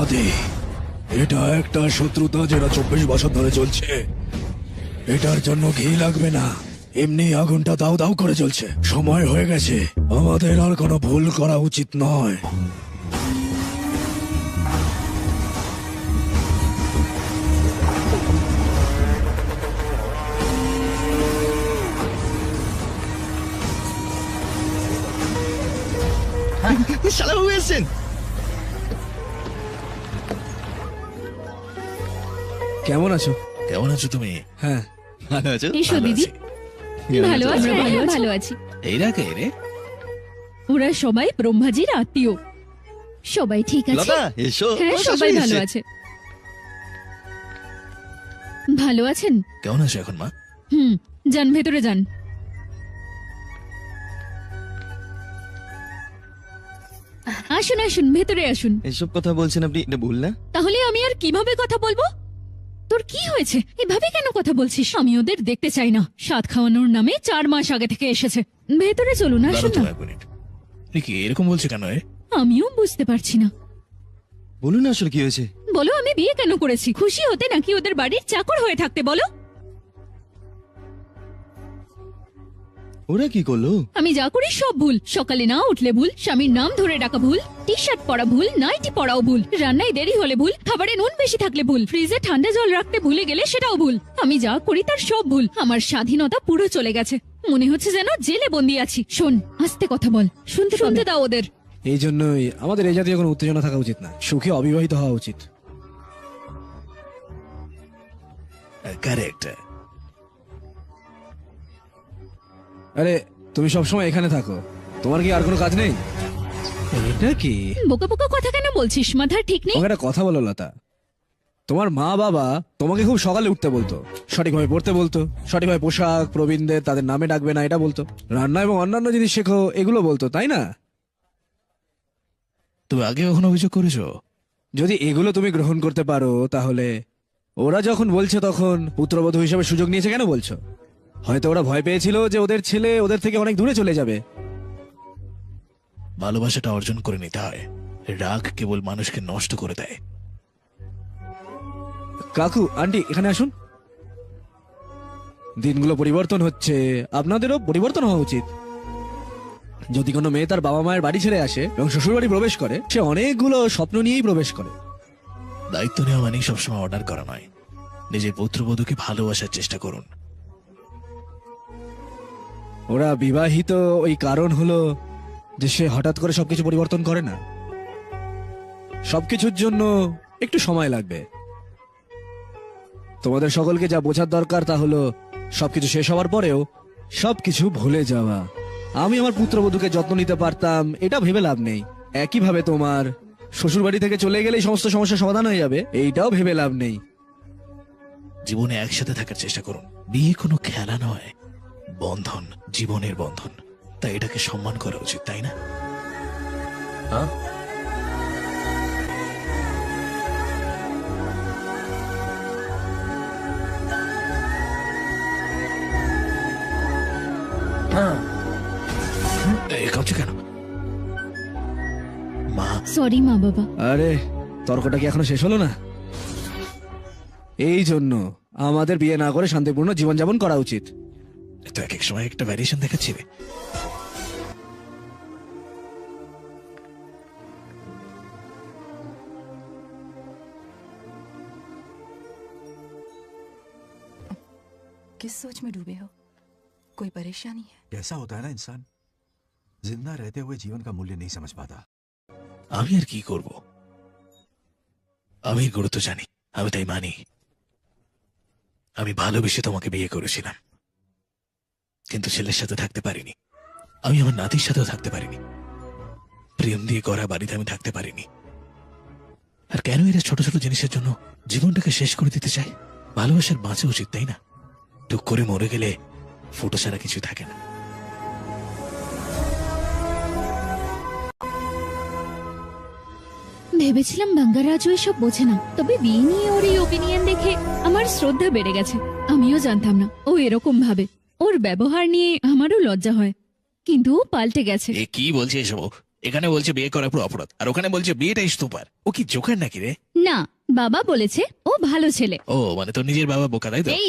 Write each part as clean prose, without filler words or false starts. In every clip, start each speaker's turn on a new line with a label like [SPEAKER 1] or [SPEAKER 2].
[SPEAKER 1] আদি, এটা একটা শত্রুতা যেটা 24 বছর ধরে চলছে। এটার জন্য ঘি লাগবে না, এমনি আগুনটা দাউ দাউ করে চলছে। সময় হয়ে গেছে, আমাদের আর কোনো ভুল করা উচিত নয়।
[SPEAKER 2] শালাবাবু এসেছেন।
[SPEAKER 1] কেমন আছো?
[SPEAKER 2] কেমন আছো তুমি?
[SPEAKER 1] হ্যাঁ,
[SPEAKER 2] ভালো আছো?
[SPEAKER 3] এসো
[SPEAKER 2] ভালো
[SPEAKER 3] দিদি।
[SPEAKER 2] আছি।
[SPEAKER 3] ভালো আছি,
[SPEAKER 2] ভালো
[SPEAKER 3] ভালো
[SPEAKER 2] আছি।
[SPEAKER 3] ভালো আছি।
[SPEAKER 2] এইরা কে রে?
[SPEAKER 3] ওরা সবাই ব্রহ্মাজির আত্মীয়। সবাই ঠিক আছে?
[SPEAKER 2] লতা এসো।
[SPEAKER 3] হ্যাঁ,
[SPEAKER 2] ও,
[SPEAKER 3] সবাই
[SPEAKER 2] শাশুড়ি
[SPEAKER 3] ভালো
[SPEAKER 2] এসেছে।
[SPEAKER 3] আছে। ভালো আছেন?
[SPEAKER 2] কেমন আছো এখন মা?
[SPEAKER 3] যান ভেতরে যান। আসুন আসুন, ভেতরে আসুন।
[SPEAKER 2] এসব কথা বলছেন আপনি, এটা ভুল না?
[SPEAKER 3] তাহলে আমি আর কিভাবে কথা বলবো? তোর কি হয়েছে? এভাবে কেন কথা বলছিস? আমি ওদের দেখতে চাই না। স্বাদ খাওয়ানোর নামে 4 মাস আগে থেকে এসেছে। ভেতরে চলুন, আসুন
[SPEAKER 2] দাঁড়াও তো
[SPEAKER 3] না।
[SPEAKER 2] এক মিনিট। এ কি এরকম বলছে কেন এ?
[SPEAKER 3] আমিও বুঝতে পারছি না।
[SPEAKER 2] বলুন না আসলে কি হয়েছে।
[SPEAKER 3] বলো, আমি বিয়ে কেন করেছি? খুশি হতে নাকি ওদের বাড়ির চাকর হয়ে থাকতে? বলো।
[SPEAKER 2] ওরা কি করলো?
[SPEAKER 3] আমি যা করি সব ভুল। সকালে না উঠলে ভুল, স্বামীর নাম ধরে ডাকা ভুল, টি শার্ট পরা ভুল, নাইটি পরাও ভুল, রান্নায় দেরি হলে ভুল, খাবারে নুন বেশি থাকলে ভুল, ফ্রিজে ঠান্ডা জল রাখতে ভুলে গেলে সেটাও ভুল। আমি যা করি তার সব ভুল। আমার স্বাধীনতা পুরো চলে গেছে। মনে হচ্ছে যেন জেলে বন্দি আছি। শোন, আস্তে কথা বল, শুনতে শুনতে দাও ওদের।
[SPEAKER 1] এই জন্যই আমাদের এই জাতীয় কোনো উত্তেজনা থাকা উচিত না। সুখে অবিবাহিত হওয়া উচিত।
[SPEAKER 2] কারেক্ট।
[SPEAKER 1] আরে, তুমি সবসময় এখানে থাকো, তোমার কি আর কোনো কাজ নেই? এটা কি?
[SPEAKER 3] বোকা বোকা কথা কেন বলছিস? মাথার ঠিক নেই?
[SPEAKER 1] তোমাকে একটা কথা বলো লতা, তোমার মা বাবা তোমাকে খুব সকালে উঠতে বলতো, সঠিকভাবে পড়তে বলতো, সঠিকভাবে পোশাক প্রবীণদের তাদের নামে ডাকবে না এটা বলতো, রান্না এবং অন্যান্য জিনিস শেখো এগুলো বলতো, তাই না?
[SPEAKER 2] তুমি আগে কখনো অভিযোগ করেছো?
[SPEAKER 1] যদি এগুলো তুমি গ্রহণ করতে পারো, তাহলে ওরা যখন বলছে তখন পুত্রবধূ হিসেবে সুযোগ নিয়েছে কেন বলছো? হয়তো ওরা ভয় পেয়েছিল যে ওদের ছেলে ওদের থেকে অনেক দূরে চলে যাবে।
[SPEAKER 2] ভালোবাসাটা অর্জন করে নিতে হয়, রাগ কেবল মানুষকে নষ্ট করে দেয়।
[SPEAKER 1] কাকু, আন্টি, এখানে আসুন। দিনগুলো পরিবর্তন হচ্ছে, আপনাদেরও পরিবর্তন হওয়া উচিত। যদি কোনো মেয়ে তার বাবা মায়ের বাড়ি ছেড়ে আসে এবং শ্বশুর বাড়ি প্রবেশ করে, সে অনেকগুলো স্বপ্ন নিয়েই প্রবেশ করে।
[SPEAKER 2] দায়িত্ব নেওয়া মানেই সবসময় অর্ডার করা নয়। নিজের পুত্রবধূকে ভালোবাসার চেষ্টা করুন।
[SPEAKER 1] ওরা বিবাহিত ওই কারণ হলো যে সে হঠাৎ করে সবকিছু পরিবর্তন করে না। সবকিছুর জন্য একটু সময় লাগবে। তোমাদের সকলকে যা বোঝার দরকার তা হলো সবকিছু শেষ হওয়ার পরেও সবকিছু ভুলে যাওয়া। আমি আমার পুত্রবধূকে যত্ন নিতে পারতাম এটা ভেবে লাভ নেই। একইভাবে তোমার শ্বশুর বাড়ি থেকে চলে গেলেই সমস্ত সমস্যার সমাধান হয়ে যাবে এইটাও ভেবে লাভ নেই।
[SPEAKER 2] জীবনে একসাথে থাকার চেষ্টা করুন। বিয়ে কোনো খেলা নয়, বন্ধন, জীবনের বন্ধন। তাই এটাকে সম্মান করা উচিত, তাই না? হ্যাঁ, কাঁপছে কেন মা?
[SPEAKER 3] সরি মা বাবা।
[SPEAKER 1] আরে, তর্কটা কি এখনো শেষ হলো না? এই জন্য আমাদের বিয়ে না করে শান্তিপূর্ণ জীবনযাপন করা উচিত।
[SPEAKER 2] তো এক এক সময় একটা ভ্যারিয়েশন দেখাচ্ছি রে।
[SPEAKER 4] किस सोच में डूबे हो? कोई परेशानी है?
[SPEAKER 5] कैसा होता है ना इंसान,
[SPEAKER 4] जिंदा रहते हुए जीवन का मूल्य नहीं समझ पाता।
[SPEAKER 2] আমি আর কি করব? আমি এর গুরুত্ব জানি, আমি তাই মানি। আমি ভালোবেসে তোমাকে বিয়ে করেছিলাম, কিন্তু ছেলের সাথে থাকতে পারিনি। আমি আমার নাতির সাথেও থাকতে পারিনি। প্রেম দিয়ে গড়া বাড়িতে আমি থাকতে পারিনি। আর কেন এরা ছোট ছোট জিনিসের জন্য জীবনটাকে শেষ করে দিতে চায়? ভালোবাসার বাঁচা উচিত, তাই না? টুক করে মরে গেলে ফুটো ছাড়া কিছু থাকে না।
[SPEAKER 3] ভেবেছিলাম বাঙ্গারাজু এসব বোঝে না, তবে বিয়ে নিয়ে ওর এই ওপিনিয়ন দেখে আমার শ্রদ্ধা বেড়ে গেছে। আমিও জানতাম না ও এরকম ভাবে। ওর ব্যবহার নিয়ে আমারও লজ্জা হয়, কিন্তু ও পাল্টে গেছে।
[SPEAKER 2] এ কি বলছে এসব? এখানে বলছে বিয়ে করা পুরো অপরাধ, আর ওখানে বলছে বিয়েটাই স্তূপার। ও কি জোকার নাকি রে?
[SPEAKER 3] না, বাবা বলেছে ও ভালো ছেলে।
[SPEAKER 2] ও মানে তোর নিজের বাবা বোকা, তাই তো?
[SPEAKER 3] এই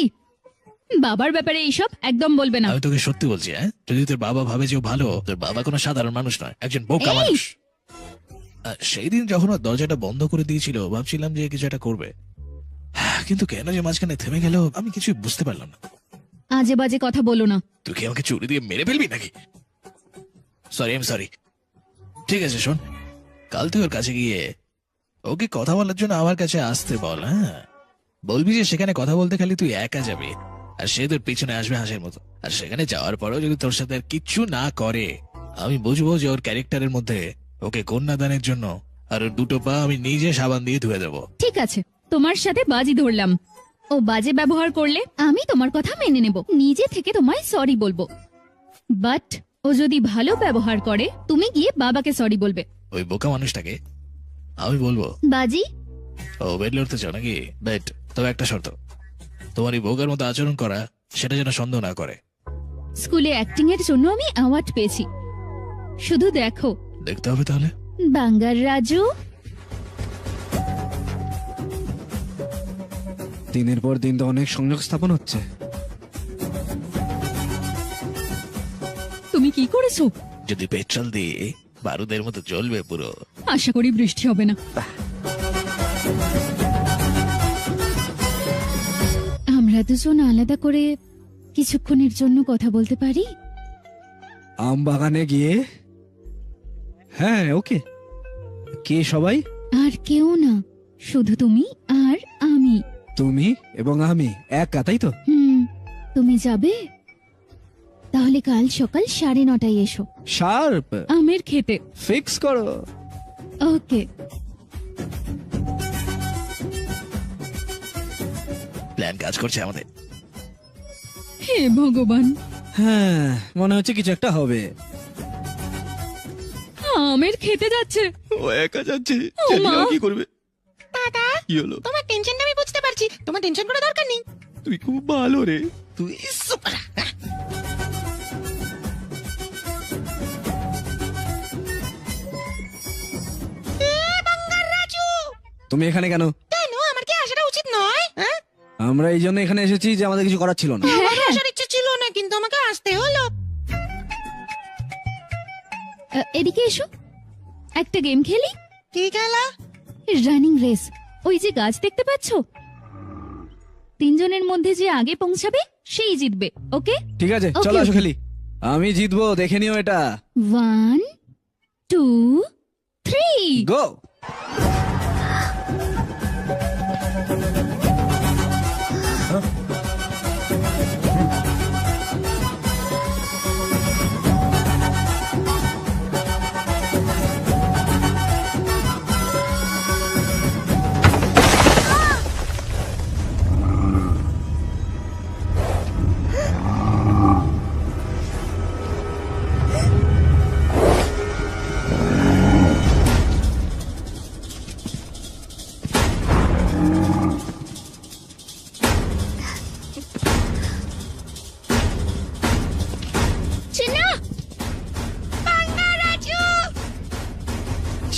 [SPEAKER 3] বাবার ব্যাপারে এইসব একদম বলবে না।
[SPEAKER 2] আমি তোকে সত্যি বলছি, হ্যাঁ, যদি তোর বাবা ভাবে যে ও ভালো, তোর বাবা কোনো সাধারণ মানুষ নয়, একজন বোকা
[SPEAKER 3] এই!
[SPEAKER 2] মানুষ। সেই দিন যখন ওর দরজাটা বন্ধ করে দিয়েছিল, ভাবছিলাম যে কিছু একটা করবে, কিন্তু কেন যে মাঝখানে থেমে গেল আমি কিছুই বুঝতে পারলাম না।
[SPEAKER 3] আজে বাজে কথা বলো না।
[SPEAKER 2] তুই কি আমাকে চুরি দিয়ে মেরে ফেলবি নাকি? Sorry, I am sorry. ঠিক আছে শোন, কাল তুই ওর কাছে গিয়ে ওকে কথা বলার জন্য আমার কাছে আসতে বল। হ্যাঁ, বলবি যে সেখানে কথা বলতে খালি তুই একা যাবি, আর সে তোর পিছনে আসবে হাসির মতো। আর সেখানে যাওয়ার পরেও যদি তোর সাথে আর কিচ্ছু না করে, আমি বুঝবো যে ওর ক্যারেক্টারের মধ্যে ওকে কন্যাদানের জন্য আর ওর দুটো পা আমি নিজে সাবান দিয়ে ধুয়ে দেবো।
[SPEAKER 3] ঠিক আছে, তোমার সাথে বাজি ধরলাম। ও বাজে ব্যবহার করলে আমি তোমার কথা মেনে নেব, নিজে থেকে তোমায় সরি বলবো। বাট ও যদি ভালো ব্যবহার করে, তুমি গিয়ে বাবাকে সরি বলবে।
[SPEAKER 2] ওই বোকা মানুষটাকে আমি বলবো।
[SPEAKER 3] বাজি
[SPEAKER 2] ও বেড লড়তে চাও নাকি? বেড, তবে একটা শর্ত, তোমার এই বোকার মতো আচরণ করা সেটা যেন সন্দেহ না করে।
[SPEAKER 3] স্কুলে অ্যাক্টিং এর জন্য আমি অ্যাওয়ার্ড পেয়েছি, শুধু দেখো।
[SPEAKER 2] দেখতে হবে তাহলে।
[SPEAKER 3] বাঙ্গার রাজু,
[SPEAKER 1] দিনের পর দিন তো অনেক সংযোগ স্থাপন হচ্ছে।
[SPEAKER 3] তুমি কি করেছো?
[SPEAKER 2] যদি পেট্রোল দিয়ে বারুদের মতো জ্বলবে পুরো।
[SPEAKER 3] আশা করি বৃষ্টি হবে না। আমরা দুজন আলাদা করে কিছুক্ষণের জন্য কথা বলতে পারি?
[SPEAKER 1] আম বাগানে গিয়ে? হ্যাঁ, ওকে। কে সবাই?
[SPEAKER 3] আর কেউ না, শুধু তুমি আর আমি।
[SPEAKER 1] তুমি এবং আমি একা, তাই তো?
[SPEAKER 3] তুমি যাবে? তাহলে কাল সকাল 9:30 এসো
[SPEAKER 1] শার্প।
[SPEAKER 3] আমের খেতে।
[SPEAKER 1] ফিক্স করো।
[SPEAKER 3] ওকে।
[SPEAKER 2] প্ল্যান কাজ করছে আমাদের।
[SPEAKER 3] হে ভগবান,
[SPEAKER 1] হ্যাঁ, মনে হচ্ছে কিছু একটা হবে।
[SPEAKER 3] আমের খেতে যাচ্ছে।
[SPEAKER 2] ও একা যাচ্ছে,
[SPEAKER 3] ও মা!
[SPEAKER 2] কি করবে?
[SPEAKER 5] দাদা,
[SPEAKER 2] কি হলো?
[SPEAKER 5] তোমার টেনশনটা আমি বুঝতে পারছি। তোমার টেনশন করার দরকার নেই।
[SPEAKER 2] তুই খুব ভালো রে, তুই
[SPEAKER 5] সুপার।
[SPEAKER 1] তুমি এখানে কেন?
[SPEAKER 5] কেন, আমার কি আসাটা উচিত নয়? হ্যাঁ,
[SPEAKER 1] আমরা এই জন্য এখানে এসেছি যে আমাদের কিছু করার ছিল না।
[SPEAKER 5] আমার আসার ইচ্ছে ছিল না, কিন্তু আমাকে আসতে হলো।
[SPEAKER 3] এদিকে এসো, একটা গেম খেলি।
[SPEAKER 5] কি খেলা?
[SPEAKER 3] Running race. ওই যে গাছ দেখতে পাচ্ছো, 3 জনের মধ্যে যে আগে পৌঁছাবে সেই জিতবে। ওকে?
[SPEAKER 1] ঠিক আছে,
[SPEAKER 3] Okay,
[SPEAKER 1] চলো আসো
[SPEAKER 3] okay.
[SPEAKER 1] খেলি। আমি জিতবো, দেখে নিও এটা।
[SPEAKER 3] 1 2 3।
[SPEAKER 1] গো।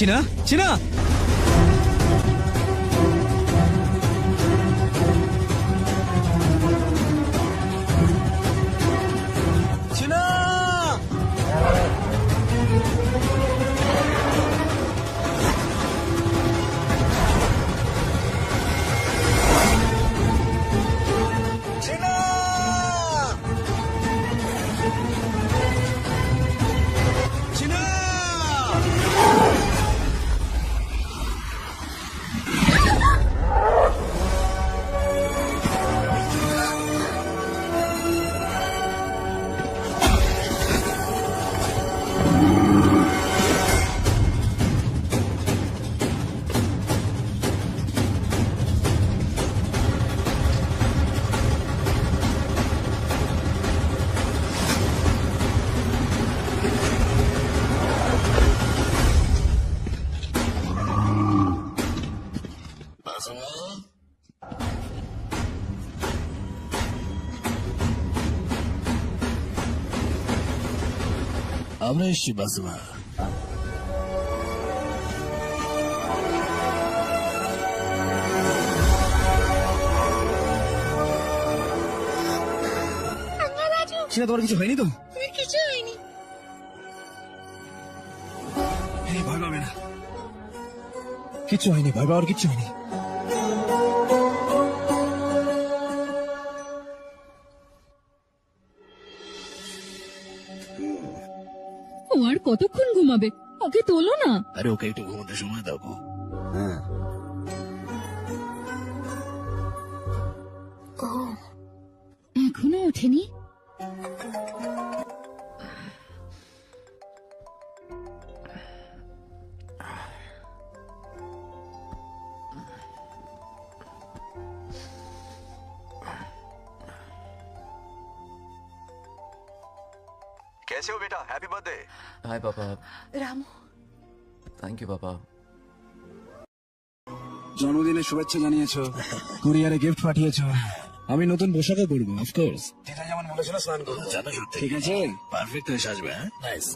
[SPEAKER 3] চিনা,
[SPEAKER 1] চিনা, চিনা। চিনা। চিনা।
[SPEAKER 2] আমরা এসছি বাসুমা।
[SPEAKER 1] সেটা তোমার কিছু হয়নি তো?
[SPEAKER 5] কিছু হয়নি।
[SPEAKER 1] এই ভয় পাবে না, কিচ্ছু হয়নি, ভয় পাওয়ার কিচ্ছু হয়নি।
[SPEAKER 3] ও আর কতক্ষণ ঘুমাবে? ওকে তোলো না।
[SPEAKER 2] আরে ওকে একটু ঘুমোতে সময় দাও গো।
[SPEAKER 3] এখনো ওঠেনি?
[SPEAKER 4] कैसे हो बेटा? Happy birthday.
[SPEAKER 6] हाय पापा।
[SPEAKER 5] রামু,
[SPEAKER 6] थैंक यू पापा।
[SPEAKER 1] জন্মদিনের শুভেচ্ছা জানিয়েছো, কুরিয়ারে গিফট পাঠিয়েছো, আমি নতুন পোশাকও পরবো।
[SPEAKER 2] অফকোর্স,
[SPEAKER 1] যেটা যেমন বলেছিল স্নান করবো।
[SPEAKER 2] জানো সত্যি
[SPEAKER 1] ঠিক আছে,
[SPEAKER 2] পারফেক্ট হয়ে সাজবে। হ্যাঁ, নাইস।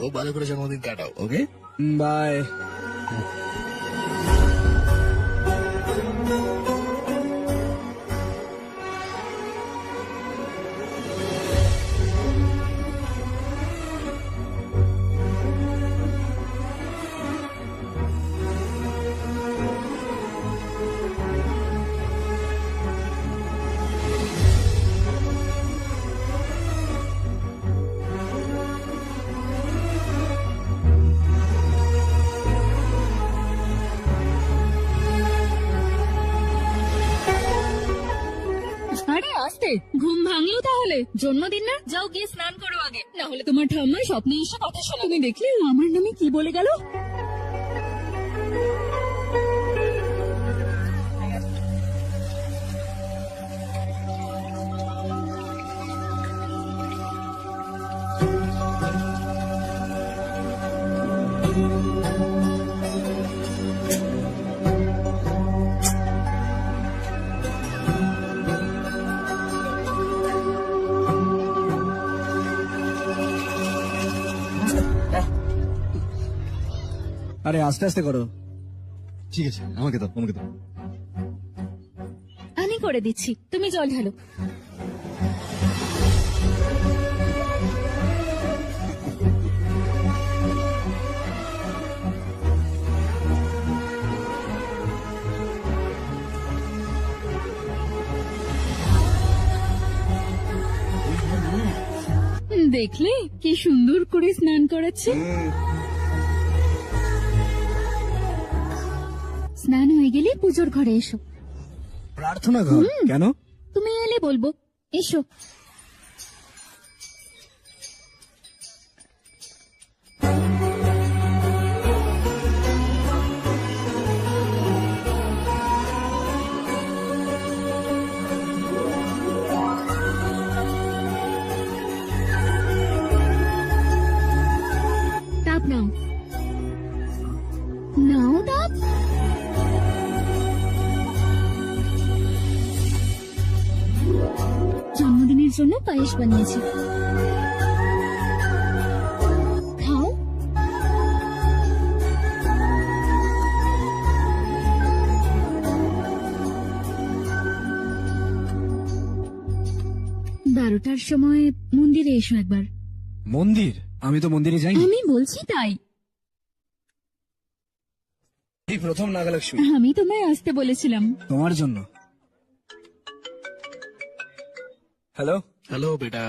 [SPEAKER 2] ও ভালো করে জন্মদিন কাটাও, ওকে?
[SPEAKER 1] বাই।
[SPEAKER 3] আরে আস্তে, ঘুম ভাঙলো তাহলে? জন্মদিন না, যাও গিয়ে স্নান করো আগে, না হলে তোমার ঠাম্মা স্বপ্নে এসে কথা শোনা। তুমি দেখলে ও আমার নামে কি বলে গেল?
[SPEAKER 1] আরে আস্তে আস্তে করো।
[SPEAKER 4] ठीक है, আমাকে দাও, আমাকে দাও।
[SPEAKER 3] আমি করে দিচ্ছি, তুমি জল ঢালো। দেখলে কি সুন্দর করে স্নান করাচ্ছে। স্নান হয়ে গেলে পুজোর ঘরে এসো।
[SPEAKER 1] প্রার্থনা ঘর কেন?
[SPEAKER 3] তুমি এলে বলবো, এসো। তাপ নাও, নাও তাপ। জন্মদিনের জন্য পায়েস বানিয়েছি, খাও। বারোটার সময় মন্দিরে এসো একবার।
[SPEAKER 1] মন্দির? আমি তো মন্দিরে যাই।
[SPEAKER 3] আমি বলছি তাই।
[SPEAKER 1] এই প্রথম নাগালক্ষ্মী,
[SPEAKER 3] আমি তোমায় আসতে বলেছিলাম।
[SPEAKER 1] তোমার জন্য। হ্যালো।
[SPEAKER 2] হ্যালো বেটা,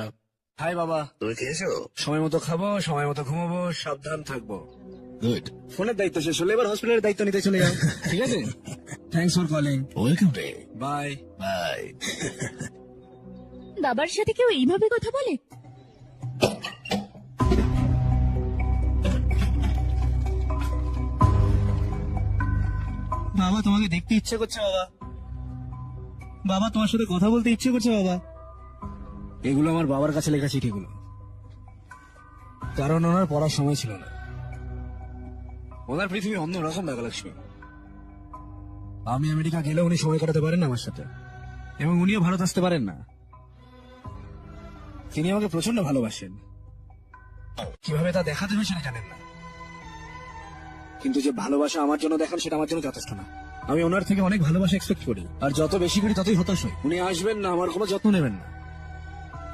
[SPEAKER 1] হাই বাবা।
[SPEAKER 2] তুমি খেয়েছো?
[SPEAKER 1] সময় মতো খাবো, সময় মতো ঘুমাবো, সাবধান থাকবো।
[SPEAKER 2] গুড।
[SPEAKER 1] ফোনের দায়িত্ব শেষ হলে এবার হসপিটালের দায়িত্ব নিতে চলে যাও। ঠিক আছে, থ্যাঙ্কস ফর কলিং।
[SPEAKER 2] ওয়েলকাম রে।
[SPEAKER 1] বাই।
[SPEAKER 2] বাই।
[SPEAKER 3] বাবার সাথে কেউ এইভাবে কথা বলে?
[SPEAKER 1] বাবা তোমাকে দেখতে ইচ্ছে করছে বাবা। বাবা তোমার সাথে কথা বলতে ইচ্ছে করছে বাবা। এগুলো আমার বাবার কাছে লেখা চিঠিগুলো, কারণ ওনার পড়ার সময় ছিল না। ওনার পৃথিবী অন্যরকম নাগালক্ষ্মী। আমি আমেরিকা গেলে উনি সময় কাটাতে পারেন না আমার সাথে, এবং উনিও ভারত আসতে পারেন না। তিনি আমাকে প্রচন্ড ভালোবাসেন। কিভাবে তা দেখাতে হবে সেটা জানেন না, কিন্তু যে ভালোবাসা আমার জন্য দেখান সেটা আমার জন্য যথেষ্ট না। আমি ওনার থেকে অনেক ভালোবাসা এক্সপেক্ট করি, আর যত বেশি করি ততই হতাশ হই। উনি আসবেন না, আমার কোনো যত্ন নেবেন না,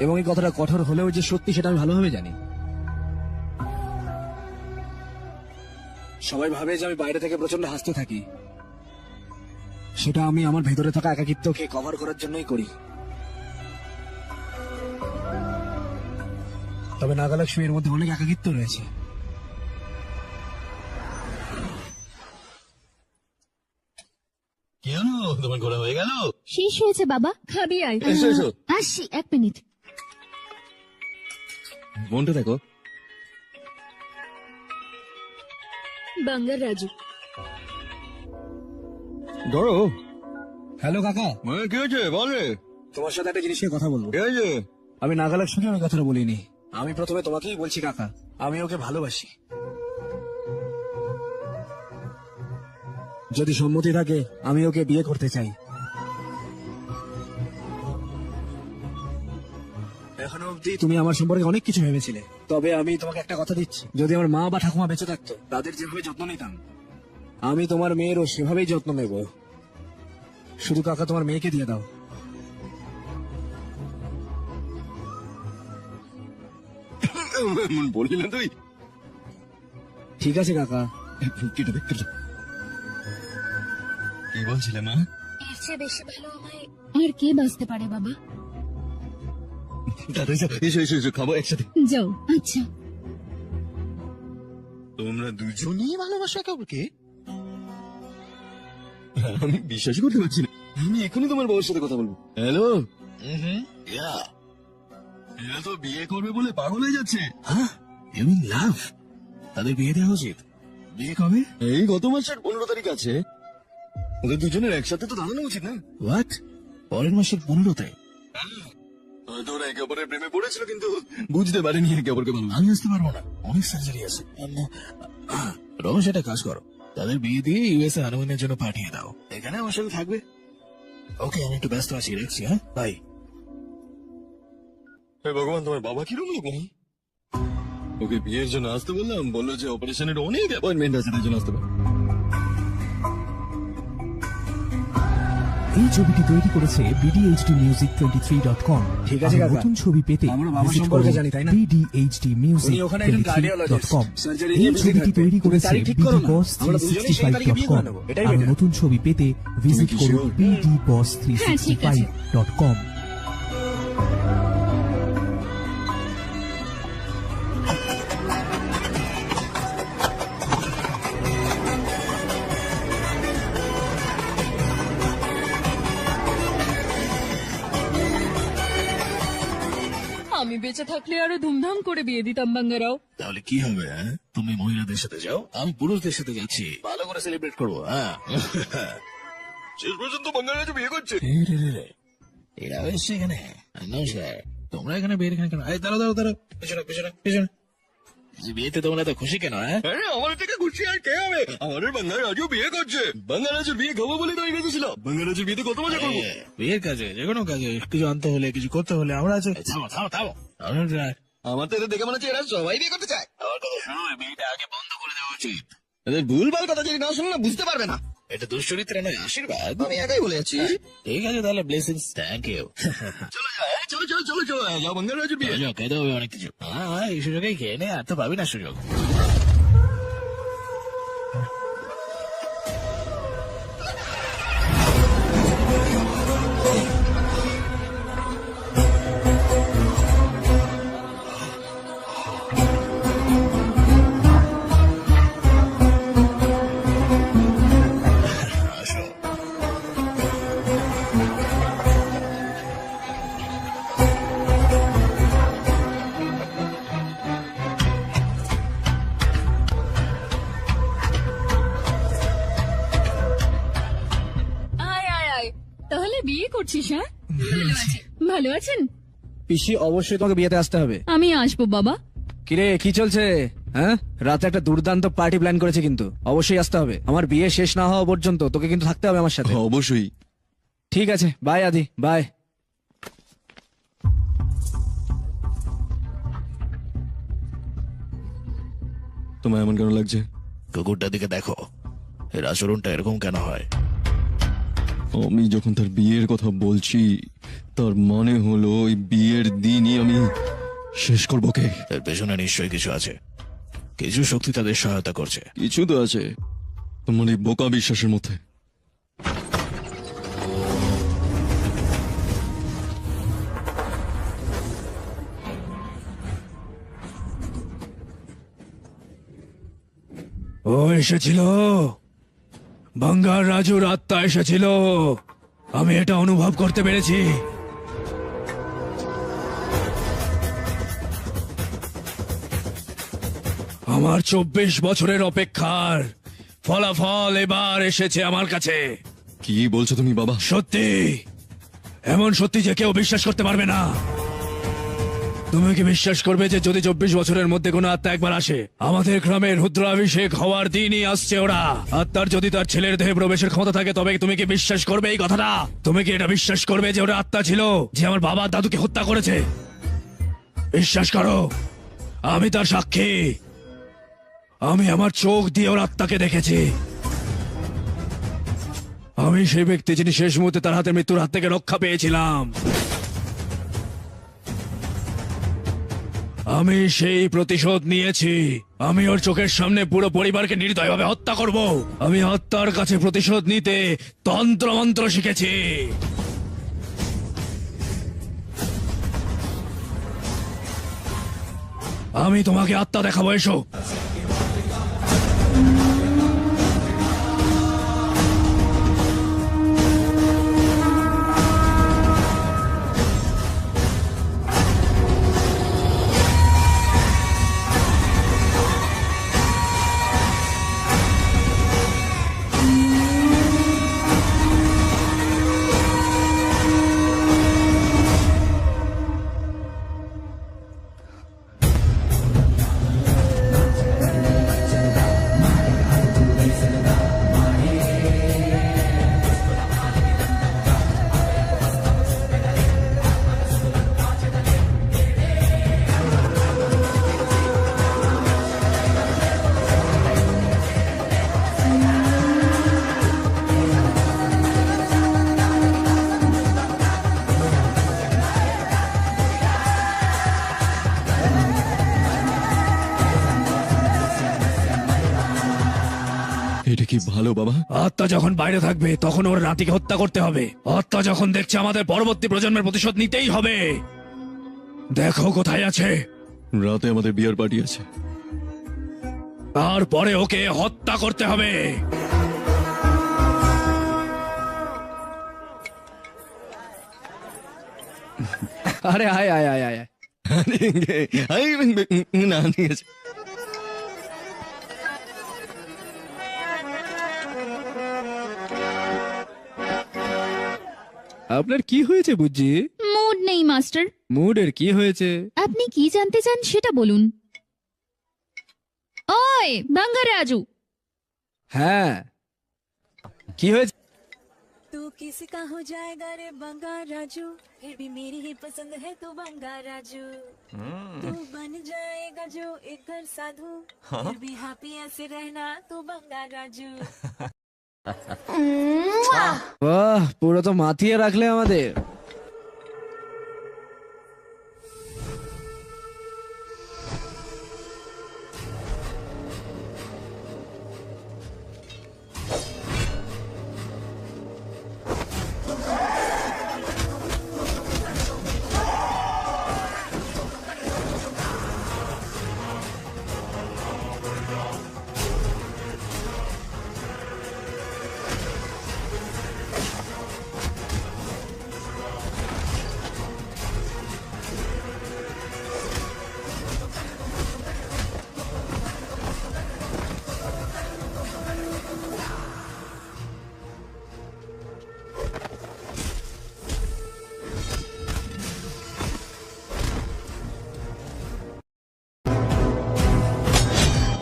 [SPEAKER 1] এবং এই কথাটা কঠোর হলেও যে সত্যি সেটা আমি ভালোভাবে জানি। সবাই ভাবে যে আমি বাইরে থেকে প্রচন্ড হাসতে থাকি, সেটা আমি আমার ভেতরে থাকা একাকিত্বকে কভার করার জন্যই করি। তবে নাগালক্ষ্মী এর মধ্যে অনেক একাকিত্ব রয়েছে।
[SPEAKER 4] কি হলো, তোমার ঘোরা হয়ে গেল?
[SPEAKER 3] শেষ হয়েছে বাবা, খাবি আয়।
[SPEAKER 4] এসো, এসো।
[SPEAKER 3] আসছি, 1 মিনিট।
[SPEAKER 4] মনটা দেখো।
[SPEAKER 3] বাঙ্গার রাজু।
[SPEAKER 4] ধরো।
[SPEAKER 1] হ্যালো কাকা,
[SPEAKER 4] কি হয়েছে বলে?
[SPEAKER 1] তোমার সাথে একটা জিনিস নিয়ে কথা বলবো।
[SPEAKER 4] কি হয়েছে?
[SPEAKER 1] আমি নাগালক্ষ্মীকে আমি কথাটা বলিনি। আমি প্রথমে তোমাকেই বলছি কাকা, আমি ওকে ভালোবাসি। যদি সম্মতি থাকে আমি ওকে বিয়ে করতে চাই। এখনো অবধি তুমি আমার সম্পর্কে অনেক কিছু ভেবেছিলে, তবে আমি তোমাকে একটা কথা দিচ্ছি, যদি আমার মা বা ঠাকুমা বেঁচে থাকতো, তাদের যেভাবে যত্ন নিতাম, আমি তোমার মেয়েরও সেভাবেই যত্ন নেব। শুধু কাকা তোমার মেয়েকে দিয়ে দাও।
[SPEAKER 4] এমন বললি না তুই।
[SPEAKER 1] ঠিক আছে কাকা।
[SPEAKER 4] কেটে দেখ, কেটে। কি বলছিলে মা?
[SPEAKER 3] এর চেয়ে বেশি ভালো আমায় আর কে বাঁচতে পারে বাবা?
[SPEAKER 4] দাদা, এসো এসো এসো, খাবো একসাথে।
[SPEAKER 3] যাও। আচ্ছা।
[SPEAKER 4] তোমরা দুজনেই ভালোবাসো একে অপরকে? আমি বিশ্বাস করতে পারছি না। আমি এখনই তোমার বউয়ের সাথে কথা বলবো। হ্যালো। এরা তো বিয়ে করবে বলে পাগল হয়ে যাচ্ছে।
[SPEAKER 2] হ্যাঁ, ইউ মিন লাভ? তাদের বিয়ে দেওয়া উচিত। বিয়ে কবে?
[SPEAKER 4] এই গত মাসের 15 তারিখ আছে। ওদের দুজনের একসাথে তো দাঁড়ানো উচিত না?
[SPEAKER 2] হোয়াট? পরের মাসের 15তে?
[SPEAKER 4] হয়তো ওরা একে অপরের প্রেমে পড়েছিল, কিন্তু বুঝতে পারেনি একে অপরকে ভালো।
[SPEAKER 2] আমি আসতে পারবো না, অনেক সার্জারি আছে। রমেশ, একটা কাজ করো, তাদের বিয়ে দিয়ে ইউএসএ হানিমুনের জন্য পাঠিয়ে দাও। এখানে আমার সাথে থাকবে। ওকে, আমি একটু ব্যস্ত আছি, রাখছি। হ্যাঁ, বাই।
[SPEAKER 4] হে ভগবান, তোমার বাবা কিরকম লোক? ওকে বিয়ের জন্য আসতে বললাম, বললো যে অপারেশনের অনেক অ্যাপয়েন্টমেন্ট আছে, তার জন্য আসতে পারে।
[SPEAKER 7] এই ছবিটি তৈরি করেছে bdhdmusic23.com।
[SPEAKER 1] ঠিক আছে কাকা।
[SPEAKER 7] নতুন ছবি পেতে
[SPEAKER 1] আমরা বাবার সম্পর্কে জানি, তাই না? উনি ওখানে একজন
[SPEAKER 7] bdhdmusic23.com।
[SPEAKER 1] cardiologist, surgery
[SPEAKER 7] এই
[SPEAKER 1] নিয়ে busy
[SPEAKER 7] ছবিটি
[SPEAKER 1] থাকবে।
[SPEAKER 7] তৈরি
[SPEAKER 1] তুমি
[SPEAKER 7] করেছে
[SPEAKER 1] তারিখ ঠিক করো না। আমরা দুজনেই সেই তারিখে বিয়ে করে
[SPEAKER 7] bdboss365.com।
[SPEAKER 1] নেবো। এটাই
[SPEAKER 7] আর
[SPEAKER 1] better।
[SPEAKER 7] নতুন ছবি পেতে ভিজিট
[SPEAKER 4] কি
[SPEAKER 7] করুন
[SPEAKER 4] sure?
[SPEAKER 7] bdboss365.com।
[SPEAKER 3] আমি বেঁচে থাকলে আরো ধুমধাম করে বিয়ে দিতাম বাঙ্গারাও।
[SPEAKER 2] তাহলে কি হবে? হ্যাঁ, তুমি মহিলাদের সাথে যাও, আমি পুরুষদের সাথে যাচ্ছি, ভালো করে সেলিব্রেট করবো। হ্যাঁ।
[SPEAKER 4] শেষ পর্যন্ত বাঙালিরা বিয়ে করছে।
[SPEAKER 2] এরা এসছে এখানে। নমস্কার, তোমরা এখানে বিয়ের এখানে কেন? এই দাঁড়াও দাঁড়াও দাঁড়াও, পেছনে পেছনে পেছনে। এই বিয়েতে তোমরা এত খুশি কেন? হ্যাঁ,
[SPEAKER 4] আরে আমার থেকে খুশি আর কে হবে? আমাদের বাঙালিরাজও বিয়ে করছে। বাঙালিরাজের বিয়ে খাবো বলে তো আমি বেঁচেছিলাম। বাঙালিরাজের বিয়েতে কত মজা করবো।
[SPEAKER 2] বিয়ের কাজে, যে কোনো কাজে কিছু আনতে হলে, কিছু করতে হলে আমরা আছি। থামো থামো থামো।
[SPEAKER 4] আমার তো এদের দেখে মনে হচ্ছে এরা সবাই বিয়ে করতে চায়।
[SPEAKER 2] আমার কথা শোনো, এই বিয়েটা আগে বন্ধ করে দেওয়া উচিত।
[SPEAKER 4] এদের ভুলভাল কথা যদি না শুনে না, বুঝতে পারবে না।
[SPEAKER 2] এটা দুশ্চরিত্র নয়, আশীর্বাদ।
[SPEAKER 4] আমি একাই বলে যাচ্ছি।
[SPEAKER 2] ঠিক আছে তাহলে, ব্লেসিংস। Thank you.
[SPEAKER 4] চলো যাও, এই চলো চলো চলো চলো, যাও বাঙালিরাজের বিয়ে।
[SPEAKER 2] খেতে হবে অনেক কিছু। হ্যাঁ, এই সুযোগেই খেয়ে নে, আর তো পাবি না সুযোগ।
[SPEAKER 3] আয় আয় আয়, তাহলে বিয়ে করছিস? হ্যাঁ, ভালো আছেন?
[SPEAKER 1] পিসি, অবশ্যই তোমাকে বিয়েতে আসতে হবে।
[SPEAKER 3] আমি আসবো বাবা।
[SPEAKER 1] কিরে, কি চলছে? হ্যাঁ, রাতে একটা দুর্দান্ত পার্টি প্ল্যান করেছে, কিন্তু অবশ্যই আসতে হবে। আমার বিয়ে শেষ না হওয়া পর্যন্ত তোকে কিন্তু থাকতে হবে আমার সাথে।
[SPEAKER 4] অবশ্যই।
[SPEAKER 1] ঠিক আছে, বাই আদি, বাই।
[SPEAKER 4] তোমার এমন কেন লাগছে?
[SPEAKER 2] কুকুরটার দিকে দেখো, এর আচরণটা এরকম কেন হয়?
[SPEAKER 4] আমি যখন তার বিয়ের কথা বলছি, তার মানে হলো ওই বিয়ের দিনই আমি শেষ করবো কে।
[SPEAKER 2] এর পেছনে নিশ্চয়ই কিছু আছে, কিছু শক্তি তাদের সহায়তা করছে।
[SPEAKER 4] কিছু তো আছে তোমার এই বোকা বিশ্বাসের মধ্যে।
[SPEAKER 1] ও এসেছিল, বাঙ্গার রাজুর আত্মা এসেছিল, আমি এটা অনুভব করতে পেরেছি। আমার 24 বছরের অপেক্ষার ফলাফল এবার এসেছে আমার কাছে।
[SPEAKER 4] কি বলছো তুমি বাবা?
[SPEAKER 1] সত্যি, এমন সত্যি যে কেউ বিশ্বাস করতে পারবে না। তুমি কি বিশ্বাস করবে যে যদি 24 বছরের মধ্যে কোনো আত্মা একবার আসে, আমাদের গ্রামের রুদ্রাভিষেক হওয়ার দিনই আসছে ওরা। আত্মার যদি তার ছেলের দেহে প্রবেশের ক্ষমতা থাকে, তবে তুমি কি বিশ্বাস করবে এই কথাটা? তুমি কি এটা বিশ্বাস করবে যে ওরা আত্মা ছিল যে আমার বাবা দাদুকে হত্যা করেছে? বিশ্বাস করো, আমি তার সাক্ষী। আমি আমার চোখ দিয়ে ওর আত্মাকে দেখেছি। আমি সেই ব্যক্তি যিনি শেষ মুহূর্তে তার হাতে মৃত্যুর হাত থেকে রক্ষা পেয়েছিলাম। আমি সেই প্রতিশোধ নিয়েছি। আমি ওর চোখের সামনে পুরো পরিবারকে নির্দয়ভাবে হত্যা করব। আমি আত্মার কাছে প্রতিশোধ নিতে তন্ত্র মন্ত্র শিখেছি। আমি তোমাকে আত্মা দেখাবো, এসো।
[SPEAKER 4] এটা কি ভালো বাবা?
[SPEAKER 1] আত্মা যখন বাইরে থাকবে তখন ওর নাতিকে হত্যা করতে হবে। আত্মা যখন দেখছে আমাদের পরবর্তী প্রজন্মের প্রতিশোধ নিতেই হবে। দেখো কোথায় আছে।
[SPEAKER 4] রাতে আমাদের বিয়ার পার্টি আছে।
[SPEAKER 1] তারপরে ওকে হত্যা করতে হবে। আরে আয় আয় আয় আয়।
[SPEAKER 4] না ঠিক আছে।
[SPEAKER 1] আপনার কি হয়েছে বুঝছি?
[SPEAKER 3] মুড নেই মাস্টার।
[SPEAKER 1] মুডের কি হয়েছে?
[SPEAKER 3] আপনি কি জানতে চান সেটা বলুন। ওই বাঙ্গা রাজু,
[SPEAKER 1] হ্যাঁ, কি হয়েছে?
[SPEAKER 8] तू किसी का हो जाएगा रे बंगा राजू, फिर भी मेरी ही पसंद है तू बंगा राजू। तू बन जाएगा जो एक घर साधु, फिर भी हैप्पी ऐसे रहना तू बंगा राजू।
[SPEAKER 1] বাহ, পুরো তো মাতিয়ে রাখলে আমাদের।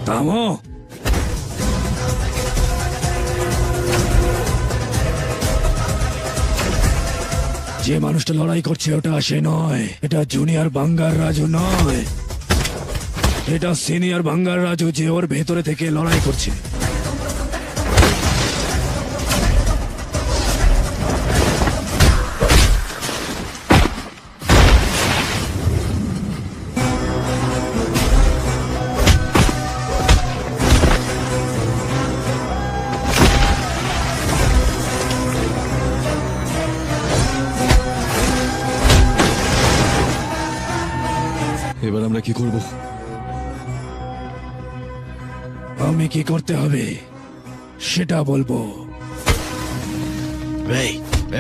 [SPEAKER 1] থামো। যে মানুষটা লড়াই করছে ওটা সে নয়, এটা জুনিয়র বাঙ্গার রাজু নয়। এটা সিনিয়র বাঙ্গার রাজু যে ওর ভেতরে থেকে লড়াই করছে।
[SPEAKER 4] এবার আমরা কি করব?
[SPEAKER 1] আমি কি করতে হবে সেটা বলবো।
[SPEAKER 2] এই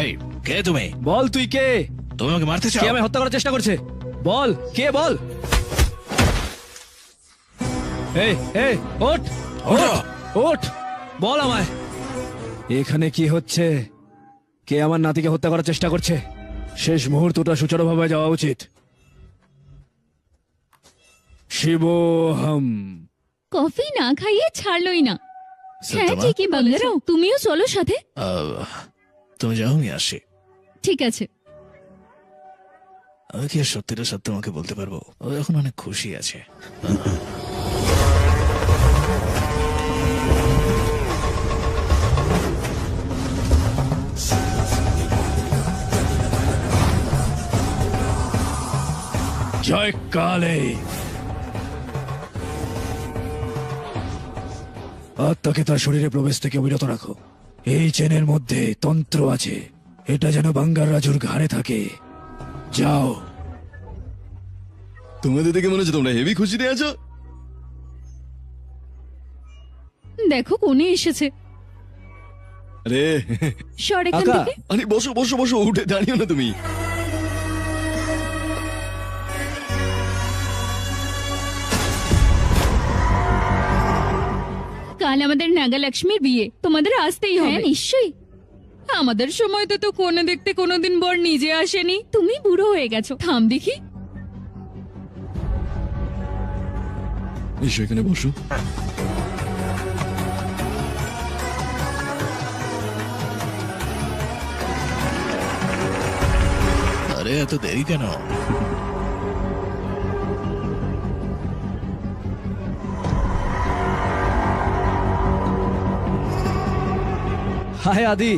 [SPEAKER 2] এই কে তুমি?
[SPEAKER 1] বল তুই কে?
[SPEAKER 2] তুমি আমাকে মারতে
[SPEAKER 1] কে
[SPEAKER 2] চাও?
[SPEAKER 1] আমায় হত্যা করার চেষ্টা করছে? বল কে, বল। এই এই ওঠ
[SPEAKER 2] ওঠো।
[SPEAKER 1] ওঠ, বল আমায় এখানে কি হচ্ছে? কে আমার নাতিকে হত্যা করার চেষ্টা করছে? শেষ মুহূর্তটা সুচারুভাবে যাওয়া উচিত। শিবোহম।
[SPEAKER 3] কফি না খাইয়ে ছাড়লই না। হ্যাঁ
[SPEAKER 2] সত্যমা?
[SPEAKER 3] ঠিকই বাঙ্গারাও, তুমিও চলো সাথে।
[SPEAKER 2] তুমি যাও, আমি আসি।
[SPEAKER 3] ঠিক আছে।
[SPEAKER 2] আমি কি আর সত্যিটা সত্য তোমাকে বলতে পারবো? ও এখন অনেক খুশি আছে।
[SPEAKER 1] জয় কালে। আত্মাকে তার শরীরে প্রবেশ থেকে বিরত রাখো। এই চেনের মধ্যে তন্ত্র আছে, এটা যেন বাঙ্গার রাজুর ঘাড়ে থাকে। যাও।
[SPEAKER 4] তোমাদের দেখে মনে হচ্ছে তোমরা হেভি খুশিতে আছো।
[SPEAKER 3] দেখো কোনে এসেছে।
[SPEAKER 4] আরে
[SPEAKER 3] সর এখান
[SPEAKER 1] কাকা।
[SPEAKER 3] থেকে।
[SPEAKER 4] আরে বসো বসো বসো, উঠে দাঁড়িও না তুমি।
[SPEAKER 3] কাল আমাদের নাগালক্ষ্মীর বিয়ে, তোমাদের আসতেই হবে। হ্যাঁ নিশ্চয়ই। আমাদের সময় তো কোনে দেখতে কোনোদিন বর নিজে আসেনি। তুমি বুড়ো হয়ে গেছো। থাম দেখি।
[SPEAKER 4] এসো এখানে বসো।
[SPEAKER 2] আরে এত দেরি কেন?
[SPEAKER 1] হায় আদি।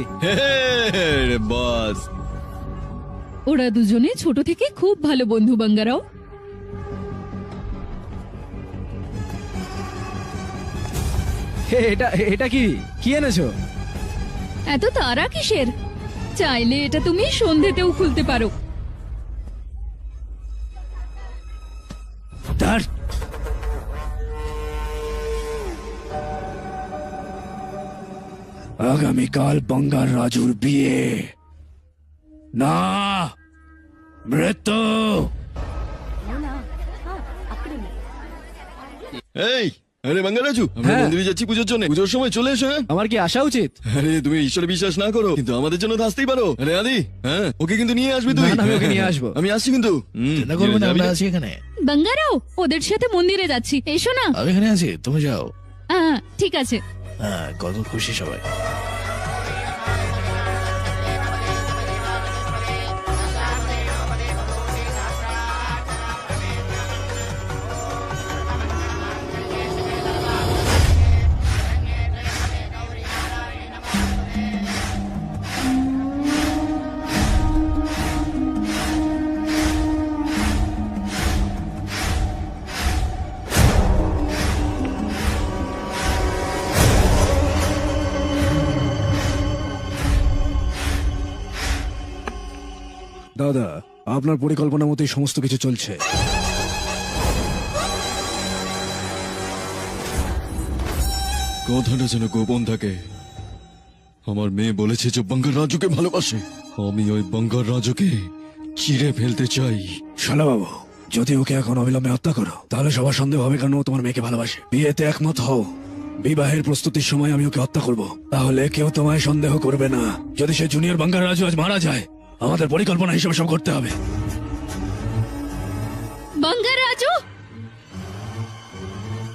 [SPEAKER 4] রে বাস।
[SPEAKER 3] ওরা দুজনে ছোট থেকে খুব ভালো বন্ধু বাঙ্গারাও।
[SPEAKER 1] এটা এটা কি কি এনেছো?
[SPEAKER 3] এত তারা কিসের? চাইলে এটা তুমি সন্ধেতেও খুলতে পারো।
[SPEAKER 1] তার আগামীকাল বাঙ্গার রাজুর বিয়ে। না, মৃত্যু।
[SPEAKER 4] এই আরে বাঙ্গারাজু, আমরা
[SPEAKER 1] হ্যাঁ।
[SPEAKER 4] মন্দিরে যাচ্ছি পুজোর জন্য। পুজোর সময় চলে এসো। হ্যাঁ?
[SPEAKER 1] আমার কি আসা উচিত?
[SPEAKER 4] আরে তুমি ঈশ্বরে বিশ্বাস না করো, কিন্তু আমাদের জন্য তো আসতেই পারো। আরে আদি, হ্যাঁ ওকে কিন্তু নিয়ে আসবি তুই।
[SPEAKER 1] না, না, আমি ওকে নিয়ে আসবো।
[SPEAKER 4] আমি আসছি কিন্তু।
[SPEAKER 2] চিন্তা করবে না,
[SPEAKER 4] যাবি
[SPEAKER 2] আমরা
[SPEAKER 4] না?
[SPEAKER 2] আছি এখানে।
[SPEAKER 3] বাঙ্গারাও, ওদের সাথে মন্দিরে যাচ্ছি, এসো না।
[SPEAKER 2] আমি এখানে আছি, তুমি যাও।
[SPEAKER 3] ঠিক আছে।
[SPEAKER 2] হ্যাঁ, কত খুশি সবাই।
[SPEAKER 1] দাদা, আপনার পরিকল্পনা মতোই সমস্ত কিছু চলছে।
[SPEAKER 4] কথাটা যেন গোপন থাকে। আমার মেয়ে বলেছে যে বাঙ্গার রাজুকে ভালোবাসে। আমি ওই বাঙ্গার রাজুকে চিড়ে ফেলতে চাই।
[SPEAKER 1] শালা বাবু, যদি ওকে এখন অবিলম্বে হত্যা করো তাহলে সবার সন্দেহ হবে কেন ও তোমার মেয়েকে ভালোবাসে। বিয়েতে একমত হও। বিবাহের প্রস্তুতির সময় আমি ওকে হত্যা করব, তাহলে কেউ তোমায় সন্দেহ করবে না। যদি সে জুনিয়র বাঙ্গার রাজু আজ মারা যায়, আমাদের পরিকল্পনা হিসেবে সব করতে হবে।
[SPEAKER 3] বাঙ্গারাজু,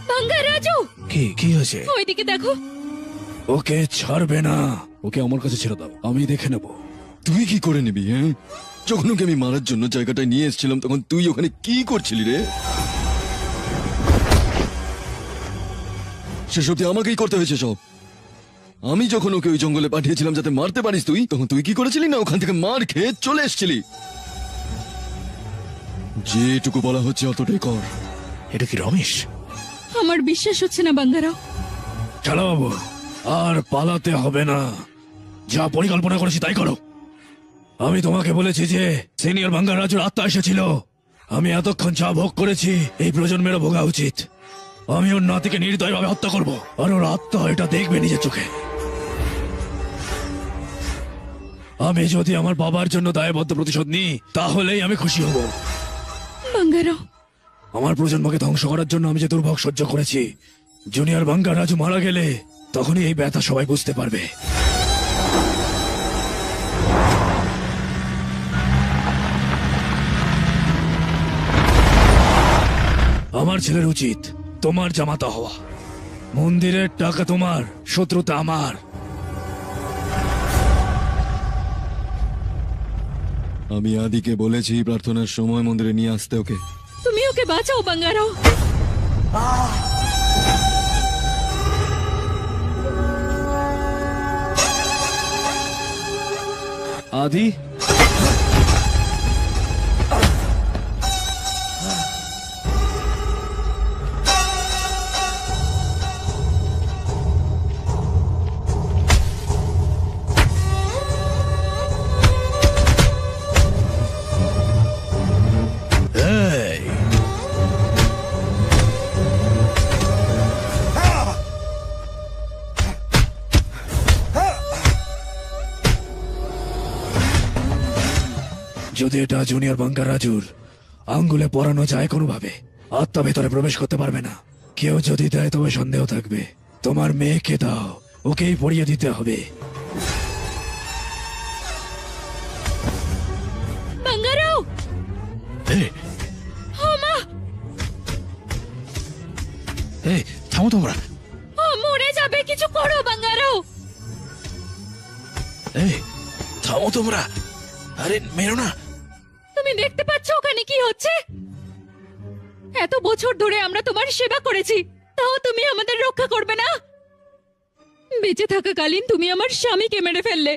[SPEAKER 3] বাঙ্গারাজু,
[SPEAKER 2] কি হয়েছে?
[SPEAKER 3] ওইদিকে দেখো।
[SPEAKER 1] ওকে ছাড়বে না। ওকে আমার কাছে ছেড়ে দাও, আমি দেখে নেব।
[SPEAKER 4] তুই কি করে নিবি? হ্যাঁ, যখন ওকে আমি মারার জন্য জায়গাটায় নিয়ে এসেছিলাম তখন তুই ওখানে কি করছিলি রে? সেসব দিয়ে আমাকেই করতে হয়েছে সব। আমি যখন ওকে ওই জঙ্গলে পাঠিয়েছিলাম যাতে মারতে পারিস তুই, তখন তুই কি করেছিলি না ওখান থেকে মার খেয়ে চলে এসেছিলি। যেটুকু বলা হচ্ছে অতটাই কর।
[SPEAKER 2] এটা কি রমেশ?
[SPEAKER 3] আমার বিশ্বাস হচ্ছে না বাঙ্গারাও।
[SPEAKER 1] চলো বাবু, আর পালাতে হবে না, যা পরিকল্পনা করেছি তাই করো। আমি তোমাকে বলেছি যে সিনিয়র বাঙ্গার রাজুর আত্মা এসেছিল, আমি এতক্ষণ যা ভোগ করেছি এই প্রজন্মেরও ভোগা উচিত। আমি ওর নাতিকে নির্দয়ভাবে হত্যা করব, আর ওর আত্মা এটা দেখবে নিজের চোখে। আমি যদি আমার বাবার জন্য দায়বদ্ধ প্রতিশোধ নিই তাহলেই আমি খুশি হব।
[SPEAKER 3] বাঙ্গারাও,
[SPEAKER 1] আমার প্রজন্মকে ধ্বংস করার জন্য আমি যে দুর্ভোগ সহ্য করেছি, জুনিয়র বাঙ্গার রাজু মারা গেলে তখনই এই ব্যথা সবাই বুঝতে পারবে। আমার ছেলের উচিত তোমার জামাতা হওয়া। মন্দিরের টাকা তোমার, শত্রুতা আমার।
[SPEAKER 4] আমি আদিকে বলেছি প্রার্থনার সময় মন্দিরে নিয়ে আসতে ওকে।
[SPEAKER 3] তুমি ওকে বাঁচাও বাঙ্গারাও।
[SPEAKER 1] আদি,
[SPEAKER 2] এই,
[SPEAKER 1] যদি এটা জুনিয়র বাঙ্গার রাজুর আঙ্গুলে পরানো যায় কোনোভাবে, আত্মা ভেতরে প্রবেশ করতে পারবে না। কেউ যদি দেয় তবে সন্দেহ থাকবে। তোমার মেয়েকে দাও, ওকেই পড়িয়ে দিতে হবে।
[SPEAKER 3] বাঙ্গারাও,
[SPEAKER 2] এই,
[SPEAKER 3] ও মা,
[SPEAKER 2] এই, থামো তোমরা।
[SPEAKER 3] ও মরে যাবে, কিছু করো বাঙ্গারাও।
[SPEAKER 2] এই, থামো তোমরা। আরে মেরো না।
[SPEAKER 3] তুমি দেখতে পাচ্ছ ওখানে কি হচ্ছে? এত বছর ধরে আমরা তোমার সেবা করেছি, তাও তুমি আমাদের রক্ষা করবে না? বেঁচে থাকাকালীন তুমি আমার স্বামীকে মেরে ফেললে,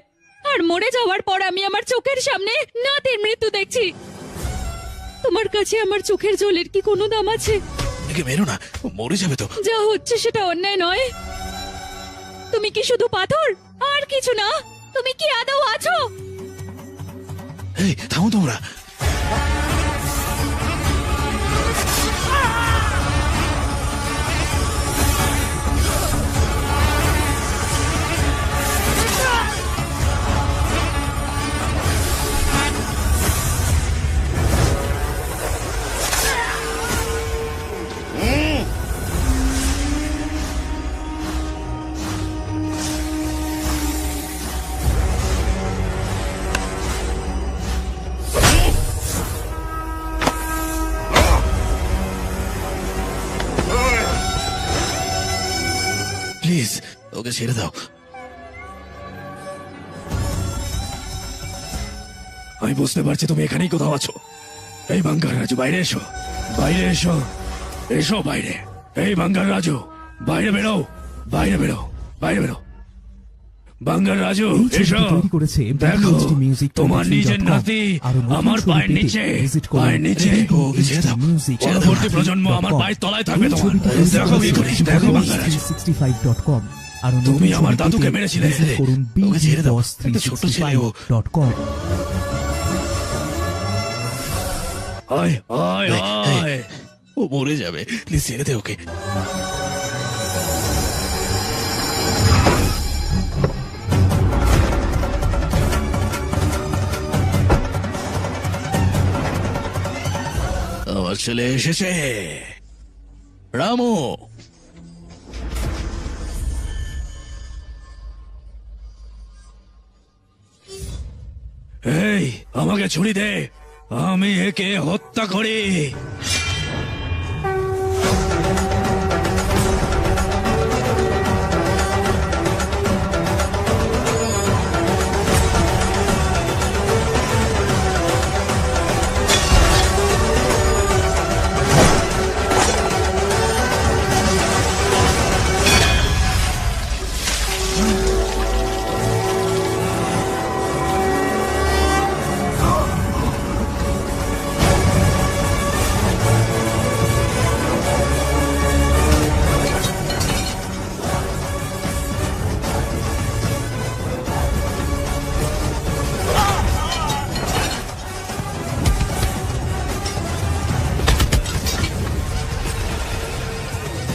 [SPEAKER 3] আর মরে যাওয়ার পর আমি আমার চোখের সামনে নাতির মৃত্যু দেখছি। তোমার কাছে আমার চোখের জলের কি কোনো দাম আছে?
[SPEAKER 2] একে মেরো না, ও মরে যাবে তো।
[SPEAKER 3] যা হচ্ছে সেটা অন্যায় নয়। তুমি কি শুধু পাথর আর কিছু না? তুমি কি আদৌ আছো?
[SPEAKER 2] এই, থামো তোমরা। প্লিজ ওকে ছেড়ে দাও।
[SPEAKER 1] আমি বুঝতে পারছি তুমি এখানেই কোথাও আছো। এই বাঙ্গার রাজু, বাইরে এসো, বাইরে এসো, এসো বাইরে। এই বাঙ্গার রাজু, বাইরে বেরো, বাইরে বেরো, বাইরে বেরো। বাঙ্গার রাজু,
[SPEAKER 7] এই ছবিটি
[SPEAKER 1] এসো।
[SPEAKER 7] তৈরি করেছে
[SPEAKER 1] দেখো,
[SPEAKER 7] BDHD Music
[SPEAKER 1] তোমার
[SPEAKER 7] 23.com
[SPEAKER 1] নিজের নাতি
[SPEAKER 7] আরো নতুন
[SPEAKER 1] আমার
[SPEAKER 7] ছবি
[SPEAKER 1] পায়ের
[SPEAKER 7] পেতে
[SPEAKER 1] নিচে,
[SPEAKER 7] visit করুন
[SPEAKER 1] পায়ের নিচে।
[SPEAKER 2] ওকে ছেড়ে দাও, ছেড়ে দাও।
[SPEAKER 1] পরবর্তী প্রজন্ম আমার পায়ের তলায় থাকবে
[SPEAKER 7] এই
[SPEAKER 1] তোমার।
[SPEAKER 7] ছবিটি তৈরি
[SPEAKER 1] দেখো কি
[SPEAKER 7] করেছে
[SPEAKER 1] করিস, দেখো বাঙ্গার রাজু।
[SPEAKER 7] 365.com আরো নতুন
[SPEAKER 1] তুমি আমার
[SPEAKER 7] ছবি
[SPEAKER 1] দাদুকে
[SPEAKER 7] পেতে
[SPEAKER 1] মেরেছিলে।
[SPEAKER 7] visit করুন
[SPEAKER 2] ওকে ছেড়ে দাও, একটা ছোট ছেলে ও।
[SPEAKER 7] BDHD365.com।
[SPEAKER 1] আয় আয়
[SPEAKER 2] এই, এই,
[SPEAKER 1] আয়।
[SPEAKER 2] ও মরে যাবে, প্লিজ ছেড়ে দে ওকে। আমার ছেলে এসেছে, রামু।
[SPEAKER 1] এই, আমাকে ছুরি দে, আমি একে হত্যা করি।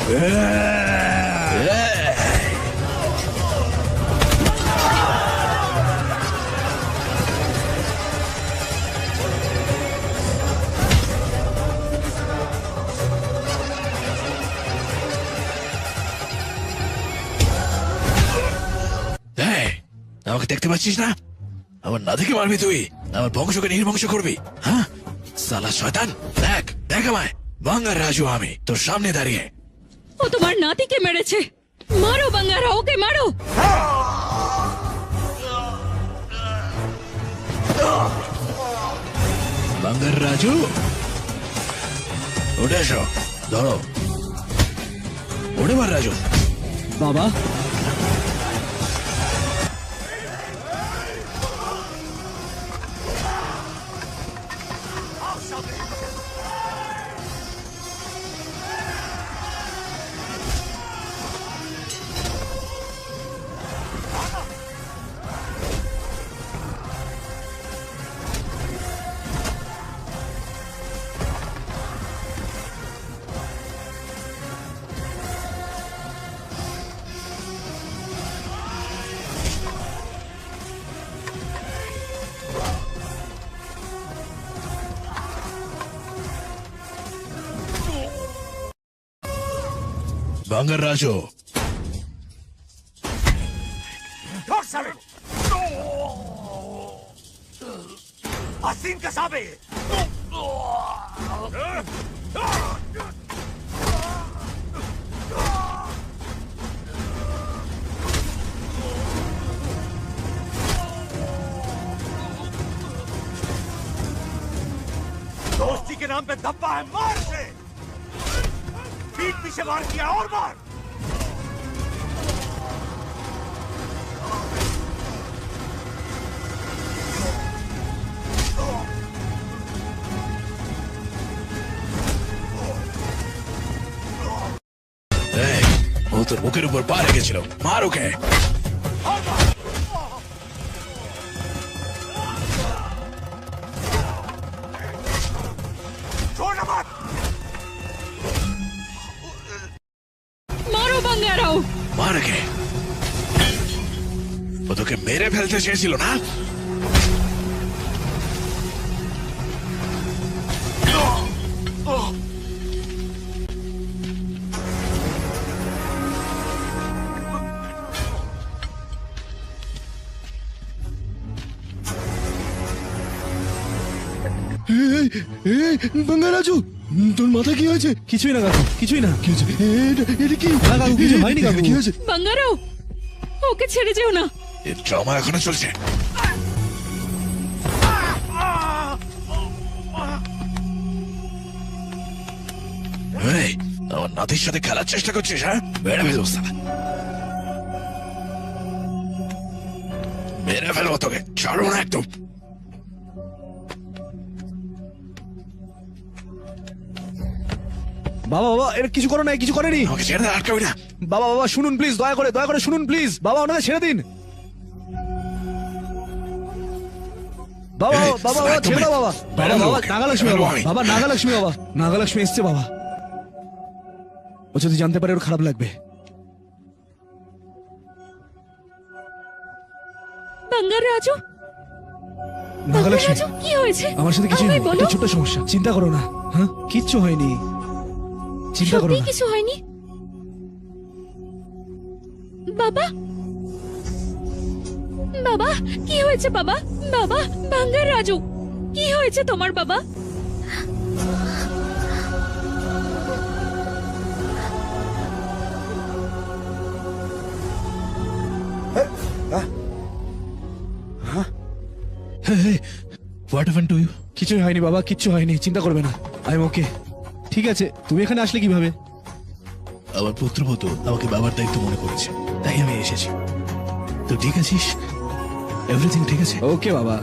[SPEAKER 2] এই, আমাকে দেখতে পাচ্ছিস না? আমার না দেখে মারবি তুই? আমার বংশকে নির্বংশ করবি? হ্যাঁ সালা শয়তান, দেখ দেখ আমায়, বাঙ্গার রাজু আমি তোর সামনে দাঁড়িয়ে।
[SPEAKER 3] ও তোমার নাতিকে মেরেছে। মারো বাঙ্গারা, ওকে মারো।
[SPEAKER 2] বাঙ্গার রাজু, উঠে এসো, ধরো, উঠে মার রাজু।
[SPEAKER 1] বাবা
[SPEAKER 2] বাঙ্গার রাজু,
[SPEAKER 9] दोस्ती के नाम पे धब्बा है, मार से पीठ पीछे मार किया और मार।
[SPEAKER 2] এই, ও তোর মুখের উপর পা রেখেছিল, মার ওকে।
[SPEAKER 9] छोड़ना मत।
[SPEAKER 3] মারো বাঙ্গারাও।
[SPEAKER 2] মার ওকে। ও তোকে মেরে ফেলতে চেয়েছিল না?
[SPEAKER 4] বাঙ্গা রাজু, তোর মাথা কি হয়েছে?
[SPEAKER 1] কিছুই না কাকু, কিছুই না।
[SPEAKER 4] কি হয়েছে? এটা কি?
[SPEAKER 1] না কাকু, কিছু হয়নি কাকু।
[SPEAKER 4] কি হয়েছে?
[SPEAKER 3] বাঙ্গারাও, ওকে ছেড়ে যেও না।
[SPEAKER 2] এর ড্রামা এখনো চলছে। এই, আমার নাতির সাথে খেলার চেষ্টা করছিস? হ্যাঁ, মেরে ফেলবো শালা। মেরে ফেলবো তোকে, ছাড়বো না একদম।
[SPEAKER 1] বাবা বাবা, এর কিছু করো না, কিছু করেনি।
[SPEAKER 2] আমাকে ছেড়ে দে, আটকাবি না।
[SPEAKER 1] বাবা বাবা শুনুন প্লিজ, দয়া করে শুনুন প্লিজ। বাবা ওনাকে ছেড়ে দিন। বাবা
[SPEAKER 2] এই,
[SPEAKER 1] বাবা বাবা, ছেড়ে দাও বাবা। বাবা
[SPEAKER 2] বেরো
[SPEAKER 1] বাবা,
[SPEAKER 2] ওকে,
[SPEAKER 1] নাগালক্ষ্মী
[SPEAKER 2] বেরো
[SPEAKER 1] বাবা,
[SPEAKER 2] আমি।
[SPEAKER 1] বাবা নাগালক্ষ্মী বাবা, নাগালক্ষ্মী এসছে বাবা। ও যদি জানতে পারে ওর খারাপ লাগবে।
[SPEAKER 3] বাঙ্গার রাজু, বাঙ্গার
[SPEAKER 1] নাগালক্ষ্মী,
[SPEAKER 3] রাজু, কি হয়েছে?
[SPEAKER 1] আমার সাথে কিছু
[SPEAKER 3] আমায় বলো।
[SPEAKER 1] ছোট সমস্যা, চিন্তা করো না। হ্যাঁ, কিচ্ছু হয়নি, চিন্তা করো
[SPEAKER 3] সত্যি
[SPEAKER 1] না।
[SPEAKER 3] কিছু হয়নি? বাবা, বাবা, কি হয়েছে বাবা? বাবা, বাঙ্গার রাজু, কি হয়েছে তোমার বাবা?
[SPEAKER 2] What happened to you?
[SPEAKER 1] কিছুই হয়নি বাবা, কিচ্ছু হয়নি, চিন্তা করবে না। I am okay. ঠিক আছে, তুমি এখানে আসলে কিভাবে?
[SPEAKER 2] আমার পুত্রবধূ আমাকে বাবার দায়িত্ব মনে করেছে, তাই আমি এসেছি। তো ঠিক আছিস? এভরিথিং ঠিক আছে?
[SPEAKER 1] ওকে বাবা।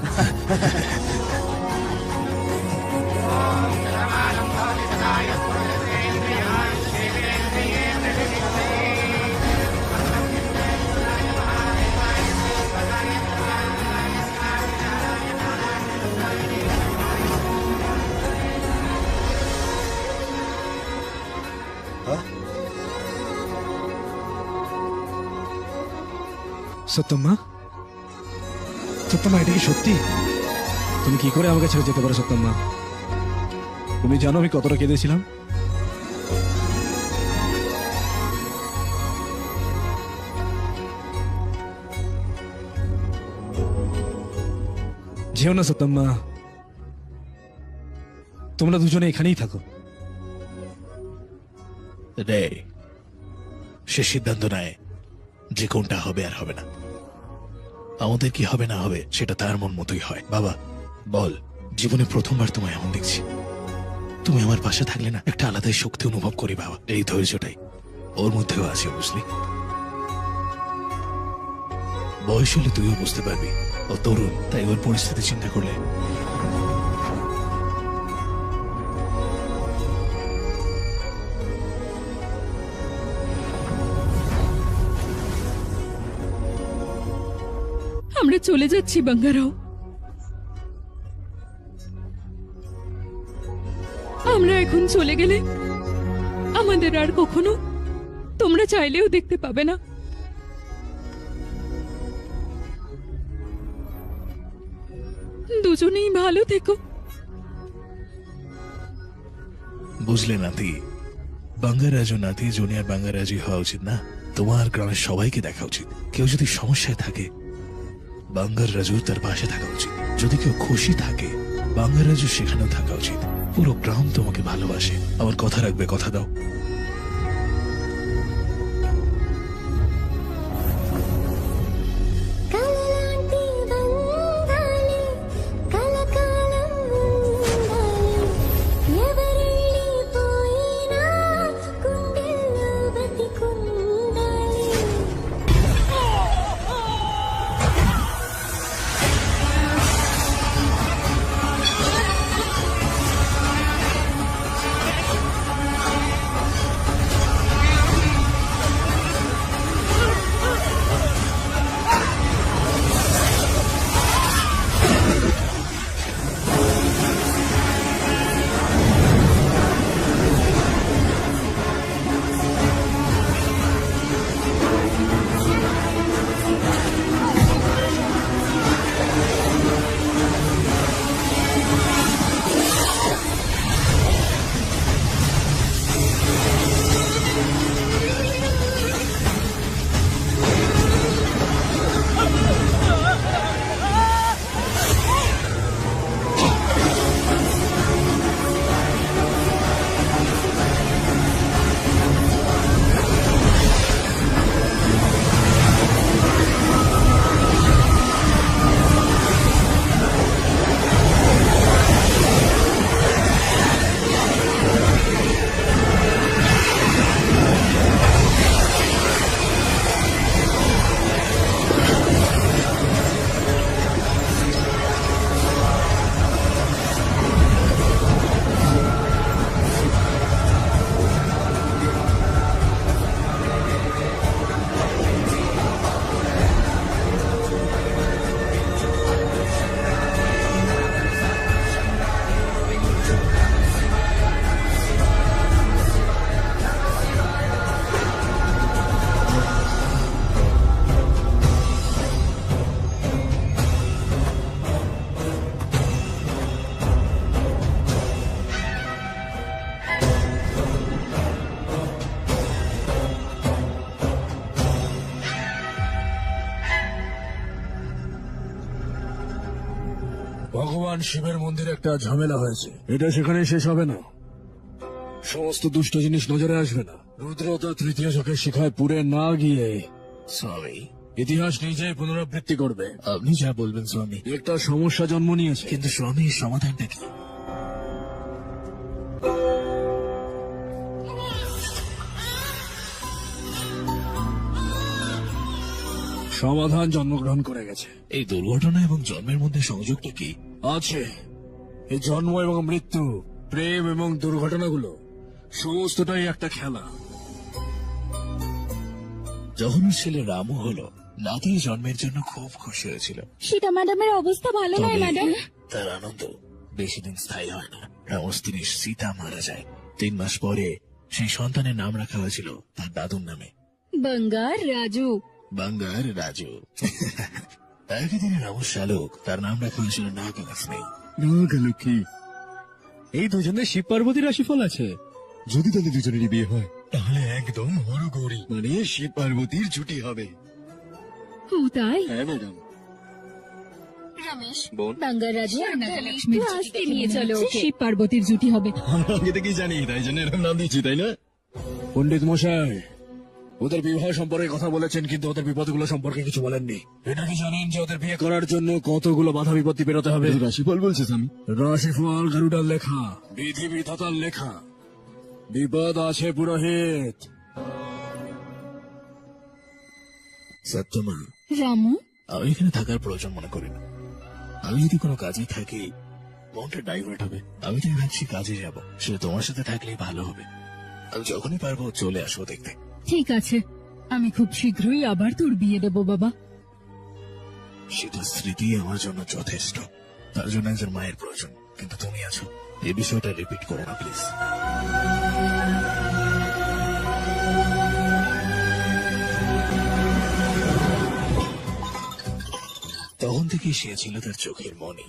[SPEAKER 1] সত্যম্মা, সত্যম্মা, এটা কি সত্যি? তুমি কি করে আমাকে ছেড়ে যেতে পারো সত্যম্মা? তুমি জানো আমি কতটা কেঁদেছিলাম। যেও না সত্যম্মা, তোমরা দুজনে এখানেই থাকো।
[SPEAKER 2] রে সে সিদ্ধান্ত নেয় যে কোনটা হবে আর হবে না। আমাদের কি হবে না হবে সেটা তার মন মতোই হয়। বাবা বল, জীবনে প্রথমবার তোমায় এমন দেখছি। তুমি আমার পাশে থাকলে না একটা আলাদাই শক্তি অনুভব করি বাবা। এই ধৈর্যটাই ওর মধ্যেও আছে, বুঝলি? বয়স হলে তুইও বুঝতে পারবি ও তরুণ, তাই ওর পরিস্থিতি চিন্তা করলে
[SPEAKER 3] আমরা চলে যাচ্ছি বাঙ্গারাও। আমরা এখন চলে গেলে আমাদের আর কখনো তোমরা চাইলেও দেখতে পাবে না। দুজনেই ভালো থেকো।
[SPEAKER 2] বুঝলে নাতি, বাঙ্গারাজু নাতি জুনিয়র বাঙ্গারাজি হওয়া উচিত না। তোমার গ্রামের সবাইকে দেখা উচিত। কেউ যদি সমস্যায় থাকে বাঙ্গারাজু তার পাশে থাকা উচিত। যদি কেউ খুশি থাকে বাঙ্গারাজু সেখানেও থাকা উচিত। পুরো গ্রাম তোমাকে ভালোবাসে। আমার কথা রাখবে, কথা দাও।
[SPEAKER 1] ভগবান শিবের মন্দিরে একটা ঝামেলা হয়েছে। এটা সেখানে শেষ হবে না। সমস্ত দুষ্ট জিনিস নজরে আসবে না। রুদ্র তার তৃতীয় চোখের শিখায় পুড়ে না গিয়ে
[SPEAKER 2] স্বামী,
[SPEAKER 1] ইতিহাস নিজেই পুনরাবৃত্তি করবে।
[SPEAKER 2] আপনি যা বলবেন স্বামী।
[SPEAKER 1] একটা সমস্যা জন্ম নিয়েছে।
[SPEAKER 2] কিন্তু স্বামী, সমাধানটা কি?
[SPEAKER 1] সমাধান জন্মগ্রহণ করে গেছে।
[SPEAKER 2] এই দুর্ঘটনা এবং জন্মের মধ্যে সংযোগটা কি?
[SPEAKER 1] আছে। এই জন্ম এবং মৃত্যু, প্রেম এবং দুর্ঘটনাগুলো সমস্তটাই একটা খেলা।
[SPEAKER 2] যখন ওর ছেলে রামু হলো, নাতির জন্মের জন্য খুব খুশি হয়েছিল।
[SPEAKER 3] সীতা ম্যাডামের অবস্থা ভালো নয়
[SPEAKER 2] তবে
[SPEAKER 3] ম্যাডাম।
[SPEAKER 2] তার আনন্দ বেশি দিন স্থায়ী হয় না। রামুর স্ত্রী সীতা মারা যায়। 3 মাস পরে সেই সন্তানের নাম রাখা হয়েছিল তার দাদুর নামে।
[SPEAKER 3] বাঙ্গার রাজু।
[SPEAKER 2] বাঙ্গার রাজু। একদিনের অবশ্যালোক, তার নাম রাখা হয়েছিল নাগলক্ষ্মী।
[SPEAKER 4] নাগালক্ষ্মী।
[SPEAKER 1] এই দুজনের শিব পার্বতী রাশিফল আছে।
[SPEAKER 4] যদি তাদের দুজনেরই বিয়ে হয় তাহলে একদম হরগৌরী, মানে শিব পার্বতীর জুটি হবে।
[SPEAKER 3] ও তাই?
[SPEAKER 4] হ্যাঁ ম্যাডাম।
[SPEAKER 3] রমেশ,
[SPEAKER 4] বোন,
[SPEAKER 3] বাঙ্গার রাজু আর নাগালক্ষ্মীর আসতে নিয়ে চলো, শিব পার্বতীর জুটি হবে।
[SPEAKER 4] আমরা আগে থেকেই জানি, তাই জন্য এরকম নাম দিচ্ছি, তাই না?
[SPEAKER 1] পণ্ডিত মশাই, ওদের বিবাহ সম্পর্কে কথা বলেছেন, কিন্তু ওদের বিপদগুলো সম্পর্কে কিছু বলেননি। এটা কি জানেন যে ওদের বিয়ে করার জন্য কতগুলো বাধা বিপত্তি পেরোতে হবে?
[SPEAKER 4] রাশিফল বলছে স্বামী।
[SPEAKER 1] রাশিফল গরুডার লেখা, বিধি বিধাতার লেখা। বিপদ আছে পুরোহিত।
[SPEAKER 2] সত্যমা,
[SPEAKER 3] রামু,
[SPEAKER 2] আমি এখানে থাকার প্রয়োজন মনে করি না। আমি যদি কোনো কাজে থাকি, মনটা ডাইভার্ট হবে। আমি তো ভাবছি কাজে যাব, সে তোমার সাথে থাকলেই ভালো হবে। আমি যখনই পারবো চলে আসবো দেখতে।
[SPEAKER 3] ঠিক আছে, আমি খুব শীঘ্রই আবার তোর বিয়ে দেবো বাবা।
[SPEAKER 2] সেটা স্মৃতি আমার জন্য যথেষ্ট। তার জন্য একজন মায়ের প্রয়োজন, কিন্তু তুমি আছো। এই বিষয়টা রিপিট করো না প্লিজ। তখন থেকে সে ছিল তার চোখের মনি।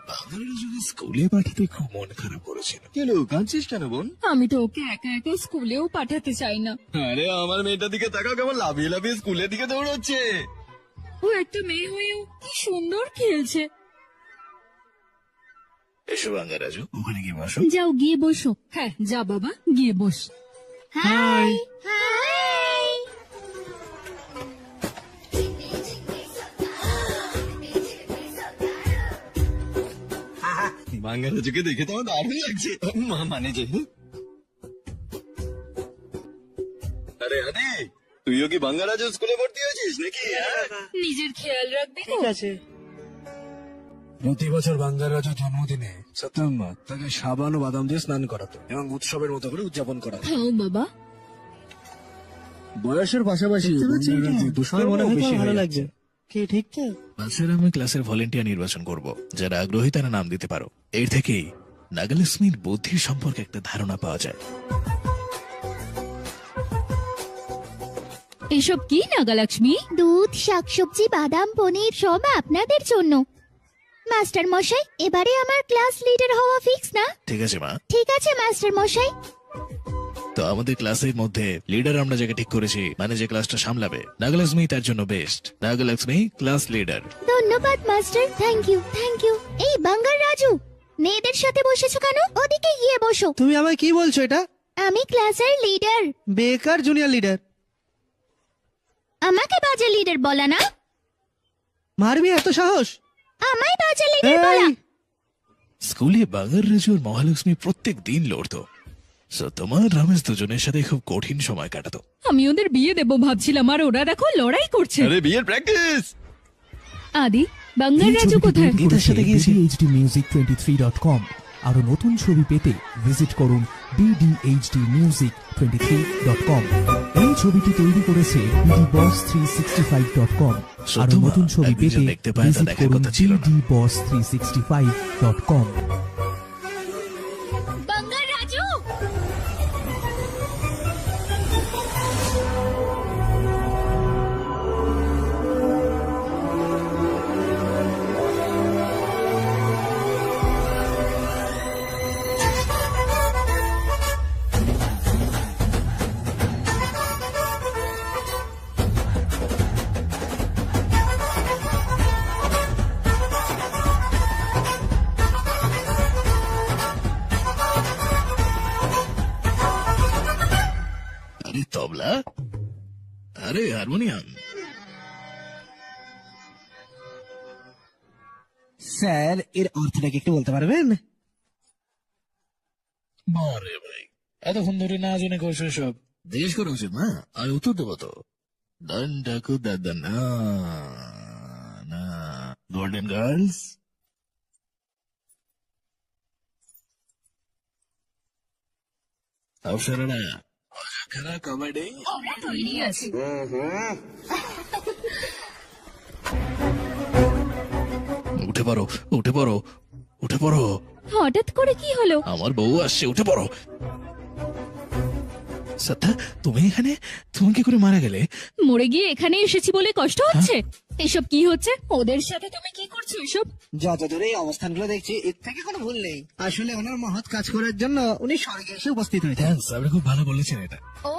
[SPEAKER 2] বাঙালিরা যদি স্কুলে পাঠাতে খুব মন খারাপ করেছিল।
[SPEAKER 4] কেন কাঁদছিস কেন বোন?
[SPEAKER 3] আমি তো ওকে একা একা স্কুলেও পাঠাতে চাই না।
[SPEAKER 4] আরে আমার মেয়েটার দিকে তাকাও, কেমন লাভিয়ে লাভিয়ে স্কুলের দিকে দৌড়চ্ছে।
[SPEAKER 3] ও একটা মেয়ে হয়েও কি সুন্দর খেলছে।
[SPEAKER 2] এসো বাঙ্গা রাজু, ওখানে গিয়ে বসো।
[SPEAKER 3] যাও গিয়ে বসো। হ্যাঁ যা বাবা, গিয়ে বস।
[SPEAKER 1] হাই।
[SPEAKER 4] বাঙ্গালা চোখে দেখে তো আমার দারুণ লাগছে। মানে যে আরে আরে, তুইও কি বাঙ্গারাজ স্কুলে ভর্তি হয়েছিস নাকি?
[SPEAKER 3] নিজের খেয়াল রাখবি।
[SPEAKER 1] ঠিক আছে। প্রতি বছর বাঙ্গার রাজার জন্মদিনে সত্যম্মা তাকে সাবান ও বাদাম দিয়ে স্নান করাতো এবং উৎসবের মতো করে উদযাপন করাতো।
[SPEAKER 3] হ্যাঁ বাবা,
[SPEAKER 1] বয়সের পাশাপাশি দুষ্কর্মও বেশি ভালো লাগছে।
[SPEAKER 5] কি ঠিক তো?
[SPEAKER 2] বাচ্চারা আমি ক্লাসের ভলেন্টিয়ার নির্বাচন করব। যারা আগ্রহী তারা নাম দিতে পারো। এর থেকেই নাগালক্ষ্মীর বুদ্ধির সম্পর্কে একটা ধারণা পাওয়া যায়।
[SPEAKER 3] এসব কি নাগালক্ষ্মী?
[SPEAKER 10] দুধ, শাকসবজি, বাদাম, পনির সব আপনাদের জন্য। মাস্টার মশাই, এবারে আমার ক্লাস লিডার হওয়া ফিক্স না?
[SPEAKER 2] ঠিক আছে মা।
[SPEAKER 10] ঠিক আছে মাস্টার মশাই।
[SPEAKER 2] তো আমাদের ক্লাসের মধ্যে লিডার আমরা যাকে ঠিক করেছি, মানে যে ক্লাসটা সামলাবে, নাগালক্ষ্মী তার জন্য বেস্ট। Nagalakshmi class leader.
[SPEAKER 10] ধন্যবাদ master, thank you thank you. এই বাঙ্গার রাজু, মেয়েদের সাথে বসেছো কেন? ওদিকে গিয়ে বসো।
[SPEAKER 1] তুমি আমায় কি বলছো? এটা
[SPEAKER 10] আমি ক্লাসের লিডার।
[SPEAKER 1] বেকার জুনিয়র লিডার।
[SPEAKER 10] আমাকে বাজে লিডার বলা না?
[SPEAKER 1] মারবি এত সাহস?
[SPEAKER 10] আমায় বাজে লিডার বলা?
[SPEAKER 2] স্কুলে বাগার রাজু আর মহালক্ষ্মী প্রত্যেক দিন লড়তো। So, তোমার রমেশ দুজনের সাথে খুব কঠিন সময় কাটাতো।
[SPEAKER 3] আমি ওদের বিয়ে দেবো ভাবছিলাম, আর ওরা দেখো লড়াই করছে।
[SPEAKER 4] আরে বিয়ের প্র্যাকটিস।
[SPEAKER 3] আদি, বাঙ্গার
[SPEAKER 7] এই
[SPEAKER 3] রাজু
[SPEAKER 7] ছবিটি
[SPEAKER 3] কোথায়?
[SPEAKER 7] তৈরি করেছে bdhdmusic23.com। আরো নতুন ছবি পেতে ভিজিট করুন bdhdmusic23.com। এই ছবিটি তৈরি করেছে bdboss365.com। আরো
[SPEAKER 2] সত্যমা,
[SPEAKER 7] নতুন ছবি
[SPEAKER 2] একদিন যা
[SPEAKER 7] পেতে
[SPEAKER 2] দেখতে পায় তা
[SPEAKER 7] ভিজিট
[SPEAKER 2] দেখার
[SPEAKER 7] করুন
[SPEAKER 2] কথা ছিল না।
[SPEAKER 7] bdboss365.com।
[SPEAKER 3] বাঙ্গার রাজু,
[SPEAKER 2] আরে তবলা, আরে হারমোনিয়াম।
[SPEAKER 1] স্যার, এর অর্থটা কি একটু বলতে পারবেন?
[SPEAKER 2] বারে ভাই, এতক্ষণ ধরে না জেনে করছো সব। জিজ্ঞেস করা উচিত না, আমি উত্তর দেবো তো। ডান ডাকু দাদা না না, গোল্ডেন গার্লস। অবসররা খেলা কবাডি।
[SPEAKER 3] তৈরি আছে।
[SPEAKER 2] উঠে পড়ো, উঠে পড়ো, উঠে পড়ো।
[SPEAKER 3] হঠাৎ করে কি হলো?
[SPEAKER 2] আমার বউ আসছে, উঠে পড়ো। সত্যা তুমি এখানে, তুমি কি করে মারা গেলে?
[SPEAKER 3] মরে গিয়ে এখানে এসেছি বলে কষ্ট হচ্ছে? এসব কি হচ্ছে? ওদের সাথে তুমি কি করছো এসব?
[SPEAKER 1] যতদূর এই অবস্থানগুলো দেখছি এর থেকে কোনো ভুল নেই। আসলে ওনার মহৎ কাজ করার জন্য উনি স্বর্গে এসে উপস্থিত হয়েছেন।
[SPEAKER 2] থ্যাঙ্কস, আপনি খুব ভালো বলেছেন এটা।
[SPEAKER 3] ও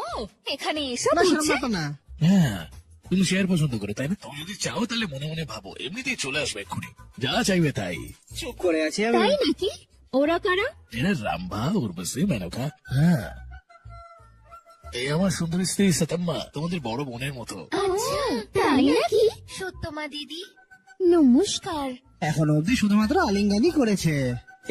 [SPEAKER 3] এখানে এসব
[SPEAKER 1] না,
[SPEAKER 3] হচ্ছে?
[SPEAKER 1] সেরকম ব্যাপার না।
[SPEAKER 2] হ্যাঁ, তুমি শেয়ার পছন্দ করে তাই না? তুমি যদি চাও তাহলে মনে মনে ভাবো, এমনিতেই চলে আসবে এক্ষুনি, যা চাইবে তাই।
[SPEAKER 1] চুপ করে আছি আমি।
[SPEAKER 3] তাই নাকি? ওরা কারা?
[SPEAKER 2] এরা রাম্ভা, উর্বশী, মেনকা। হ্যাঁ, এই আমার সুন্দরী স্ত্রী সতম্মা, তোমাদের বড় বোনের মতো।
[SPEAKER 10] আচ্ছা তাই নাকি? সত্যমা দিদি নমস্কার।
[SPEAKER 1] এখন অবধি শুধুমাত্র আলিঙ্গনই করেছে,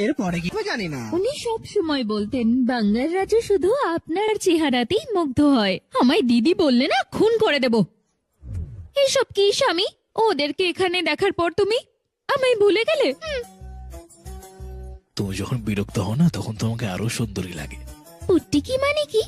[SPEAKER 1] এরপরে কি জানি না।
[SPEAKER 3] উনি সব সময় বলতেন বাংলার রাজু শুধু আপনার চেহারাতেই মুগ্ধ হয়। আমায় দিদি বললে না খুন করে দেব। এসব কি স্বামী? ওদেরকে এখানে দেখার পর তুমি আমায় ভুলে গেলে?
[SPEAKER 2] তুমি যখন বিরক্ত হও না তখন তোমাকে আরো সুন্দরী লাগে।
[SPEAKER 10] পুট্টি কি মানে কি?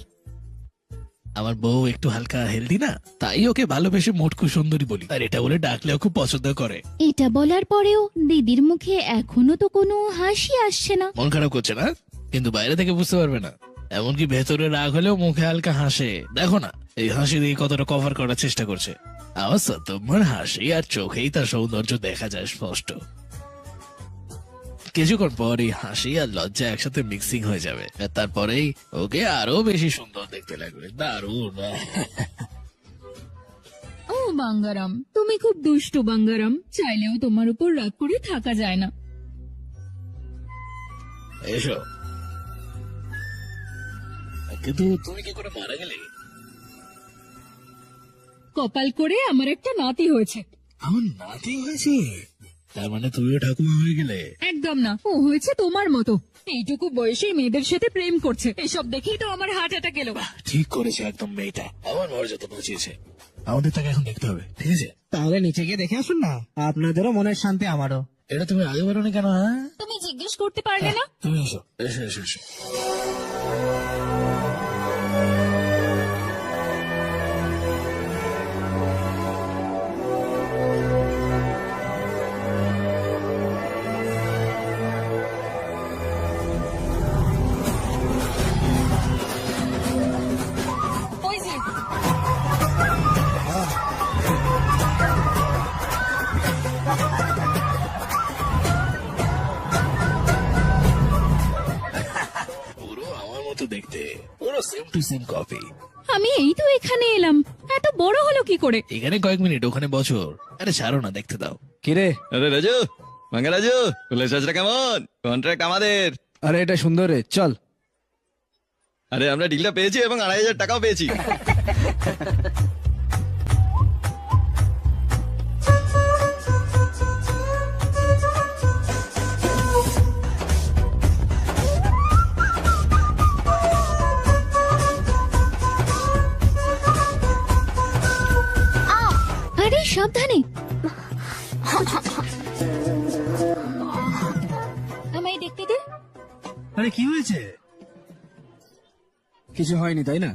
[SPEAKER 2] আমার বউ একটু হালকা হেলদি না, তাই ওকে ভালোবেসে মোটকু সুন্দরী বলি, আর এটা বলে ডাকলেও খুব পছন্দ করে।
[SPEAKER 10] এটা বলার পরেও দিদির মুখে এখনো তো কোনো হাসি আসছে না।
[SPEAKER 2] মন খারাপ করছে না, কিন্তু বাইরে থেকে বুঝতে পারবে না। এমনকি ভেতরে রাগ হলেও মুখে হালকা হাসে। দেখো না এই হাসি দিয়ে কতটা কভার করার চেষ্টা করছে। আমার সত্যমার হাসি আর চোখেই তার সৌন্দর্য দেখা যায় স্পষ্ট। কিছুক্ষণ পর এই হাসি আর লজ্জা একসাথে মিক্সিং হয়ে যাবে, আর তারপরেই ওকে আরো বেশি সুন্দর দেখতে লাগবে। দারুণ।
[SPEAKER 3] ও বাঙ্গারাম, তুমি খুব দুষ্টু বাঙ্গারাম। চাইলেও তোমার উপর রাগ করে থাকা যায় না।
[SPEAKER 2] এসো। কিন্তু তুমি কি করে মারা গেলে?
[SPEAKER 3] কপাল করে আমার একটা নাতি হয়েছে।
[SPEAKER 2] আমার নাতি হয়েছে? তার মানে তুমিও ঠাকুমা হয়ে গেলে?
[SPEAKER 3] একদম না, ও হয়েছে তোমার মতো। এইটুকু বয়সে মেয়েদের সাথে প্রেম করছে। এসব দেখেই তো আমার হার্ট অ্যাটাক এলো।
[SPEAKER 2] ঠিক করেছে একদম মেয়েটা, আমার মর্যাদা বাঁচিয়েছে। আমাদের তাকে এখন দেখতে হবে, ঠিক আছে?
[SPEAKER 1] তাহলে নিচে গিয়ে দেখে আসুন না, আপনাদেরও মনের শান্তি আমারও।
[SPEAKER 2] এটা তুমি আগে বলোনি কেন? হ্যাঁ,
[SPEAKER 3] তুমি জিজ্ঞেস করতে পারলে না?
[SPEAKER 2] তুমি এসো এসো এসো এসো।
[SPEAKER 3] ওই যে
[SPEAKER 2] পুরো আমার মতো দেখতে, পুরো সেম টু সেম কপি।
[SPEAKER 3] আমি এই তো এখানে এলাম, এত বড় হলো কি করে?
[SPEAKER 2] এখানে কয়েক মিনিট, ওখানে বছর। আরে ছাড়ো না, দেখতে দাও।
[SPEAKER 1] কিরে?
[SPEAKER 4] আরে রাজু, ভাঙ্গা রাজু, পুলিশ আসরা কেমন? কন্ট্রাক্ট আমাদের।
[SPEAKER 1] আরে এটা সুন্দর রে, চল।
[SPEAKER 4] আরে আমরা ডিলটা পেয়েছি এবং 2,500 টাকাও পেয়েছি।
[SPEAKER 10] আরে সাবধানে।
[SPEAKER 3] আমায় দেখতে দে।
[SPEAKER 1] আরে কি হয়েছে? কিছু হয়নি তাই না?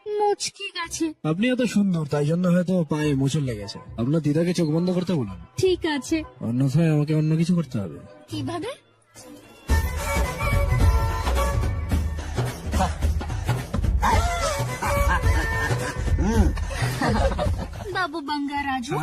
[SPEAKER 3] মুচকি গেছে।
[SPEAKER 1] আপনি এত সুন্দর, তাই জন্য হয়তো পায়ে মোচড় লেগেছে। আপনার দিদাকে চোখ বন্ধ করতে বলুন,
[SPEAKER 3] ঠিক আছে।
[SPEAKER 1] অন্যথায় আমাকে অন্য কিছু করতে হবে।
[SPEAKER 3] কিভাবে? বাবু বাঙ্গা রাজু,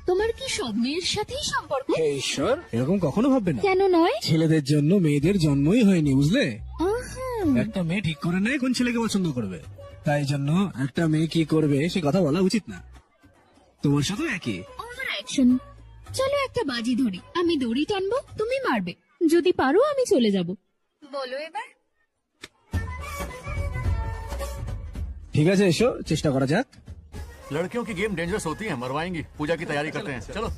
[SPEAKER 3] তোমার কি সব মেয়ের সাথেই সম্পর্ক?
[SPEAKER 1] হে ঈশ্বর, এরকম কখনো ভাববে না।
[SPEAKER 10] কেন নয়?
[SPEAKER 1] ছেলেদের জন্য মেয়েদের জন্মই হয়নি, বুঝলে?
[SPEAKER 10] আহা,
[SPEAKER 1] একটা মেয়ে ঠিক করে নেয় কোন ছেলেকে পছন্দ করবে, তাই জন্য একটা মেয়ে কি করবে সে কথা বলা উচিত না। তোমার সাথে একই।
[SPEAKER 3] Over action. চলো একটা বাজি ধরি, আমি দড়ি টানবো, তুমি মারবে। যদি পারো আমি চলে যাব। বলো এবার।
[SPEAKER 1] ঠিক আছে, এসো চেষ্টা করা যাক।
[SPEAKER 9] लड़कियों की गेम डेंजरस होती है, मरवाएंगी। पूजा की तैयारी करते हैं, चलो।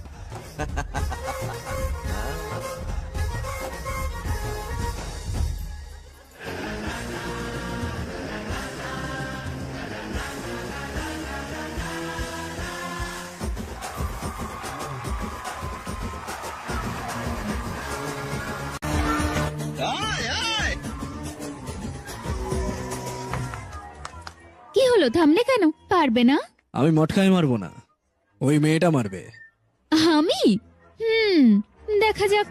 [SPEAKER 10] কি হলো, থামলে কেন? পারবে না?
[SPEAKER 1] আমি মটকায় মারবো না, ওই মেয়েটা মারবে।
[SPEAKER 3] আমি? দেখা যাক।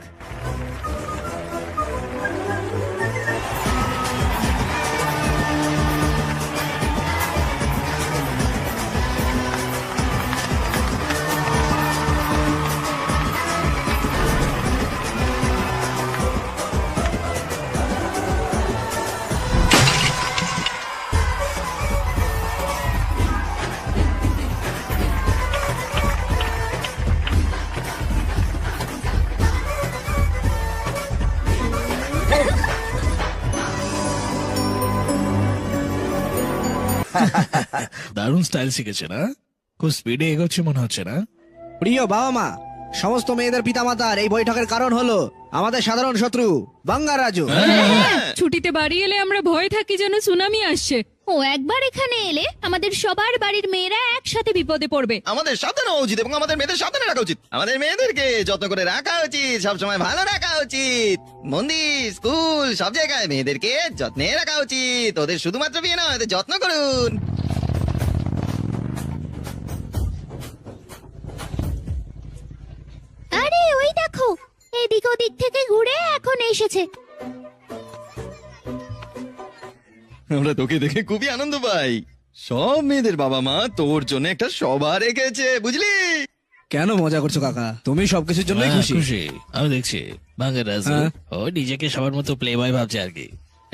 [SPEAKER 2] দারুণ স্টাইল শিখেছে না? খুব স্পিডে এগোচ্ছে মনে হচ্ছে না?
[SPEAKER 1] প্রিয় বাবা মা, সমস্ত মেয়েদের পিতামাতার এই বৈঠকের কারণ হলো আমাদের সাধারণ শত্রু বাঙ্গা রাজু।
[SPEAKER 3] ছুটিতে বাড়ি এলে আমরা ভয় থাকি যেন সুনামি আসছে।
[SPEAKER 10] ও একবার এখানে এলে আমাদের সবার বাড়ির মেয়েরা একসাথে বিপদে পড়বে।
[SPEAKER 4] আমাদের সাবধান হওয়া উচিত এবং আমাদের মেয়েদের সাবধানে রাখা উচিত। আমাদের মেয়েদেরকে যত্ন করে রাখা উচিত, সবসময় ভালো রাখা উচিত। মন্দির, স্কুল, সব জায়গায় মেয়েদেরকে যত্নে রাখা উচিত। ওদের শুধুমাত্র বিয়ে নয়, ওদের যত্ন করুন।
[SPEAKER 10] আরে ওই দেখো, এদিক ওদিক থেকে ঘুরে এখন এসেছে।
[SPEAKER 4] আমরা তোকে দেখে খুবই আনন্দ পাই। সব মেয়েদের বাবা মা তোর জন্য একটা সভা রেখেছে, বুঝলি?
[SPEAKER 1] কেন মজা করছো কাকা? তুমি সবকিছুর জন্য
[SPEAKER 2] হ্যাঁ,
[SPEAKER 1] খুশি?
[SPEAKER 2] খুশি আমি দেখছি। বাঙ্গা রাজু
[SPEAKER 1] হ্যাঁ।
[SPEAKER 2] ও নিজেকে সবার মতো প্লে বয় ভাবছে আর কি।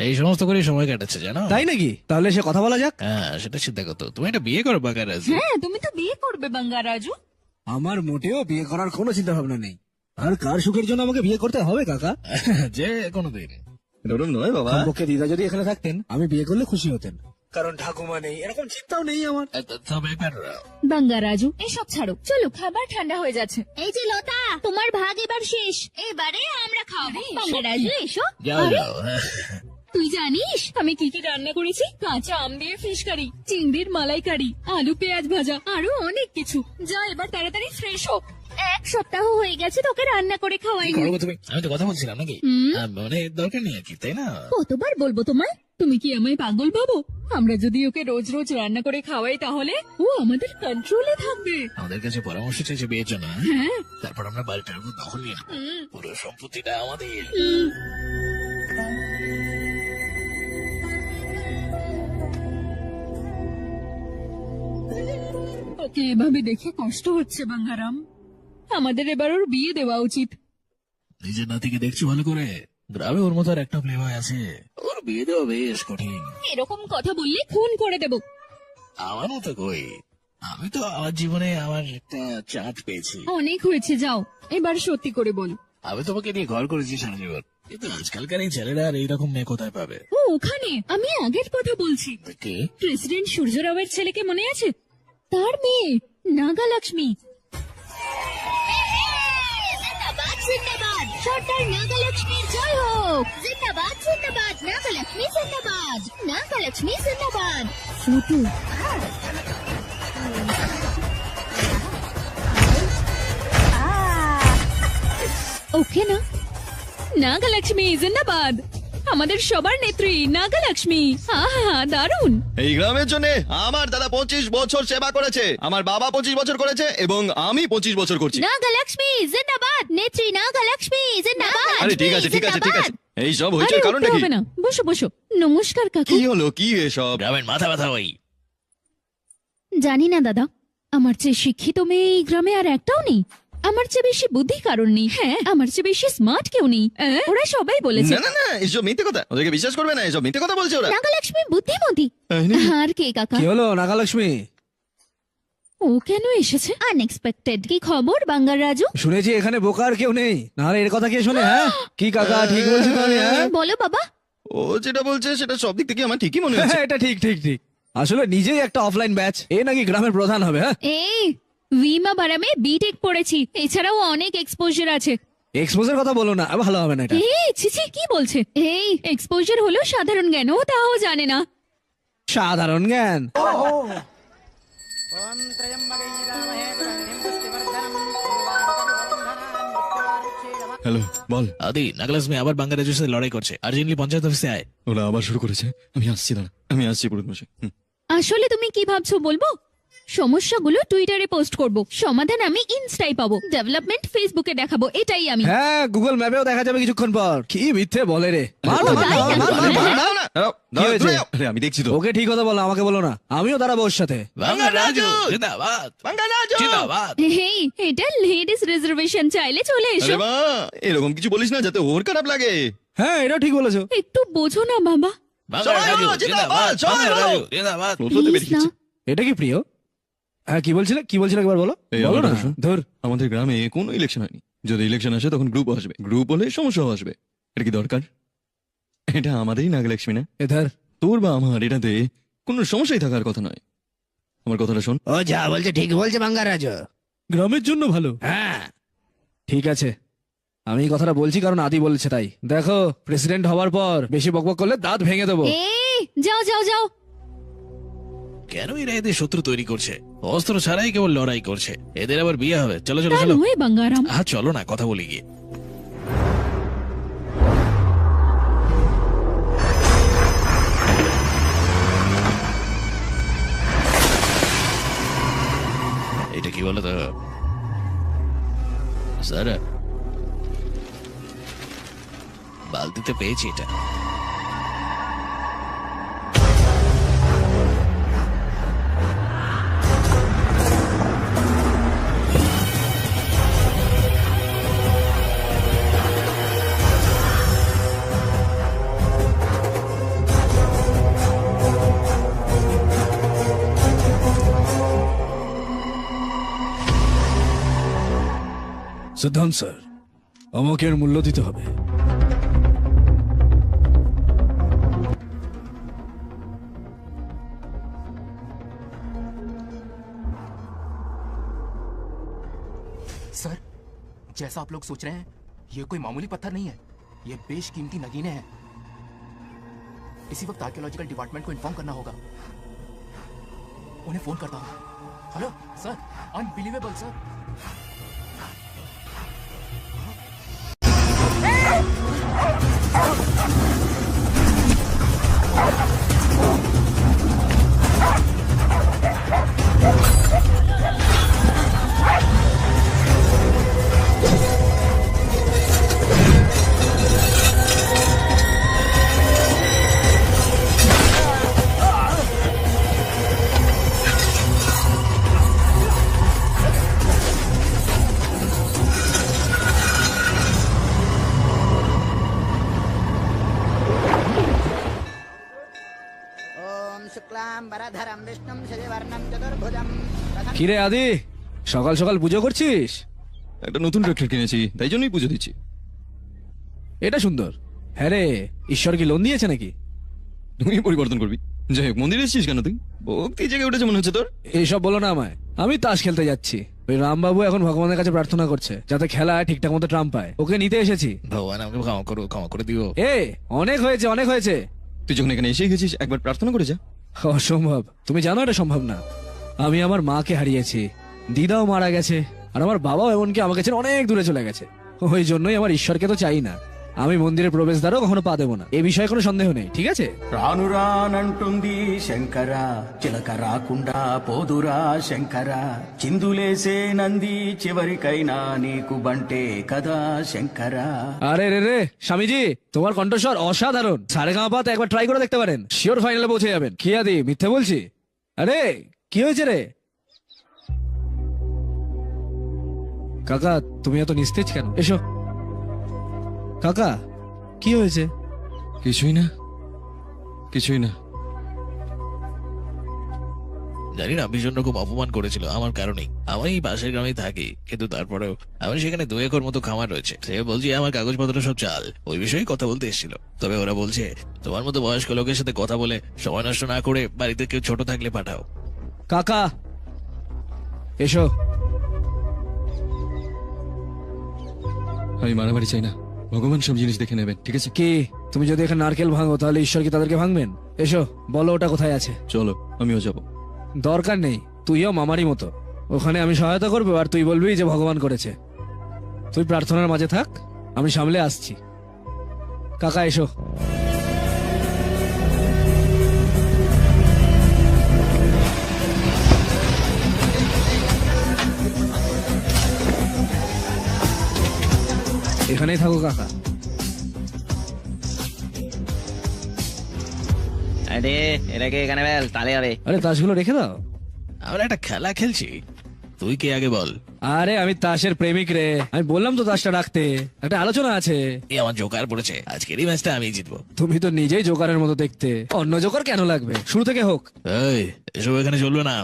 [SPEAKER 2] এই সমস্ত করে সময় কাটাচ্ছে জানো?
[SPEAKER 1] তাই নাকি? তাহলে সে কথা বলা যাক।
[SPEAKER 2] হ্যাঁ, সেটা চিন্তা করতো। তুমি একটা বিয়ে করো বাঙ্গা রাজু।
[SPEAKER 3] হ্যাঁ, তুমি তো বিয়ে করবে বাঙ্গা রাজু।
[SPEAKER 1] আমার মোটেও বিয়ে করার কোনো চিন্তা ভাবনা নেই। আর কার সুখের জন্য আমাকে বিয়ে করতে হবে কাকা?
[SPEAKER 2] যে কোনোদিন।
[SPEAKER 4] এরকম নয় বাবা।
[SPEAKER 1] সম্পর্কে দিদা যদি এখানে থাকতেন আমি বিয়ে করলে খুশি হতেন, কারণ ঠাকুমা নেই, এরকম চিন্তাও নেই আমার।
[SPEAKER 2] তবে এবার
[SPEAKER 3] বাঙ্গা রাজু, এসব ছাড়ো, চলো খাবার ঠান্ডা হয়ে যাচ্ছে।
[SPEAKER 10] এই যে লতা, তোমার ভাগ এবার শেষ, এবারে আমরা খাবো। বাঙ্গা রাজু এসো।
[SPEAKER 2] যাও যাও।
[SPEAKER 3] তুই জানিস আমি কি কি রান্না করেছি? কাঁচা আম দিয়ে ফিশ কারি, চিংড়ির মালাইকারি, আলু পেঁয়াজ ভাজা, আরো অনেক কিছু। যা এবার তাড়াতাড়ি ফ্রেশ হোক।
[SPEAKER 10] এক সপ্তাহ হয়ে গেছে তোকে রান্না করে
[SPEAKER 2] কি
[SPEAKER 10] খাওয়াইনি।
[SPEAKER 2] করবো তুমি? আমি তো কথা বলছিলাম নাকি? মানে দরকার নেই আর কি, তাই না?
[SPEAKER 3] কতবার বলবো তোমায়? তুমি কি আমায় পাগল ভাবো? আমরা যদি ওকে রোজ রোজ রান্না করে খাওয়াই তাহলে ও আমাদের কন্ট্রোলে থাকবে।
[SPEAKER 2] আমাদের কাছে পরামর্শ চাইছে বিয়ের জন্য, হ্যাঁ?
[SPEAKER 3] হ্যাঁ।
[SPEAKER 2] তারপর আমরা বাড়িটার উপর দখল নিয়ে নেবো। পুরো সম্পত্তিটা আমাদের।
[SPEAKER 3] ওকে এভাবে দেখে কষ্ট হচ্ছে বাঙ্গারাম। আমাদের এবার ওর বিয়ে দেওয়া উচিত।
[SPEAKER 2] নিজের নাতিকে দেখছো ভালো করে? গ্রামে ওর মতো আর একটা প্লে বয় আছে, ওর বিয়ে দেওয়া বেশ কঠিন।
[SPEAKER 3] এরকম কথা বললে খুন করে দেব।
[SPEAKER 2] আমার মতো কই, আমি তো আমার জীবনে আমার একটা চাঁদ পেয়েছি।
[SPEAKER 3] অনেক হয়েছে, যাও এবার সত্যি করে বল।
[SPEAKER 2] আমি তোমাকে নিয়ে ঘর করেছি সারা জীবন, কিন্তু আজকালকার এই ছেলেরা আর এইরকম মেয়ে কোথায় পাবে?
[SPEAKER 3] ও ওখানে, আমি আগের কথা বলছি।
[SPEAKER 2] কে?
[SPEAKER 3] প্রেসিডেন্ট সূর্য রাওয়ের ছেলেকে মনে আছে? তার মেয়ে নাগালক্ষ্মী।
[SPEAKER 10] জিন্দাবাদ জিন্দাবাদ, সর্দার নাগালক্ষ্মীর জয় হোক। জিন্দাবাদ জিন্দাবাদ, নাগালক্ষ্মী জিন্দাবাদ, নাগালক্ষ্মী জিন্দাবাদ।
[SPEAKER 3] ফটো ওকে না? নাগালক্ষ্মী জিন্দাবাদ, আমাদের সবার নেত্রী নাগালক্ষ্মী। আহা দারুণ।
[SPEAKER 4] এই গ্রামের জন্য আমার দাদা 25 বছর সেবা করেছে, আমার বাবা 25 বছর করেছে এবং আমি 25 বছর করছি।
[SPEAKER 10] নাগালক্ষ্মী জিন্দাবাদ, নেত্রী নাগালক্ষ্মী জিন্দাবাদ।
[SPEAKER 4] আরে ঠিক আছে ঠিক আছে ঠিক আছে, এই সব
[SPEAKER 3] আরে
[SPEAKER 4] হয়েছে কারণটা
[SPEAKER 3] উঠতে
[SPEAKER 4] কি?
[SPEAKER 3] হবে না, বসো বসো। নমস্কার কাকু।
[SPEAKER 4] কি হলো, কি এসব?
[SPEAKER 2] গ্রামের মাথা ব্যথা ওই।
[SPEAKER 3] জানি না দাদা, আমার চেয়ে শিক্ষিত মেয়ে এই গ্রামে আর একটাও নেই। আমার চেয়ে বেশি বুদ্ধি কারণ নেই। হ্যাঁ, আমার চেয়ে বেশি স্মার্ট কেউ নেই। ওরা সবাই বলেছে।
[SPEAKER 4] না না না, এসব মিথ্যে কথা, ওদেরকে বিশ্বাস করবে না, এসব মিথ্যে কথা বলছে ওরা।
[SPEAKER 10] নাগালক্ষ্মী বুদ্ধিমতী।
[SPEAKER 4] তাই নাকি?
[SPEAKER 3] আর কে কাকা?
[SPEAKER 1] কি হলো নাগালক্ষ্মী?
[SPEAKER 3] ও কেন এসেছে? আনএক্সপেক্টেড। কি খবর বাঙ্গার রাজু?
[SPEAKER 1] শুনেছি এখানে বোকার কেউ নেই, নাহলে এর কথা কে শোনে? হ্যাঁ কি কাকা, ঠিক বলছি তো আমি? হ্যাঁ
[SPEAKER 10] বলো বাবা।
[SPEAKER 4] ও যেটা বলছে সেটা সব দিক থেকে আমার ঠিকই মনে হচ্ছে।
[SPEAKER 1] হ্যাঁ, এটা ঠিক ঠিক ঠিক। আসলে নিজেই একটা অফলাইন ব্যাচ, এ নাকি গ্রামের প্রধান হবে। হ্যাঁ,
[SPEAKER 3] এই ভিমা বারামে বিটেক পড়েছি, এছাড়াও অনেক এক্সপোজার আছে।
[SPEAKER 1] এক্সপোজের কথা বলো না, ভালো হবে না এটা।
[SPEAKER 3] এই ছিছি, কি বলছে? এই এক্সপোজার হলো সাধারণ জ্ঞান, ও তাও জানে না।
[SPEAKER 1] সাধারণ জ্ঞান?
[SPEAKER 4] হ্যালো, বল।
[SPEAKER 2] আদি নাগালক্ষ্মী আবার বাঙ্গা রাজুর সাথে লড়াই করছে, আর্জেন্টলি পঞ্চায়েত অফিসে আয়।
[SPEAKER 4] ওরা আবার শুরু করেছে, আমি আসছি, দাঁড়া আমি আসছি পুরোহিত মশাই।
[SPEAKER 3] আসলে তুমি কি ভাবছো বলবো? সমস্যাগুলো টুইটারে পোস্ট করব, সমাধান আমি ইনস্টায় পাবো, ডেভেলপমেন্ট ফেসবুকে দেখাবো, এটাই আমি।
[SPEAKER 1] হ্যাঁ, গুগল ম্যাপেও দেখা যাবে কিছুক্ষণ পর। কি মিথ্যে বলে রে। মার না, মার না, মার না, মার না।
[SPEAKER 4] দাঁড়াও না, দাঁড়াও,
[SPEAKER 1] কি হয়েছে?
[SPEAKER 4] দূরে যাও। আরে আমি দেখছি তো।
[SPEAKER 1] ওকে ঠিক কথা বলো, আমাকে বলো না। আমিও দাঁড়াবো ওর সাথে।
[SPEAKER 2] বাঙ্গা রাজু জিন্দাবাদ,
[SPEAKER 4] বাঙ্গা রাজু!
[SPEAKER 2] জিন্দাবাদ।
[SPEAKER 3] হেই, এটা লেডিস রিজার্ভেশন, চাইলে চলে
[SPEAKER 4] আরে
[SPEAKER 3] এসো।
[SPEAKER 4] বা, এরকম কিছু বলিস না যাতে ওর খারাপ লাগে।
[SPEAKER 1] হ্যাঁ, এটা ঠিক বলেছো।
[SPEAKER 3] একটু বোঝো না বাবা।
[SPEAKER 2] বাঙ্গা
[SPEAKER 4] সবাই
[SPEAKER 2] রাজু
[SPEAKER 4] হলো, জিন্দাবাদ,
[SPEAKER 2] জিন্দাবাদ,
[SPEAKER 4] সবাই
[SPEAKER 2] বাঙ্গা
[SPEAKER 4] হলো।
[SPEAKER 2] রাজু জিন্দাবাদ।
[SPEAKER 4] প্রথমে
[SPEAKER 3] Please
[SPEAKER 4] বেরিয়ে গেছে।
[SPEAKER 1] এটা কি প্রিয়? হ্যাঁ, কি বলছিলে, কি বলছিলে একবার বলো।
[SPEAKER 4] এই
[SPEAKER 1] বলো
[SPEAKER 4] আমার
[SPEAKER 1] না,
[SPEAKER 4] কথা শোন।
[SPEAKER 1] ধর।
[SPEAKER 4] আমাদের গ্রামে কোনো ইলেকশন হয়নি, যদি ইলেকশন আসে তখন গ্রুপ আসবে, গ্রুপ হলে সমস্যাও আসবে। এটা কি দরকার? এটা আমাদেরই নাগালক্ষ্মী না?
[SPEAKER 1] এ ধর।
[SPEAKER 4] তোর বা আমার এটাতে
[SPEAKER 11] কোনো সমস্যাই থাকার কথা নয়। আমার কথাটা শোন।
[SPEAKER 12] ও যা বলছে ঠিক বলছে বাঙ্গারাজু।
[SPEAKER 1] গ্রামের জন্য ভালো।
[SPEAKER 12] হ্যাঁ
[SPEAKER 1] ঠিক আছে, আমি এই কথাটা বলছি কারণ আদি বলেছে তাই। দেখো, প্রেসিডেন্ট হওয়ার পর বেশি বকবক করলে দাঁত ভেঙে দেবো।
[SPEAKER 3] এই যাও যাও যাও।
[SPEAKER 2] কেন এরা এদের শত্রু তৈরি করছে? অস্ত্র ছাড়াই কেবল লড়াই করছে। এদের আবার বিয়ে হবে। চলো চলো
[SPEAKER 3] তা
[SPEAKER 2] চলো।
[SPEAKER 3] নয় বাঙ্গারাম।
[SPEAKER 2] চলো না, কথা বলি গিয়ে। এটা কি বলো তো স্যার? বালতিতে পেয়েছি এটা।
[SPEAKER 1] সিদ্ধান্ত স্যার, আমাকে এর মূল্য দিতে হবে।
[SPEAKER 6] सर, जैसा आप लोग सोच रहे हैं, ये कोई मामूली पत्थर नहीं है। ये बेशकीमती नगीने हैं। इसी वक्त आर्कियोलॉजिकल डिपार्टमेंट को इन्फॉर्म करना होगा। उन्हें फोन करता हूँ। Hello sir, unbelievable sir.
[SPEAKER 12] ওম শুক্লাম বরধরম বিষ্ণুম শশিবর্ণম চতুর্ভুজম।
[SPEAKER 1] কিরে আদি, সকাল সকাল পুজো করছিস?
[SPEAKER 11] একটা নতুন ট্রাক্টর কিনেছি, তাই জন্যই পুজো দিচ্ছি।
[SPEAKER 1] এটা সুন্দর। হ্যাঁ রে, ঈশ্বর কি লোন দিয়েছে নাকি?
[SPEAKER 11] তুই পরিবর্তন করবি। যাই হোক, মন্দিরে এসেছিস কেন তুই? ভক্তি জেগে উঠেছে মনে হচ্ছে তোর।
[SPEAKER 1] এইসব বলো না আমায়, আমি তাস খেলতে যাচ্ছি। ওই রামবাবু এখন ভগবানের কাছে প্রার্থনা করছে যাতে খেলা ঠিকঠাক মতো ট্রাম্প পায়। ওকে নিতে এসেছি।
[SPEAKER 2] ভগবান আমাকে ক্ষমা করে দিও।
[SPEAKER 1] এ অনেক হয়েছে, অনেক হয়েছে।
[SPEAKER 11] তুই যখন এখানে এসে গেছিস, একবার প্রার্থনা করে যা।
[SPEAKER 1] অসম্ভব, তুমি জানো এটা সম্ভব না। আমি আমার মাকে হারিয়েছি, দিদাও মারা গেছে, আর আমার বাবাও এমনকি আমাকে ছেড়ে অনেক দূরে চলে গেছে। ওই জন্যই আমার ঈশ্বরকে তো চাই না। আমি মন্দিরের প্রবেশদ্বারও কখনো পা দেবো না, এ বিষয়ে কোনো সন্দেহ নেই, ঠিক আছে?
[SPEAKER 12] రానురానంటుంది శంకర, చిలక రాకుండా పోదురా శంకర, చిందులేసే నంది చివరికైనా నీకు బంటే కదా శంకర।
[SPEAKER 1] আরে রে রে স্বামীজি, তোমার কণ্ঠস্বর অসাধারণ। সারেগামাপাতে একবার ট্রাই করে দেখতে পারেন, শিওর ফাইনালে পৌঁছে যাবেন। কি আদি, মিথ্যে বলছি? আরে কি হয়েছে রে কাকা, তুমি এত নিস্তেজ কেন? এসো কাকা, কি হয়েছে?
[SPEAKER 11] কিছুই না, কিছুই না।
[SPEAKER 2] জানি না, ভীষণ রকম অপমান করেছিল আমার কারণেই। আমি এই পাশের গ্রামেই থাকি, কিন্তু তারপরেও আমার সেখানে 2 একর মতো খামার রয়েছে। সে বলছে আমার কাগজপত্র সব চাল। ওই বিষয়ে কথা বলতে এসেছিল। তবে ওরা বলছে তোমার মতো বয়স্ক লোকের সাথে কথা বলে সময় নষ্ট না করে বাড়িতে কেউ ছোট থাকলে পাঠাও।
[SPEAKER 1] কাকা এসো।
[SPEAKER 11] আমি মারামারি চাই না, ভগবান সব জিনিস দেখে নেবেন, ঠিক আছে?
[SPEAKER 1] কি তুমি যদি এখানে নারকেল ভাঙো তাহলে ঈশ্বর কি তাদেরকে ভাঙবেন? এসো, বলো ওটা কোথায় আছে।
[SPEAKER 11] চলো, আমিও যাব।
[SPEAKER 1] দরকার নেই, তুইও মামারই মতো। ওখানে আমি সহায়তা করবো আর তুই বলবি যে ভগবান করেছে। তুই প্রার্থনার মাঝে থাক, আমি সামলে আসছি। কাকা এসো। এখানেই থাকো কাকা।
[SPEAKER 4] আরে এটাকে এখানে বেল, তালে হবে।
[SPEAKER 1] আরে তাসগুলো রেখে দাও।
[SPEAKER 2] আমরা একটা খেলা খেলছি, তুই কে আগে বল।
[SPEAKER 1] আরে আমি তাসের প্রেমিক রে, আমি বললাম তো তাসটা রাখতে, একটা আলোচনা আছে।
[SPEAKER 2] এই আমার জোকার পড়েছে, আজকের এই ম্যাচটা আমি জিতবো।
[SPEAKER 1] তুমি তো নিজেই জোকারের মতো দেখতে, অন্য জোকার কেন লাগবে? শুরু থেকে হোক।
[SPEAKER 2] এই, এসব এখানে চলবে না।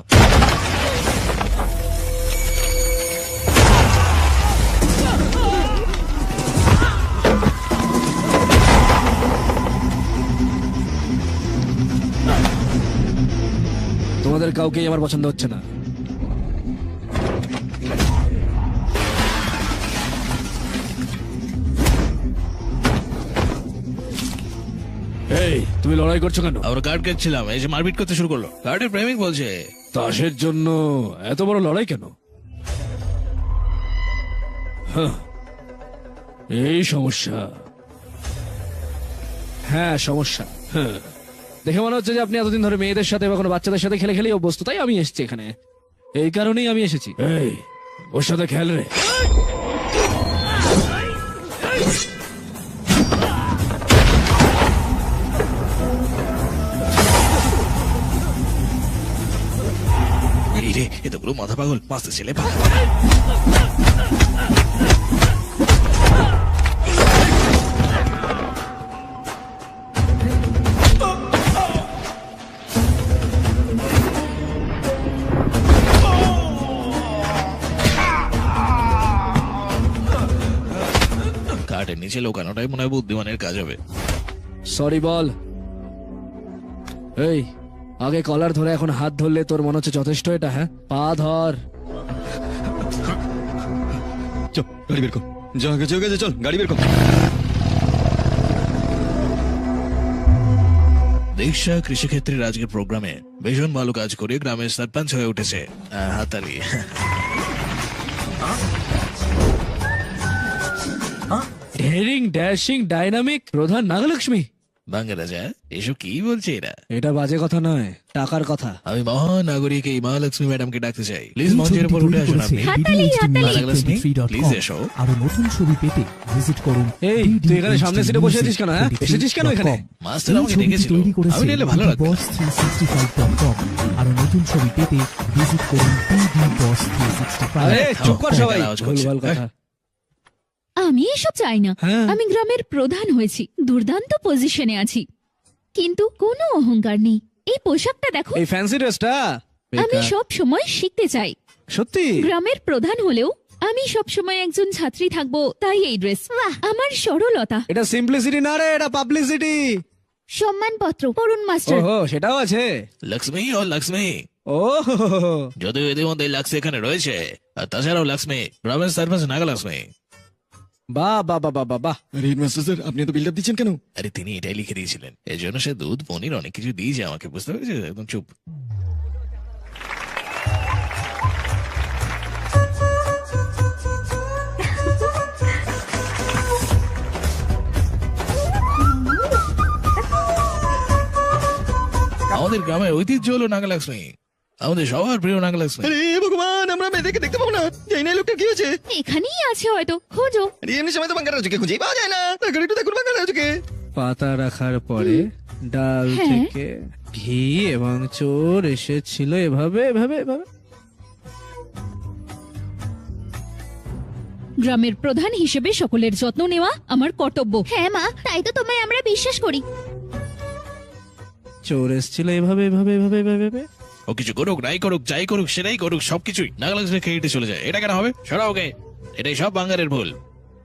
[SPEAKER 1] তোমাদের কাউকেই আমার পছন্দ হচ্ছে না। এই তুমি লড়াই করছো কেন?
[SPEAKER 2] আমরা কার্ড খেলছিলাম, এসে মারপিট করতে শুরু করলো। কার্ডের প্রেমিক বলছে।
[SPEAKER 1] তাসের জন্য এত বড় লড়াই কেন? হাহ, এই সমস্যা। হ্যাঁ সমস্যা। হ্যাঁ, দেখে মনে হচ্ছে যে আপনি এতদিন ধরে মেয়েদের সাথে বা কোনো বাচ্চাদের সাথে খেলে খেলেই অভ্যস্ত, তাই আমি এসেছি এখানে। এই কারণেই আমি এসেছি। এই ওর সাথে খেল রে।
[SPEAKER 2] এই রে, এ তো পুরো মাথা পাগল, মাস্তে ছেলে পাগল। কার্ডের নিচে লোকানোটাই মনে হয় বুদ্ধিমানের কাজ হবে।
[SPEAKER 1] সরি বল। এই আগে কলার ধরে এখন হাত ধরলে তোর মনে হচ্ছে যথেষ্ট এটা? হ্যাঁ, পা ধর।
[SPEAKER 11] চল গাড়ি বের কর, যা গেছে হয়ে গেছে, চল গাড়ি বের কর।
[SPEAKER 2] দীক্ষা কৃষিক্ষেত্রের আজকের প্রোগ্রামে ভীষণ ভালো কাজ করে গ্রামের সরপঞ্চ হয়ে উঠেছে। হাতালি।
[SPEAKER 1] ডেয়ারিং, ড্যাশিং, ডাইনামিক প্রধান নাগলক্ষ্মী।
[SPEAKER 2] বাঙ্গারাজা, এসব কি বলছে এরা?
[SPEAKER 1] এটা বাজে কথা নয়, টাকার কথা।
[SPEAKER 2] আমি মহানাগরিক এই মহালক্ষ্মী ম্যাডামকে ডাকতে চাই। প্লিজ মঞ্চের উপর উঠে আসুন আপনি। প্লিজ এসো।
[SPEAKER 7] আরো নতুন ছবি পেতে ভিজিট করুন।
[SPEAKER 1] এই তুই এখানে সামনে সিটে বসে আছিস কেন? হ্যাঁ, এসেছিস কেন এখানে?
[SPEAKER 2] মাস্টার আমাকে ডেকেছিল, আমি নিলে ভালো লাগতো।
[SPEAKER 7] bdboss365.com আরো নতুন ছবি পেতে ভিজিট করুন bdboss365।
[SPEAKER 1] আরে চুপ কর সবাই,
[SPEAKER 2] আওয়াজ করছে।
[SPEAKER 1] ভুলভাল কথা।
[SPEAKER 3] আমি এসব চাই না।
[SPEAKER 1] হ্যাঁ।
[SPEAKER 3] আমি গ্রামের প্রধান হয়েছি, দুর্দান্ত পজিশনে আছি, কিন্তু কোনো অহংকার নেই। এই পোশাকটা দেখো।
[SPEAKER 1] এই ফ্যান্সি ড্রেসটা
[SPEAKER 3] আমি সব সময় শিখতে চাই।
[SPEAKER 1] সত্যি?
[SPEAKER 3] গ্রামের প্রধান হলেও আমি সব সময় একজন ছাত্রী থাকবো, তাই এই ড্রেস। আমার সরলতা।
[SPEAKER 1] এটা সিম্পলিসিটি না রে, এটা পাবলিসিটি।
[SPEAKER 10] সম্মানপত্র অরুণ মাস্টার।
[SPEAKER 1] ওহো, সেটাও আছে।
[SPEAKER 2] লক্ষ্মী ও লক্ষ্মী,
[SPEAKER 1] ও
[SPEAKER 2] যদিও এদের মধ্যে লক্ষ্মী এখানে রয়েছে, আর তাছাড়াও লক্ষ্মী গ্রামের সার্ভিস নাগালক্ষ্মী।
[SPEAKER 1] বাহ বাহ বাহ বাহ বাহ।
[SPEAKER 11] আরে হেডমাস্টার স্যার, আপনি এত বিল্ড আপ দিচ্ছেন কেন?
[SPEAKER 2] আরে তিনি এটাই লিখে দিয়েছিলেন, এর জন্য সে দুধ পনির অনেক কিছু দিয়েছে আমাকে, বুঝতে পেরেছে? একদম চুপ। আমাদের গ্রামের ঐতিহ্য হলো নাগালক্ষ্মী, আমাদের সবার প্রিয় নাগালক্ষ্মী।
[SPEAKER 4] আরে ভগবান, আমরা মেয়েদেরকে দেখতে পাবো না। জানি না লোকটা কি হয়েছে।
[SPEAKER 3] এখানেই আছে হয়তো, খোঁজো।
[SPEAKER 4] আরে এমনি সময় তো বাঙ্গারাজুকে খুঁজেই পাওয়া যায় না। তাকে একটু দেখুন বাঙ্গারাজুকে।
[SPEAKER 1] পাতা রাখার পরে ডাল
[SPEAKER 3] হ্যাঁ।
[SPEAKER 1] থেকে ঘি এবং চোর এসেছিল এভাবে এভাবে এভাবে।
[SPEAKER 3] গ্রামের প্রধান হিসেবে সকলের যত্ন নেওয়া আমার কর্তব্য।
[SPEAKER 10] হ্যাঁ মা, তাই তো তোমায় আমরা বিশ্বাস করি।
[SPEAKER 1] চোর এসেছিল এভাবে এভাবে এভাবে এভাবে এভাবে।
[SPEAKER 2] ও কিছু করুক নাই করুক, যাই করুক সেটাই করুক, সবকিছুই নাগালক্ষ্মী খেয়ে চলে যায়। এটা কেন হবে? সরা ওকে, এটাই সব বাঙ্গারের ভুল।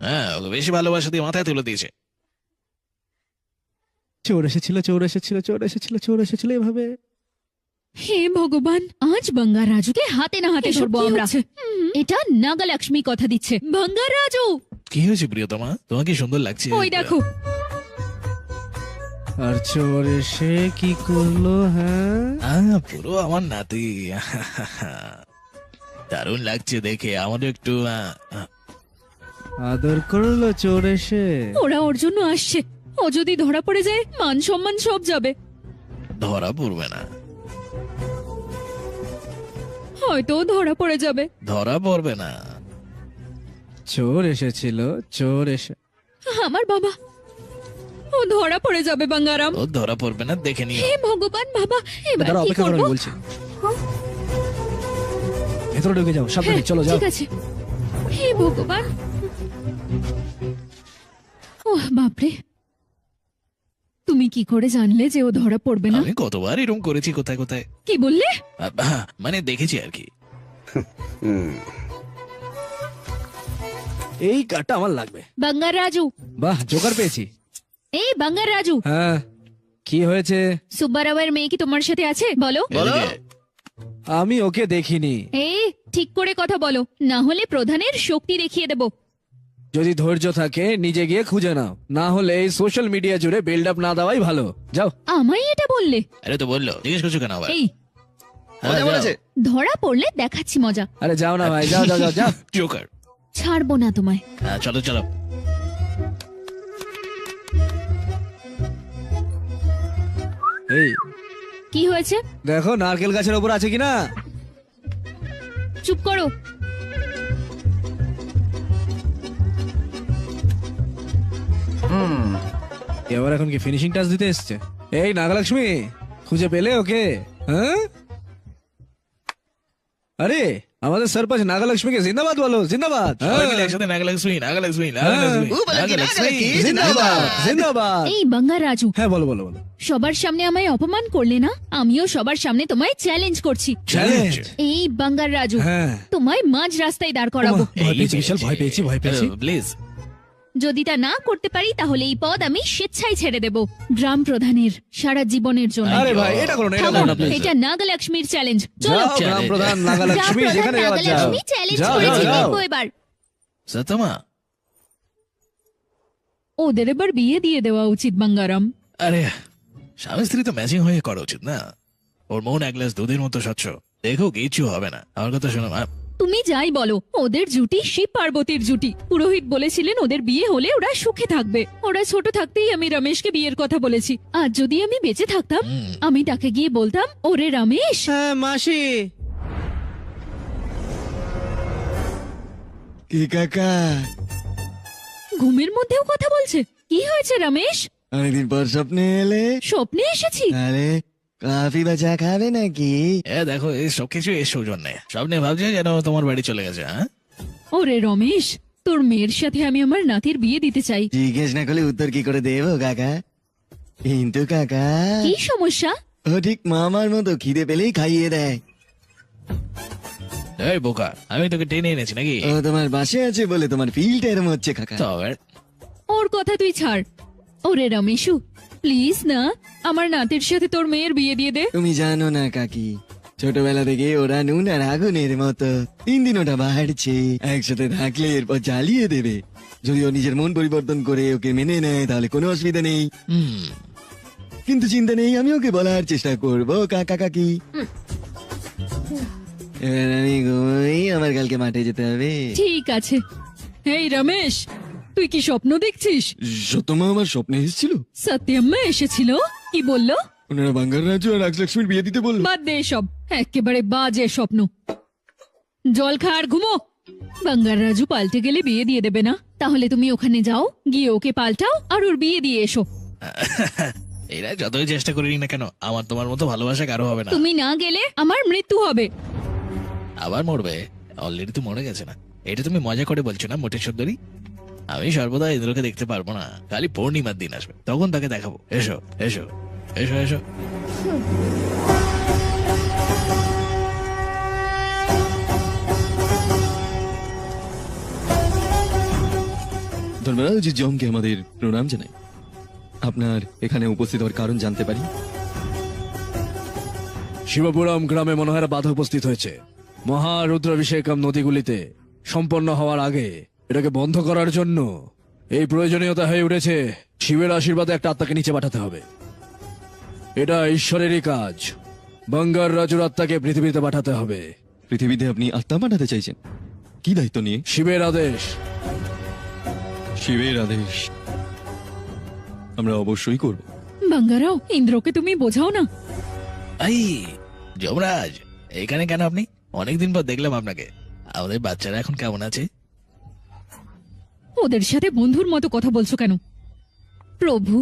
[SPEAKER 2] হ্যাঁ, ওকে বেশি ভালোবাসা দিয়ে মাথায় তুলে দিয়েছে।
[SPEAKER 1] চোর এসেছিল চোর এসেছিল চোর এসেছিল চোর এসেছিল এভাবে।
[SPEAKER 3] হে ভগবান, আজ বাঙ্গারাজুকে হাতে না হাতে
[SPEAKER 10] এসব
[SPEAKER 3] ধরবো
[SPEAKER 10] কি
[SPEAKER 3] আমরা।
[SPEAKER 10] হচ্ছে?
[SPEAKER 3] এটা নাগালক্ষ্মী কথা দিচ্ছে। বাঙ্গারাজু,
[SPEAKER 2] কি হয়েছে প্রিয়তমা, তোমাকে সুন্দর লাগছে।
[SPEAKER 3] ওই দেখো।
[SPEAKER 1] আর চোর এসে কি করলো? হ্যাঁ,
[SPEAKER 2] পুরো আমার নাতি। দারুণ লাগছে দেখে, আমাদের একটু
[SPEAKER 1] আদর করলো চোর এসে।
[SPEAKER 3] ওরা ওর জন্য আসছে, ও যদি ধরা পড়ে যায় মান সম্মান সব যাবে।
[SPEAKER 2] ধরা পড়বে না,
[SPEAKER 3] হয়তো ও ধরা পড়ে যাবে।
[SPEAKER 2] ধরা পড়বে না।
[SPEAKER 1] চোর এসেছিল চোর এসে।
[SPEAKER 3] আমার বাবা, ও ধরা পড়ে যাবে বাঙ্গারাম।
[SPEAKER 2] ও ধরা পড়বে না, দেখে নিও।
[SPEAKER 3] হে ভগবান বাবা, এবার
[SPEAKER 1] দাঁড়া,
[SPEAKER 3] কি
[SPEAKER 1] অপেক্ষা করো,
[SPEAKER 3] করব?
[SPEAKER 1] আমি বলছি। ভেতরে ঢুকে যাও, সাবধানে
[SPEAKER 3] হ্যাঁ,
[SPEAKER 1] চলো যাও।
[SPEAKER 3] ঠিক আছে। হে ভগবান, ওহ বাপরে, তুমি কি করে জানলে যে ও ধরা পড়বে না?
[SPEAKER 2] আমি কতবার এরকম করেছি কোথায় কোথায়।
[SPEAKER 3] কি বললে?
[SPEAKER 2] মানে দেখেছি আর কি।
[SPEAKER 1] এই কার্ডটা আমার লাগবে।
[SPEAKER 3] বাঙ্গারাজু,
[SPEAKER 1] বাহ, জোকার পেয়েছি।
[SPEAKER 3] এই বাঙ্গারাজু,
[SPEAKER 1] হ্যাঁ, কি হয়েছে?
[SPEAKER 3] সুব্বারাওয়ের মেয়ে কি তোমার সাথে আছে? বলো।
[SPEAKER 4] বলো।
[SPEAKER 2] এদিকে।
[SPEAKER 1] আমি ওকে দেখিনি।
[SPEAKER 3] এই ঠিক করে কথা বলো, না হলে প্রধানের শক্তি দেখিয়ে দেব।
[SPEAKER 1] যদি ধৈর্য থাকে নিজে গিয়ে খুঁজে নাও, না হলে এই সোশ্যাল মিডিয়া জুড়ে বিল্ড আপ না দেওয়াই ভালো। যাও।
[SPEAKER 3] আমায় এটা বললে?
[SPEAKER 2] আরে তো বললো, জিজ্ঞেস করছো কেন আবার?
[SPEAKER 3] এই
[SPEAKER 4] মজা
[SPEAKER 2] যাও।
[SPEAKER 4] বলেছে।
[SPEAKER 3] ধরা পড়লে দেখাচ্ছি মজা।
[SPEAKER 1] আরে যাও না ভাই, যাও যাও যাও যাও।
[SPEAKER 2] জোকার।
[SPEAKER 3] ছাড়বো না তোমায়।
[SPEAKER 2] চলো চলো।
[SPEAKER 1] এই
[SPEAKER 3] কি হয়েছে?
[SPEAKER 1] দেখো নারকেল গাছের ওপর আছে কিনা।
[SPEAKER 3] চুপ করো।
[SPEAKER 1] এবার এখন কি ফিনিশিং টাচ দিতে এসছে? এই নাগলক্ষ্মী, খুঁজে পেলে ওকে? হ্যাঁ, আরে আমাদের সরপঞ্চ নাগলক্ষ্মীকে জিন্দাবাদ বলো, জিন্দাবাদ।
[SPEAKER 2] সবাই মিলে একসাথে নাগালক্ষ্মী, নাগালক্ষ্মী, নাগালক্ষ্মী,
[SPEAKER 4] ও বলে কি
[SPEAKER 2] নাগালক্ষ্মী।
[SPEAKER 4] নাগালক্ষ্মী?
[SPEAKER 1] জিন্দাবাদ জিন্দাবাদ।
[SPEAKER 3] এই বাঙ্গা রাজু,
[SPEAKER 1] হ্যাঁ বলো বলো বলো।
[SPEAKER 3] সবার সামনে আমায় অপমান করলে না, আমিও সবার সামনে তোমায় চ্যালেঞ্জ করছি।
[SPEAKER 1] চ্যালেঞ্জ?
[SPEAKER 3] এই বাঙ্গার রাজু,
[SPEAKER 1] হ্যাঁ।
[SPEAKER 3] তোমায় মাঝ রাস্তায় দাঁড় করাবো।
[SPEAKER 1] ভয় পেয়েছি বিশাল, ভয় পেয়েছি ভয় পেয়েছি।
[SPEAKER 2] প্লিজ।
[SPEAKER 3] যদি তা না করতে পারি তাহলে এই পদ আমি স্বেচ্ছায় ছেড়ে দেব, গ্রাম প্রধানের সারা জীবনের জন্য।
[SPEAKER 1] আরে ভাই এটা করো না, এটা
[SPEAKER 3] থামো,
[SPEAKER 1] করো না please।
[SPEAKER 3] এটা নাগলক্ষ্মীর চ্যালেঞ্জ। চলো।
[SPEAKER 1] যাও গ্রাম প্রধান নাগলক্ষ্মী,
[SPEAKER 3] গ্রাম
[SPEAKER 1] যেখানে
[SPEAKER 3] প্রধান
[SPEAKER 1] যাওয়ার যাও।
[SPEAKER 3] নাগলক্ষ্মী চ্যালেঞ্জ
[SPEAKER 1] যাও,
[SPEAKER 3] করেছে,
[SPEAKER 1] যাও, যাও।
[SPEAKER 3] দেখবো এবার।
[SPEAKER 2] সত্যমা,
[SPEAKER 3] ওদের এবার বিয়ে দিয়ে দেওয়া উচিত বাঙ্গারাম।
[SPEAKER 2] আরে স্বামী স্ত্রী তো ম্যাচিং হয়ে করা উচিত না? ওর মন এক গ্লাস দুধের মতো স্বচ্ছ, দেখো কিছু হবে না। আমার কথা শোনো মা।
[SPEAKER 3] তুমি যাই বলো, ওদের জুটি শিব পার্বতীর জুটি। পুরোহিত বলেছিলেন ওদের বিয়ে হলে ওরা সুখে থাকবে। ওরা ছোট থাকতেই আমি রমেশকে বিয়ের কথা বলেছি। আর যদি আমি বেঁচে থাকতাম, আমি তাকে গিয়ে বলতাম, ওরে রমেশ।
[SPEAKER 1] হ্যাঁ মাসি। কি কাকা,
[SPEAKER 3] ঘুমের মধ্যেও কথা বলছে। কি হয়েছে রমেশ?
[SPEAKER 1] অনেকদিন পর স্বপ্নে এলে।
[SPEAKER 3] স্বপ্নে এসেছি?
[SPEAKER 1] আরে কফি বা চা খাবে নাকি?
[SPEAKER 2] দেখো এই সবকিছু এর সৌজন্যে। স্বপ্নে ভাবছে যেন তোমার বাড়ি চলে গেছে। হ্যাঁ,
[SPEAKER 3] ওরে রমেশ, তোর মেয়ের সাথে আমি আমার নাতির বিয়ে দিতে চাই।
[SPEAKER 1] জিজ্ঞেস না করলে উত্তর কি করে দেবো কাকা? কিন্তু কাকা,
[SPEAKER 3] কি সমস্যা?
[SPEAKER 1] ও ঠিক মামার মতো খিদে পেলেই খাইয়ে দেয়।
[SPEAKER 2] এই বোকা, আমি তোকে টেনে এনেছি নাকি?
[SPEAKER 1] ও তোমার বাসে আছে বলে তোমার ফিলটা এরম হচ্ছে কাকা।
[SPEAKER 2] তবে
[SPEAKER 3] ওর কথা তুই ছাড়। ওরে রমেশু, প্লিজ না, আমার নাতির সাথে তোর মেয়ের বিয়ে দিয়ে দে।
[SPEAKER 1] তুমি জানো না কাকি, ছোটবেলা থেকে ওরা নুন আর আগুনের মতো। 3 দিন ওটা বাড়ছে, একসাথে থাকলে এরপর জ্বালিয়ে দেবে। যদি ও নিজের মন পরিবর্তন করে ওকে মেনে নেয় তাহলে কোনো অসুবিধা নেই। কিন্তু চিন্তা নেই, আমি ওকে বলার চেষ্টা করব কাকা কাকি। এবার আমি ঘুমাই, আমার কালকে মাঠে যেতে হবে।
[SPEAKER 3] ঠিক আছে। এই রমেশ, তুই কি স্বপ্ন দেখছিস?
[SPEAKER 1] সত্যমা আমার স্বপ্নে এসেছিল,
[SPEAKER 3] সত্যম্মা এসেছিল। কি বললো?
[SPEAKER 1] ওনারা বাঙ্গার রাজু আর রাজলক্ষ্মীর বিয়ে দিতে বললো।
[SPEAKER 3] বাদ দে এসব, একেবারে বাজে স্বপ্ন। জল খা আর ঘুমো। বাঙ্গার রাজু পাল্টে গেলে বিয়ে দিয়ে দেবে না। তাহলে তুমি ওখানে যাও, গিয়ে ওকে পাল্টাও আর ওর বিয়ে দিয়ে এসো।
[SPEAKER 2] এরা যতই চেষ্টা করিনি না কেন, আমার তোমার মতো ভালোবাসা কারো হবে না।
[SPEAKER 3] তুমি না গেলে আমার মৃত্যু হবে।
[SPEAKER 2] আবার মরবে? অলরেডি তো মরে গেছে না। এটা তুমি মজা করে বলছো না মোটে সুন্দরী? আমি সর্বদা ইন্দ্রকে দেখতে পারবো না, খালি পূর্ণিমার দিন আসবে, তখন তাকে দেখাবো। এসো এসো এসো এসো।
[SPEAKER 11] ধর্মরাজ জমকে আমাদের প্রণাম জানাই। আপনার এখানে উপস্থিত হওয়ার কারণ জানতে পারি?
[SPEAKER 1] শিবপুরম গ্রামে মনোহরা বাধা উপস্থিত হয়েছে। মহারুদ্রাভিষেকম নদীগুলিতে সম্পন্ন হওয়ার আগে এটাকে বন্ধ করার জন্য এই প্রয়োজনীয়তা হয়ে উঠেছে। শিবের আশীর্বাদে একটা আত্মাকে নিচে পাঠাতে হবে। এটা ঈশ্বরেরই কাজ। বাঙ্গার রাজুর আত্মাকে পৃথিবীতে পাঠাতে হবে।
[SPEAKER 11] পৃথিবীতে আপনি আত্মা পাঠাতে চাইছেন? কি দায়িত্ব নিয়ে?
[SPEAKER 1] শিবের আদেশ।
[SPEAKER 11] শিবের আদেশ আমরা অবশ্যই করব।
[SPEAKER 3] বাঙ্গারাও, ইন্দ্রকে তুমি বোঝাও না।
[SPEAKER 2] এই যমরাজ, এখানে কেন আপনি? অনেকদিন পর দেখলাম আপনাকে। আমাদের বাচ্চারা এখন কেমন আছে?
[SPEAKER 3] ওদের সাথে বন্ধুর মতো কথা বলছো কেন? প্রভু,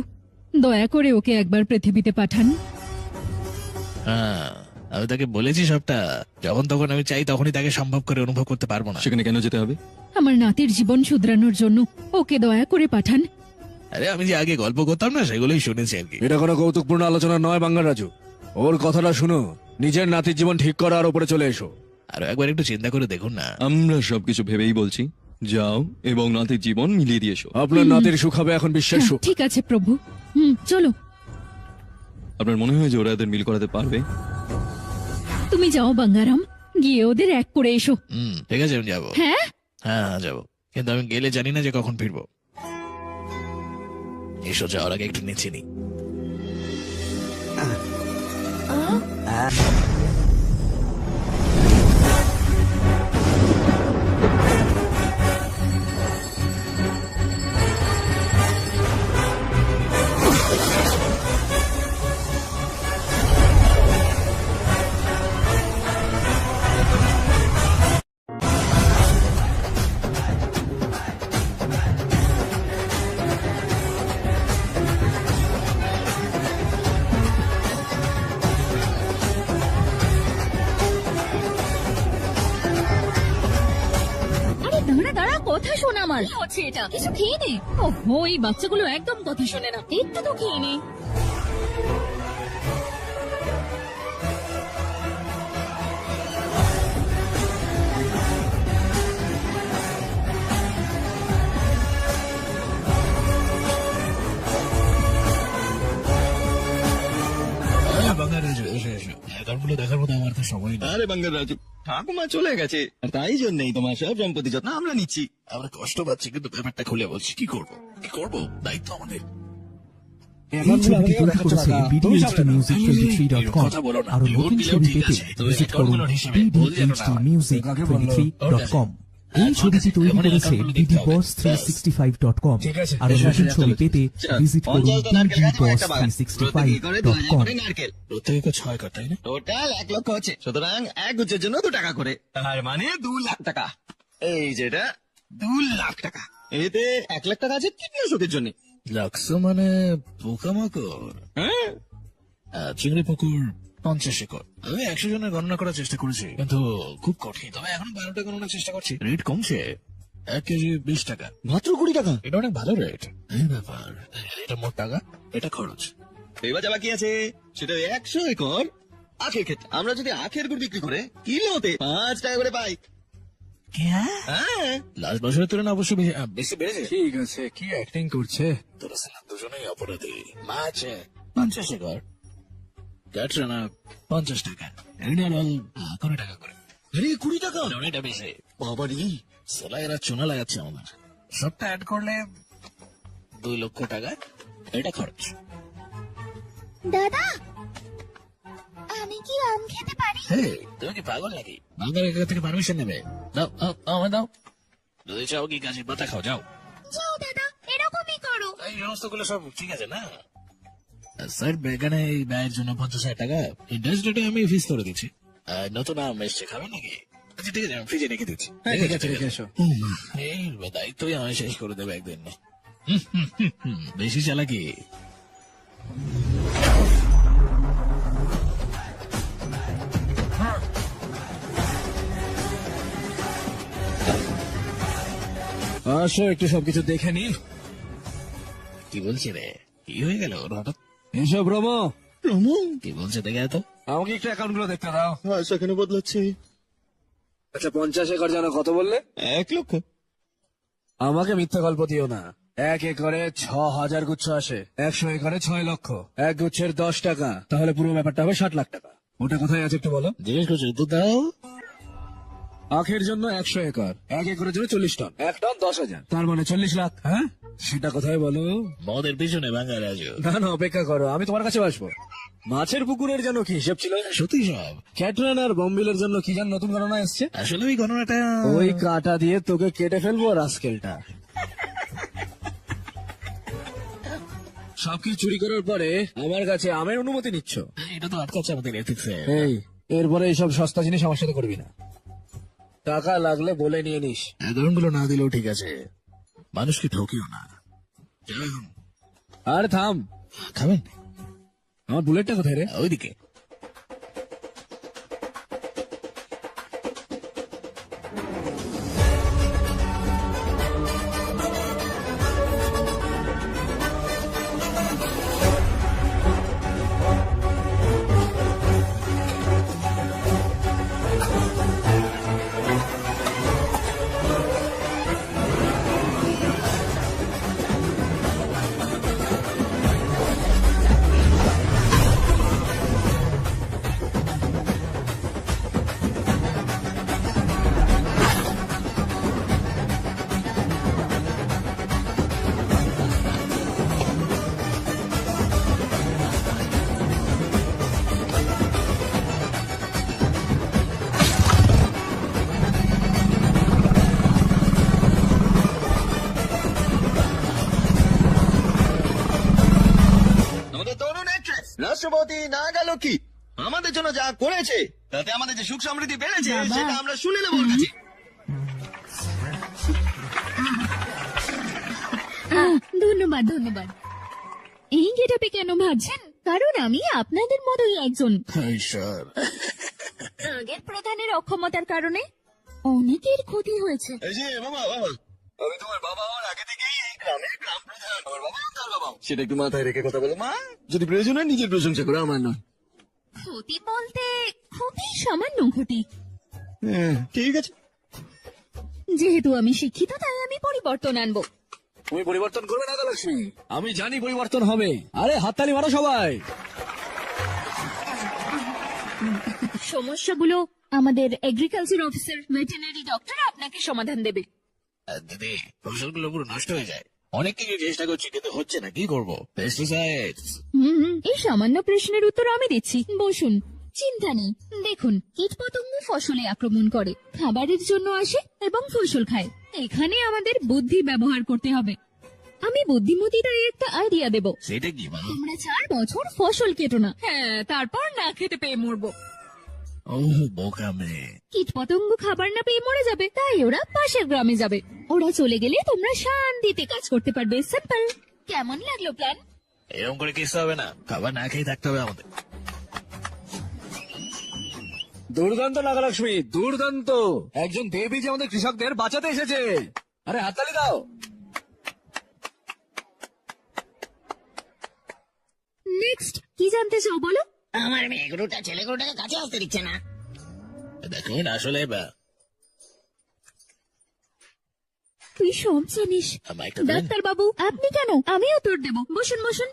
[SPEAKER 3] দয়া করে ওকে একবার পৃথিবীতে পাঠান।
[SPEAKER 2] হ্যাঁ, আমি তাকে বলেছি সবটা। যখন তখন আমি চাই তখনই তাকে সম্ভব করে অনুভব করতে পারবো না।
[SPEAKER 11] সেখানে কেন যেতে হবে?
[SPEAKER 3] আমার নাতির জীবন শুধরানোর জন্য ওকে দয়া করে পাঠান।
[SPEAKER 2] আরে আমি যে আগে গল্প করতাম না, সেগুলোই শুনেছি আর কি।
[SPEAKER 1] এটা কোনো কৌতুকপূর্ণ আলোচনা নয় বাঙ্গার রাজু। ওর কথাটা শুনো, নিজের নাতির জীবন ঠিক করার উপরে চলে এসো।
[SPEAKER 2] আরো একবার একটু চিন্তা করে দেখুন না।
[SPEAKER 11] আমরা সবকিছু ভেবেই বলছি, যাও এবং নাতির জীবন মিলিয়ে দিয়ে এসো।
[SPEAKER 1] আপনার নাতির সুখ হবে এখন বিশ্বের সুখ।
[SPEAKER 3] ঠিক আছে প্রভু, চলো।
[SPEAKER 11] আপনার মনে হয় যে ওরা এদের মিল করাতে পারবে?
[SPEAKER 3] তুমি যাও বাঙ্গারাম, গিয়ে ওদের এক করে এসো।
[SPEAKER 2] ঠিক আছে আমি যাবো।
[SPEAKER 3] হ্যাঁ
[SPEAKER 2] হ্যাঁ যাবো, কিন্তু আমি গেলে জানি না যে কখন ফিরবো। এসো, যাওয়ার আগে একটু নিচে নি।
[SPEAKER 3] আরে দাঁড়া দাঁড়া, কথা শোন আমার। কি হচ্ছে এটা? কিছু খেয়ে নে। ওহো, এই বাচ্চাগুলো একদম কথা শোনে না। একটু তো খেয়ে নে।
[SPEAKER 2] এখনগুলো দেখার মতো আমার তো সময় নেই।
[SPEAKER 4] আরে বাঙ্গার রাজু, ঠাকুমা চলে গেছে, আর তাই জন্যই তোমার সব সম্পত্তি যত্ন আমরা নিচ্ছি।
[SPEAKER 2] আমরা কষ্ট পাচ্ছি, কিন্তু ব্যাপারটা খুলে বলছি। কি করবো কি করবো, দায়িত্ব আমাদের।
[SPEAKER 7] এই ছবিটি তৈরি করেছে BDHDmusic23.com। আরো নতুন ছবি পেতে ভিজিট করুন BDHDmusic23.com। এই ছবিটি তৈরি করেছে BDBoss365.com। আরো নতুন ছবি পেতে ভিজিট করুন BDBoss365.com।
[SPEAKER 2] প্রত্যেকে 6 কার, তাই না?
[SPEAKER 4] টোটাল 1 লক্ষ হচ্ছে, সুতরাং এক গুচ্ছের জন্য 2 টাকা করে, তার মানে 2 লাখ টাকা। এই যেটা 2 লাখ টাকা, এতে 1 লাখ টাকা আছে তৃতীয় শোকের জন্য।
[SPEAKER 2] লাক্সো মানে পোকামাকড়।
[SPEAKER 4] হ্যাঁ,
[SPEAKER 2] চিংড়ি পুকুর 50 একর। আমি 100 জনের গণনা করার চেষ্টা করেছি, কিন্তু খুব কঠিন। তবে এখন 12টা গণনার চেষ্টা করছি। রেট কমছে, 1 কেজি 20 টাকা,
[SPEAKER 4] মাত্র 20 টাকা।
[SPEAKER 2] এটা অনেক ভালো রেট। এই ব্যাপার, এটা মোট টাকা, এটা খরচ।
[SPEAKER 4] এবার যা বাকি আছে সেটা 100 একর আখের ক্ষেত। আমরা যদি আখের গুড় বিক্রি করে কিলোতে 5 টাকা করে পাই। হ্যাঁ,
[SPEAKER 2] লাস্ট বছরের তুলনায় অবশ্যই বেশি বেড়েছে।
[SPEAKER 1] ঠিক আছে, কি অ্যাক্টিং করছে।
[SPEAKER 2] তোরা দুজনেই অপরাধী। মাছ 50 একর, ক্যাটরানা 50 টাকা, ইন্ডিয়ান অয়েল 20 টাকা করে।
[SPEAKER 4] আরে 20 টাকা,
[SPEAKER 2] অনেকটা বেশি।
[SPEAKER 4] বাবা রে,
[SPEAKER 2] সেলা এরা চুনা লাগাচ্ছে আমাদের। সবটা অ্যাড করলে 2 লক্ষ টাকা, এটা খরচ।
[SPEAKER 10] দাদা, আমি কি আম খেতে পারি?
[SPEAKER 2] তুমি কি পাগল নাকি? বাংলার এখান থেকে পারমিশন নেবে? দাও আমার দাও। যদি চাও কি গাছের পাতা খাও, যাও।
[SPEAKER 10] যাও দাদা, এরকমই করো।
[SPEAKER 2] এই সমস্ত গুলো সব ঠিক আছে না? স্যার, বেগানে এই ব্যয়ের জন্য 50,000 টাকা ইন্টারেস্ট রেটে আমি ফিস করে দিচ্ছি। আর নতুন আম এসছে, খাবেন নাকি? আচ্ছা ঠিক আছে, আমি ফ্রিজে রেখে দিচ্ছি।
[SPEAKER 1] ঠিক আছে, রেখে এসো।
[SPEAKER 2] এই দায়িত্বই আমি শেষ করে দেবে একদিন। বেশি চালাকি।
[SPEAKER 1] আসো, একটু সবকিছু দেখে নি।
[SPEAKER 2] কি বলছে রে? কি হয়ে গেল ওর হঠাৎ?
[SPEAKER 1] এসো ব্রহ্ম।
[SPEAKER 2] কি বলছে দেখে তো?
[SPEAKER 1] আমাকে একটু অ্যাকাউন্ট গুলো দেখতে দাও।
[SPEAKER 4] সেখানে বদলাচ্ছে।
[SPEAKER 1] আচ্ছা, 50 একর জানো কত বললে?
[SPEAKER 4] 1 লক্ষ।
[SPEAKER 1] আমাকে মিথ্যা গল্প দিও না। 1 একরে 6000 গুচ্ছ আসে, 100 একরে 6 লক্ষ, 1 গুচ্ছের 10 টাকা, তাহলে পুরো ব্যাপারটা হবে 60 লাখ টাকা। ওটা কোথায় আছে একটু বলো।
[SPEAKER 2] জিজ্ঞেস করছি তো, দাও।
[SPEAKER 1] আখের জন্য 100 একর, 1 একরের জন্য 40 টন, 1 টন 10,000, তার মানে 40 লাখ। হ্যাঁ, সেটা কোথায় বলো?
[SPEAKER 2] মদের পিছনে বাঙাল রাজু।
[SPEAKER 1] না, অপেক্ষা করো, আমি তোমার কাছে আসবো। মাছের পুকুরের জন্য কি হিসেব ছিল?
[SPEAKER 2] সত্যি সব।
[SPEAKER 1] ক্যাটরান আর বম্বিলের জন্য কি যেন নতুন গণনা এসছে।
[SPEAKER 2] আসলে ওই গণনাটা
[SPEAKER 1] ওই কাটা দিয়ে তোকে কেটে ফেলবো রাস্কেলটা। সবকিছু চুরি করার পরে আমার কাছে আমের অনুমতি নিচ্ছ?
[SPEAKER 2] এটা তো আটকাচ্ছে আমাদের এথিক্সে।
[SPEAKER 1] এই, এরপরে এইসব সস্তা জিনিস আমার সাথে করবি না। টাকা লাগলে বলে নিয়ে নিস।
[SPEAKER 2] ধরনগুলো না দিলেও ঠিক আছে, মানুষকে ঠকিও না।
[SPEAKER 1] আর থাম।
[SPEAKER 2] খাবেন?
[SPEAKER 1] আমার বুলেটটা কোথায় রে?
[SPEAKER 2] ওইদিকে।
[SPEAKER 4] ভাগ্যবতী নাগালক্ষ্মী আমাদের জন্য যা করেছে তাতে আমাদের যে সুখ সমৃদ্ধি বেড়েছে সেটা আমরা শুনে নেবো ওর কাছে।
[SPEAKER 3] ধন্যবাদ ধন্যবাদ। এই গেটাপে কেন ভাবছেন? কারণ আমি আপনাদের মতোই একজন।
[SPEAKER 2] ঈশ্বর,
[SPEAKER 3] আগের প্রধানের অক্ষমতার কারণে অনেকের ক্ষতি হয়েছে।
[SPEAKER 4] এই যে বাবা বাবা, আমি তোমার বাবা হওয়ার আগে থেকেই এই গ্রামের গ্রাম প্রধান। আমার বাবা তার বাবা, সেটা একটু মাথায় রেখে কথা বলো মা। যদি প্রয়োজন হয় নিজের প্রশংসা করো, আমার নয়।
[SPEAKER 3] ক্ষতি বলতে খুবই সামান্য ক্ষতি।
[SPEAKER 4] ঠিক আছে,
[SPEAKER 3] যেহেতু আমি শিক্ষিত তাই আমি পরিবর্তন আনবো।
[SPEAKER 1] তুমি পরিবর্তন করবে নাগালক্ষ্মী, আমি জানি পরিবর্তন হবে। আরে হাততালি মারো সবাই।
[SPEAKER 3] সমস্যাগুলো আমাদের এগ্রিকালচার অফিসার ভেটেরিনারি ডক্টর আপনাকে সমাধান দেবে।
[SPEAKER 2] দিদি, ফসলগুলো পুরো নষ্ট হয়ে যায়। অনেক কিছু চেষ্টা করছি কিন্তু হচ্ছে না, কি করবো? পেস্টিসাইড।
[SPEAKER 3] এই সামান্য প্রশ্নের উত্তর আমি দিচ্ছি, বসুন। চিন্তা নেই। দেখুন, কীটপতঙ্গ ফসলে আক্রমণ করে, খাবারের জন্য আসে এবং ফসল খায়। এখানে আমাদের বুদ্ধি ব্যবহার করতে হবে। আমি বুদ্ধিমতী তাই একটা আইডিয়া দেব।
[SPEAKER 2] সেটা কি মা?
[SPEAKER 3] তোমরা 4 বছর ফসল কেটো না, হ্যাঁ, তারপর না খেতে পেয়ে মরবো।
[SPEAKER 2] ও বোকা মেয়ে।
[SPEAKER 3] কীটপতঙ্গ খাবার না পেয়ে মরে যাবে, তাই ওরা পাশের গ্রামে যাবে। ওরা চলে গেলে তোমরা শান্তিতে কাজ করতে পারবে। সিম্পল। কেমন লাগলো প্ল্যান?
[SPEAKER 2] এরকম করে কিস্তে হবে না, খাবার না খেয়ে থাকতে হবে আমাদের।
[SPEAKER 1] দুর্দান্ত নাগালক্ষ্মী, দুর্দান্ত। একজন দেবী যে আমাদের কৃষকদের বাঁচাতে এসেছে। আরে হাততালি দাও।
[SPEAKER 3] নেক্সট কি জানতে চাও বলো?
[SPEAKER 5] আমার মেয়ে গরুটা ছেলে গরুটাকে কাছে আসতে দিচ্ছে না।
[SPEAKER 2] দেখুন আসলে
[SPEAKER 3] তুই সব জানিস। ডাক্তার বাবু, আপনি কেন? আমিও তোর দেব। বসুন বসুন।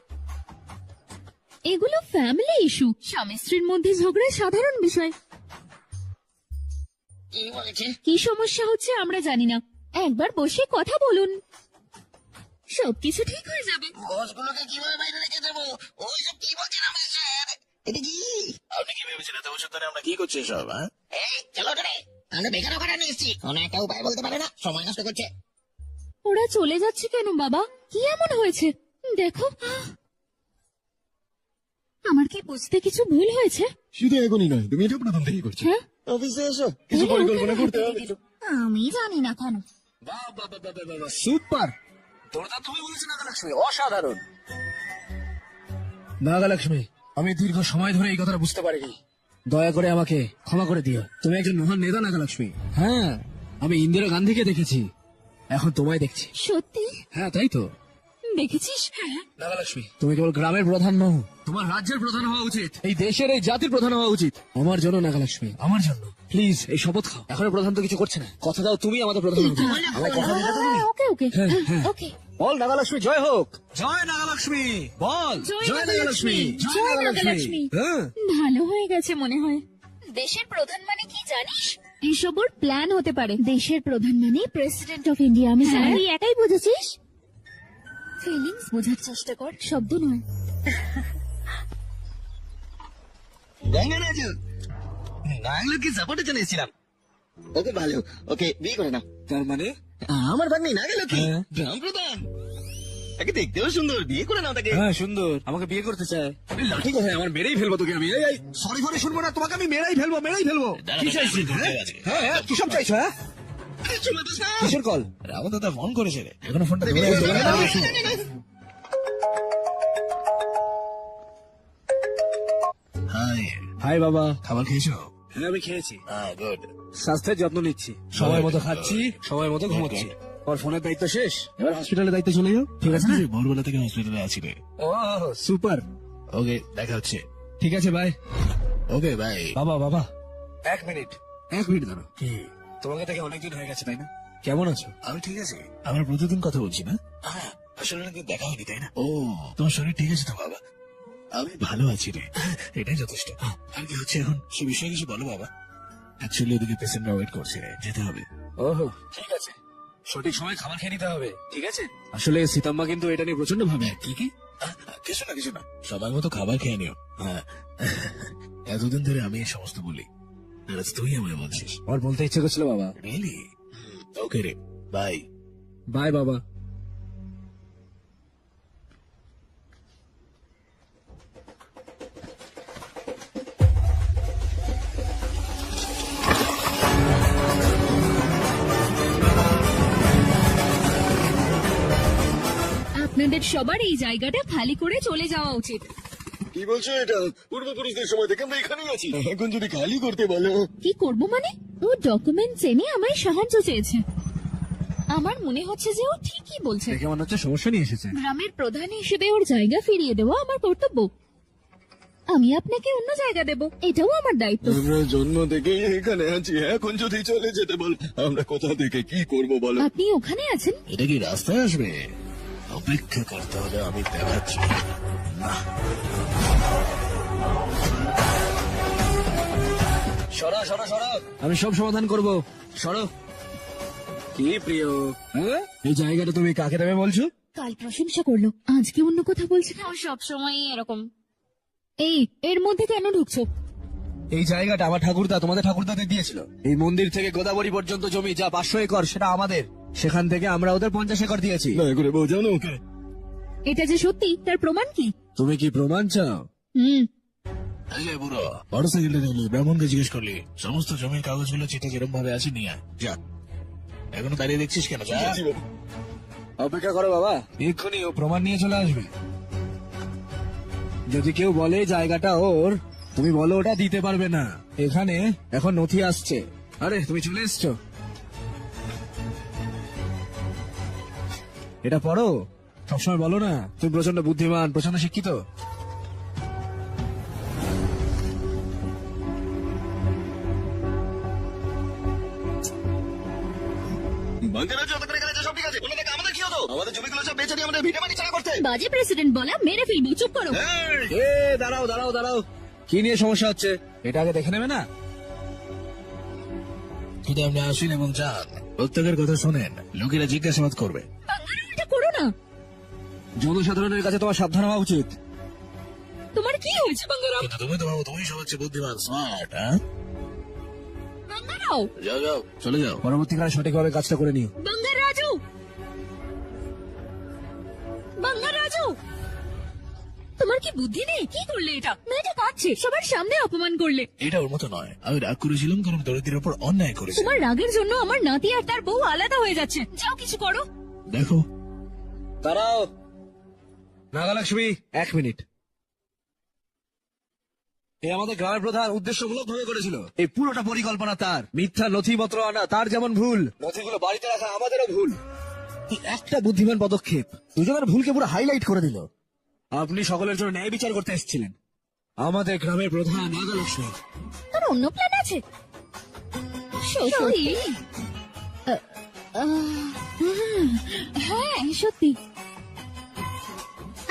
[SPEAKER 3] এগুলো ফ্যামিলি ইস্যু, স্বামী স্ত্রীর মধ্যে ঝগড়া সাধারণ বিষয়।
[SPEAKER 5] কি বলেছে?
[SPEAKER 3] কি সমস্যা হচ্ছে আমরা জানি না, একবার বসে কথা বলুন, সবকিছু ঠিক হয়ে যাবে।
[SPEAKER 5] গোসগুলোকে কিভাবে বাইরে রেখে দেবো? ওই সব কি বলছেন আমরা স্যার? এটা কি?
[SPEAKER 2] আপনি কি ভেবেছেন এত বছর ধরে আমরা কি করছি সব? হ্যাঁ,
[SPEAKER 5] এই চলো রে, আমরা বেকার ওখানে নিয়ে এসছি। কোনো একটা উপায় বলতে পারে না, সময় নষ্ট করছে।
[SPEAKER 3] ওরা চলে যাচ্ছে কেন বাবা? কি এমন হয়েছে? দেখো, আমার কি বুঝতে কিছু ভুল হয়েছে?
[SPEAKER 4] শুধু এখনই নয়, তুমি এটা প্রথম থেকেই করছো।
[SPEAKER 3] হ্যাঁ,
[SPEAKER 4] অফিসে এসো, কিছু পরিকল্পনা করতে হবে।
[SPEAKER 3] আমি জানি না কেন।
[SPEAKER 1] সুপার, দুর্দান্ত তুমি বলেছো নাগালক্ষ্মী, অসাধারণ। নাগালক্ষ্মী, আমি দীর্ঘ সময় ধরে এই কথাটা বুঝতে পারিনি। দয়া করে আমাকে ক্ষমা করে দিও। তুমি একজন মহান নেতা নাগালক্ষ্মী। হ্যাঁ, আমি ইন্দিরা গান্ধীকে দেখেছি, এখন তোমায় দেখছি।
[SPEAKER 3] সত্যি?
[SPEAKER 1] হ্যাঁ, তাই তো।
[SPEAKER 3] দেখেছিস? হ্যাঁ।
[SPEAKER 1] নাগালক্ষ্মী, তুমি কেবল গ্রামের প্রধান নও, তোমার রাজ্যের প্রধান হওয়া উচিত, এই দেশের, এই জাতির প্রধান হওয়া উচিত। আমার জন্য নাগালক্ষ্মী, আমার জন্য প্লিজ এই শপথ খাও। এখনো প্রধান তো কিছু করছে না, কথা দাও তুমি আমাদের প্রধান হবে। আমার কথা দিলে তুমি।
[SPEAKER 3] ওকে ওকে
[SPEAKER 1] হ্যাঁ, হ্যাঁ।
[SPEAKER 3] ওকে।
[SPEAKER 1] বল নাগালক্ষ্মী জয় হোক। জয় নাগালক্ষ্মী, বল জয় নাগালক্ষ্মী,
[SPEAKER 3] জয় নাগালক্ষ্মী।
[SPEAKER 1] হ্যাঁ,
[SPEAKER 3] ভালো হয়ে গেছে মনে হয়। দেশের প্রধান মানে কি জানিস? এসব ওর প্ল্যান হতে পারে। দেশের প্রধান মানে প্রেসিডেন্ট অফ ইন্ডিয়া। আমি জানি। তুই একাই বুঝেছিস? ফিলিংস বোঝার চেষ্টা কর, শব্দ নয়।
[SPEAKER 4] নাগালক্ষ্মী সাপোর্টের জন্য এসেছিলাম। ওকে ভালো, ওকে বিয়ে করে নাও।
[SPEAKER 1] তার মানে
[SPEAKER 4] আমার ভাগ্নি নাগালক্ষ্মী গ্রাম প্রধান, তাকে দেখতেও সুন্দর, বিয়ে করে নাও তাকে।
[SPEAKER 1] হ্যাঁ সুন্দর, আমাকে বিয়ে করতে চায়। আরে লাঠি কোথায়? আমার মেরেই ফেলবো তোকে আমি। এই সরি ফরি শুনবো না, তোমাকে আমি মেরেই ফেলবো, মেরেই ফেলবো। কি চাইছিস? হ্যাঁ হ্যাঁ, কি সব চাইছো? হ্যাঁ, কিসের কল?
[SPEAKER 2] রাবণ দাদা ফোন করেছে রে, এখনো ফোনটা ধরে আছে। হাই
[SPEAKER 1] হাই বাবা।
[SPEAKER 2] খাবার খেয়েছো?
[SPEAKER 1] হ্যাঁ আমি খেয়েছি,
[SPEAKER 2] হ্যাঁ, গুড।
[SPEAKER 1] স্বাস্থ্যের যত্ন নিচ্ছি, সময় মতো খাচ্ছি, সময় মতো ঘুমাচ্ছি। আর ফোনের দায়িত্ব শেষ, এবার হসপিটালের দায়িত্ব চলে যাও। ঠিক আছে না?
[SPEAKER 2] ভোরবেলা থেকে হসপিটালে আছি রে।
[SPEAKER 1] ও সুপার।
[SPEAKER 2] ওকে, দেখা হচ্ছে।
[SPEAKER 1] ঠিক আছে বাই।
[SPEAKER 2] Okay bye.
[SPEAKER 1] বাবা বাবা, এক মিনিট দাঁড়ো। কি? তোমাকে দেখে অনেকদিন হয়ে গেছে তাই না? কেমন আছো?
[SPEAKER 2] আমি ঠিক আছে, আমরা প্রতিদিন কথা বলছি না? হ্যাঁ, আসলে নাকি দেখা হয়নি তাই না? ও, তোমার শরীর ঠিক আছে তো বাবা? আমি ভালো আছি রে, এটাই যথেষ্ট। আর কি হচ্ছে এখন, সে বিষয়ে কিছু বলো বাবা। অ্যাকচুয়ালি ওদিকে পেশেন্টরা ওয়েট করছে রে, যেতে হবে।
[SPEAKER 1] ওহো, ঠিক আছে, সঠিক সময় খাবার খেয়ে নিতে হবে। ঠিক আছে। আসলে সীতাম্মা কিন্তু এটা নিয়ে প্রচন্ড ভাবে।
[SPEAKER 2] কি কি? কিছু না, সবার মতো খাবার খেয়ে নিও। হ্যাঁ, এতদিন ধরে আমি এই সমস্ত বলি, আর আজ তুই আমায় বলছিস।
[SPEAKER 1] আমার বলতে ইচ্ছে করছিল বাবা।
[SPEAKER 2] রিয়েলি? ওকে রে, বাই।
[SPEAKER 1] বাই বাবা।
[SPEAKER 3] আপনাদের সবার এই জায়গাটা খালি করে চলে যাওয়া উচিত।
[SPEAKER 13] কি বলছো এটা? পূর্বপুরুষদের সময় থেকে আমরা এখানেই আছি, এখন যদি খালি করতে বলো।
[SPEAKER 3] কি করব মানে? ও ডকুমেন্টস এনে আমায় সাহায্য চেয়েছে। আমার মনে হচ্ছে যে ও ঠিকই বলছে।
[SPEAKER 1] দেখে মনে হচ্ছে সমস্যা নিয়ে এসেছে।
[SPEAKER 3] গ্রামের প্রধান হিসেবে ওর জায়গা ফিরিয়ে দেওয়া আমার কর্তব্য। আমি আপনাকে অন্য জায়গা দেব, এটাও আমার দায়িত্ব।
[SPEAKER 13] আমরা জন্ম থেকে এখানে আছি, এখন যদি চলে যেতে বল আমরা কোথা থেকে কি করব বলো?
[SPEAKER 3] আপনি ওখানে আছেন?
[SPEAKER 2] এটা কি রাস্তায় আসবে? অপেক্ষা করতে হবে, আমি দেখাচ্ছি। না,
[SPEAKER 1] সরা সরা সরা, আমি সব সমাধান করব। সরো। কি প্রিয়, হ্যাঁ? এই জায়গাটা তুমি কাকে দেবে বলছো?
[SPEAKER 3] কাল প্রশংসা করলো, আজকে অন্য কথা বলছে। ও সবসময় এরকম। এই এর মধ্যে কেন ঢুকছো?
[SPEAKER 1] এই জায়গাটা আমার ঠাকুরদা তোমাদের ঠাকুরদাকে দিয়েছিল। এই মন্দির থেকে গোদাবরী পর্যন্ত জমি যা 500 একর সেটা আমাদের। সেখান থেকে আমরা ওদের 50 একর দিয়েছি।
[SPEAKER 13] দয়া করে বোঝাও না ওকে।
[SPEAKER 3] এটা যে সত্যি তার প্রমাণ কি?
[SPEAKER 1] তুমি কি প্রমাণ চাও?
[SPEAKER 2] এই যে বুড়ো, বড় সাইকেলটা নিলি, ব্রাহ্মণকে জিজ্ঞেস করলি, সমস্ত জমির কাগজগুলো চিঠা যেরকম ভাবে আছে নিয়ে আয়। যা, এখনো দাঁড়িয়ে দেখছিস কেন? যা।
[SPEAKER 1] অপেক্ষা করো বাবা, এক্ষুনি ও প্রমাণ নিয়ে চলে আসবে। যদি কেউ বলে জায়গাটা ওর, তুমি বলো ওটা দিতে পারবে না। এখানে এখন নথি আসছে। আরে তুমি চলে এসছো, এটা পড়ো। সবসময় বলো না তুমি প্রচন্ড বুদ্ধিমান, প্রচন্ড শিক্ষিত।
[SPEAKER 4] বাঙ্গারা যত করে গেছে সব ঠিক আছে, ওনাদের আমাদের কি হতো? আমাদের জমিগুলো সব বেচে দিয়ে আমাদের ভিটে মাটি ছাড়া করতে।
[SPEAKER 3] বাজে প্রেসিডেন্ট বলা, মেরে ফেলবো। চুপ করো।
[SPEAKER 1] এ দাঁড়াও দাঁড়াও দাঁড়াও, কি নিয়ে সমস্যা হচ্ছে এটা আগে দেখে নেবে না?
[SPEAKER 2] যদি আপনি আসেন এবং যান, প্রত্যেকের কথা শোনেন, লোকেরা জিজ্ঞাসাবাদ করবে।
[SPEAKER 3] এটা করো না।
[SPEAKER 1] জনসাধারণের কাছে তোমার সাবধান হওয়া উচিত।
[SPEAKER 3] তোমার কি হয়েছে বাঙ্গারাও?
[SPEAKER 2] কিন্তু তুমি তো ভাবো তুমি সবচেয়ে বুদ্ধিমান, স্মার্ট। হ্যাঁ,
[SPEAKER 3] বাঙ্গারাও,
[SPEAKER 2] যাও যাও, চলে যাও।
[SPEAKER 1] পরবর্তীকালে সঠিকভাবে কাজটা করে নিও।
[SPEAKER 3] বাঙ্গারাজু, বাঙ্গারাজু, তোমার কি বুদ্ধি নেই? কি করলে এটা? মেয়েটা কাঁদছে, সবার সামনে অপমান করলে।
[SPEAKER 2] এটা ওর মতো নয়, আমি রাগ করেছিলাম কারণ দরিদ্রের উপর অন্যায় করেছে।
[SPEAKER 3] তোমার রাগের জন্য আমার নাতি আর তার বউ আলাদা হয়ে যাচ্ছে। যাও কিছু করো।
[SPEAKER 2] দেখো,
[SPEAKER 1] দাঁড়াও নাগালক্ষ্মী, 1 মিনিট। এই আমাদের গ্রামের প্রধান উদ্দেশ্যমূলক ভাবে করেছিল। এই পুরোটা পরিকল্পনা তার। মিথ্যা নথিপত্র আনা তার যেমন ভুল, নথিগুলো বাড়িতে রাখা আমাদেরও ভুল। এই একটা বুদ্ধিমান পদক্ষেপ দুজনের ভুলকে পুরো হাইলাইট করে দিল। আপনি সকলের জন্য ন্যায় বিচার করতে এসেছিলেন। আমাদের গ্রামের প্রধান নাগালক্ষ্মী।
[SPEAKER 3] তার অন্য প্ল্যান আছে। সত্যি? হ্যাঁ সত্যি।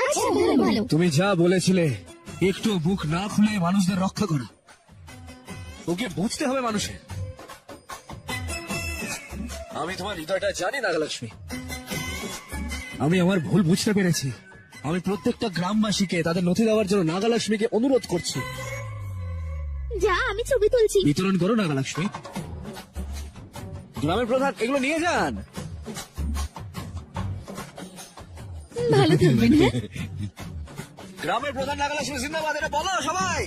[SPEAKER 3] আচ্ছা ভালো ভালো।
[SPEAKER 1] তুমি যা বলেছিলে, একটু মুখ না খুলে মানুষদের রক্ষা করো। ওকে বুঝতে হবে মানুষের। আমি তোমার হৃদয়টা জানি নাগালক্ষ্মী। আমি আমার ভুল বুঝতে পেরেছি। আমি প্রত্যেকটা গ্রামবাসীকে তাদের নথি দেওয়ার জন্য নাগালক্ষ্মীকে অনুরোধ করছি।
[SPEAKER 10] যা, আমি ছবি তুলছি।
[SPEAKER 1] বিতরণ করো নাগালক্ষ্মী। গ্রামের প্রধান এগুলো নিয়ে যান।
[SPEAKER 3] ভালো থাকবেন। হ্যাঁ,
[SPEAKER 1] গ্রামের প্রধান নাগালক্ষ্মী জিন্দাবাদ, এটা বলো সবাই।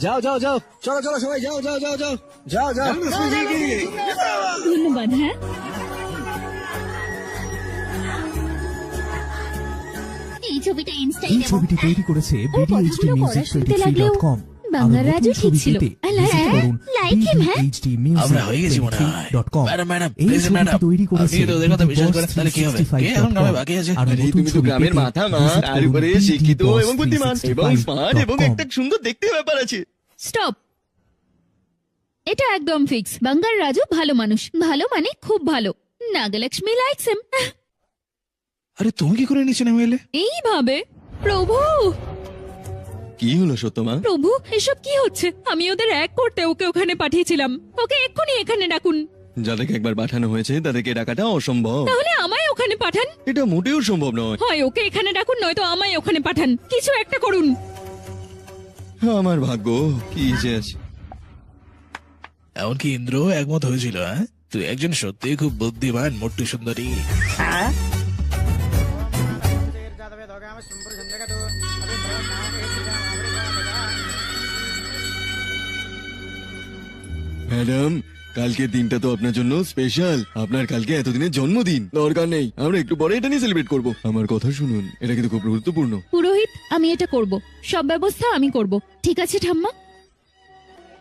[SPEAKER 1] যাও যাও যাও, চলো চলো সবাই, যাও যাও যাও যাও যাও যাও।
[SPEAKER 3] ধন্যবাদ। হ্যাঁ,
[SPEAKER 10] এই ছবিটা ইনস্টায়
[SPEAKER 7] এই
[SPEAKER 10] দেব।
[SPEAKER 7] ছবিটি তৈরি করেছে BDHDmusic23.com।
[SPEAKER 3] বাঙ্গারাজু ঠিক ছিল।
[SPEAKER 10] Like him. হ্যাঁ,
[SPEAKER 2] আমরা হয়ে গেছি মনে হয়। ম্যাডাম ম্যাডাম,
[SPEAKER 7] এই
[SPEAKER 2] প্লিজ
[SPEAKER 7] ছবিটি
[SPEAKER 2] ম্যাডাম,
[SPEAKER 7] তৈরি করেছে
[SPEAKER 2] আপনি তো ওদের কথা বিশ্বাস করেন, তাহলে কি হবে? কে এখন গ্রামে বাকি আছে?
[SPEAKER 7] আর
[SPEAKER 4] আরে
[SPEAKER 7] নতুন
[SPEAKER 4] তুমি তো
[SPEAKER 7] ছবি
[SPEAKER 4] গ্রামের
[SPEAKER 7] পেতে
[SPEAKER 4] মাথা মা,
[SPEAKER 7] visit
[SPEAKER 4] তার
[SPEAKER 7] করুন
[SPEAKER 4] উপরে শিক্ষিত এবং বুদ্ধিমান এবং স্মার্ট এবং
[SPEAKER 7] BDBoss365.com
[SPEAKER 4] একটা সুন্দর দেখতে ব্যাপার আছে।
[SPEAKER 3] স্টপ। এটা একদম ফিক্স। বাঙ্গার রাজু ভালো মানুষ। ভালো মানে খুব ভালো। Nagalakshmi likes him.
[SPEAKER 2] আরে তুমি কি করে নিচে নেমে এলে?
[SPEAKER 3] এইভাবে। প্রভু
[SPEAKER 11] কি হলো সত্যমা?
[SPEAKER 3] প্রভু, এসব কি হচ্ছে? আমি ওদের এক করতে ওকে ওখানে পাঠিয়েছিলাম। ওকে এক্ষুনি এখানে ডাকুন।
[SPEAKER 11] যাদেরকে একবার পাঠানো হয়েছে তাদেরকে ডাকাটা অসম্ভব।
[SPEAKER 3] তাহলে আমায় ওখানে পাঠান।
[SPEAKER 11] এটা মোটেও সম্ভব নয়।
[SPEAKER 3] হয় ওকে এখানে ডাকুন, নয়তো আমায় ওখানে পাঠান। কিছু একটা করুন।
[SPEAKER 11] আমার ভাগ্য কি যে আছে।
[SPEAKER 2] এমনকি ইন্দ্র একমত হয়েছিল। হ্যাঁ, তুই একজন সত্যি খুব বুদ্ধিমান মোট্টু সুন্দরী।
[SPEAKER 13] ম্যাডাম কালকের দিনটা তো আপনার জন্য স্পেশাল। আপনার কালকে এতদিনের জন্মদিন, দরকার নেই, আমরা একটু পরে এটা নিয়ে সেলিব্রেট করব। আমার কথা শুনুন, এটা কিন্তু খুব গুরুত্বপূর্ণ।
[SPEAKER 3] পুরোহিত, আমি এটা করব, সব ব্যবস্থা আমি করব। ঠিক আছে ঠাম্মা?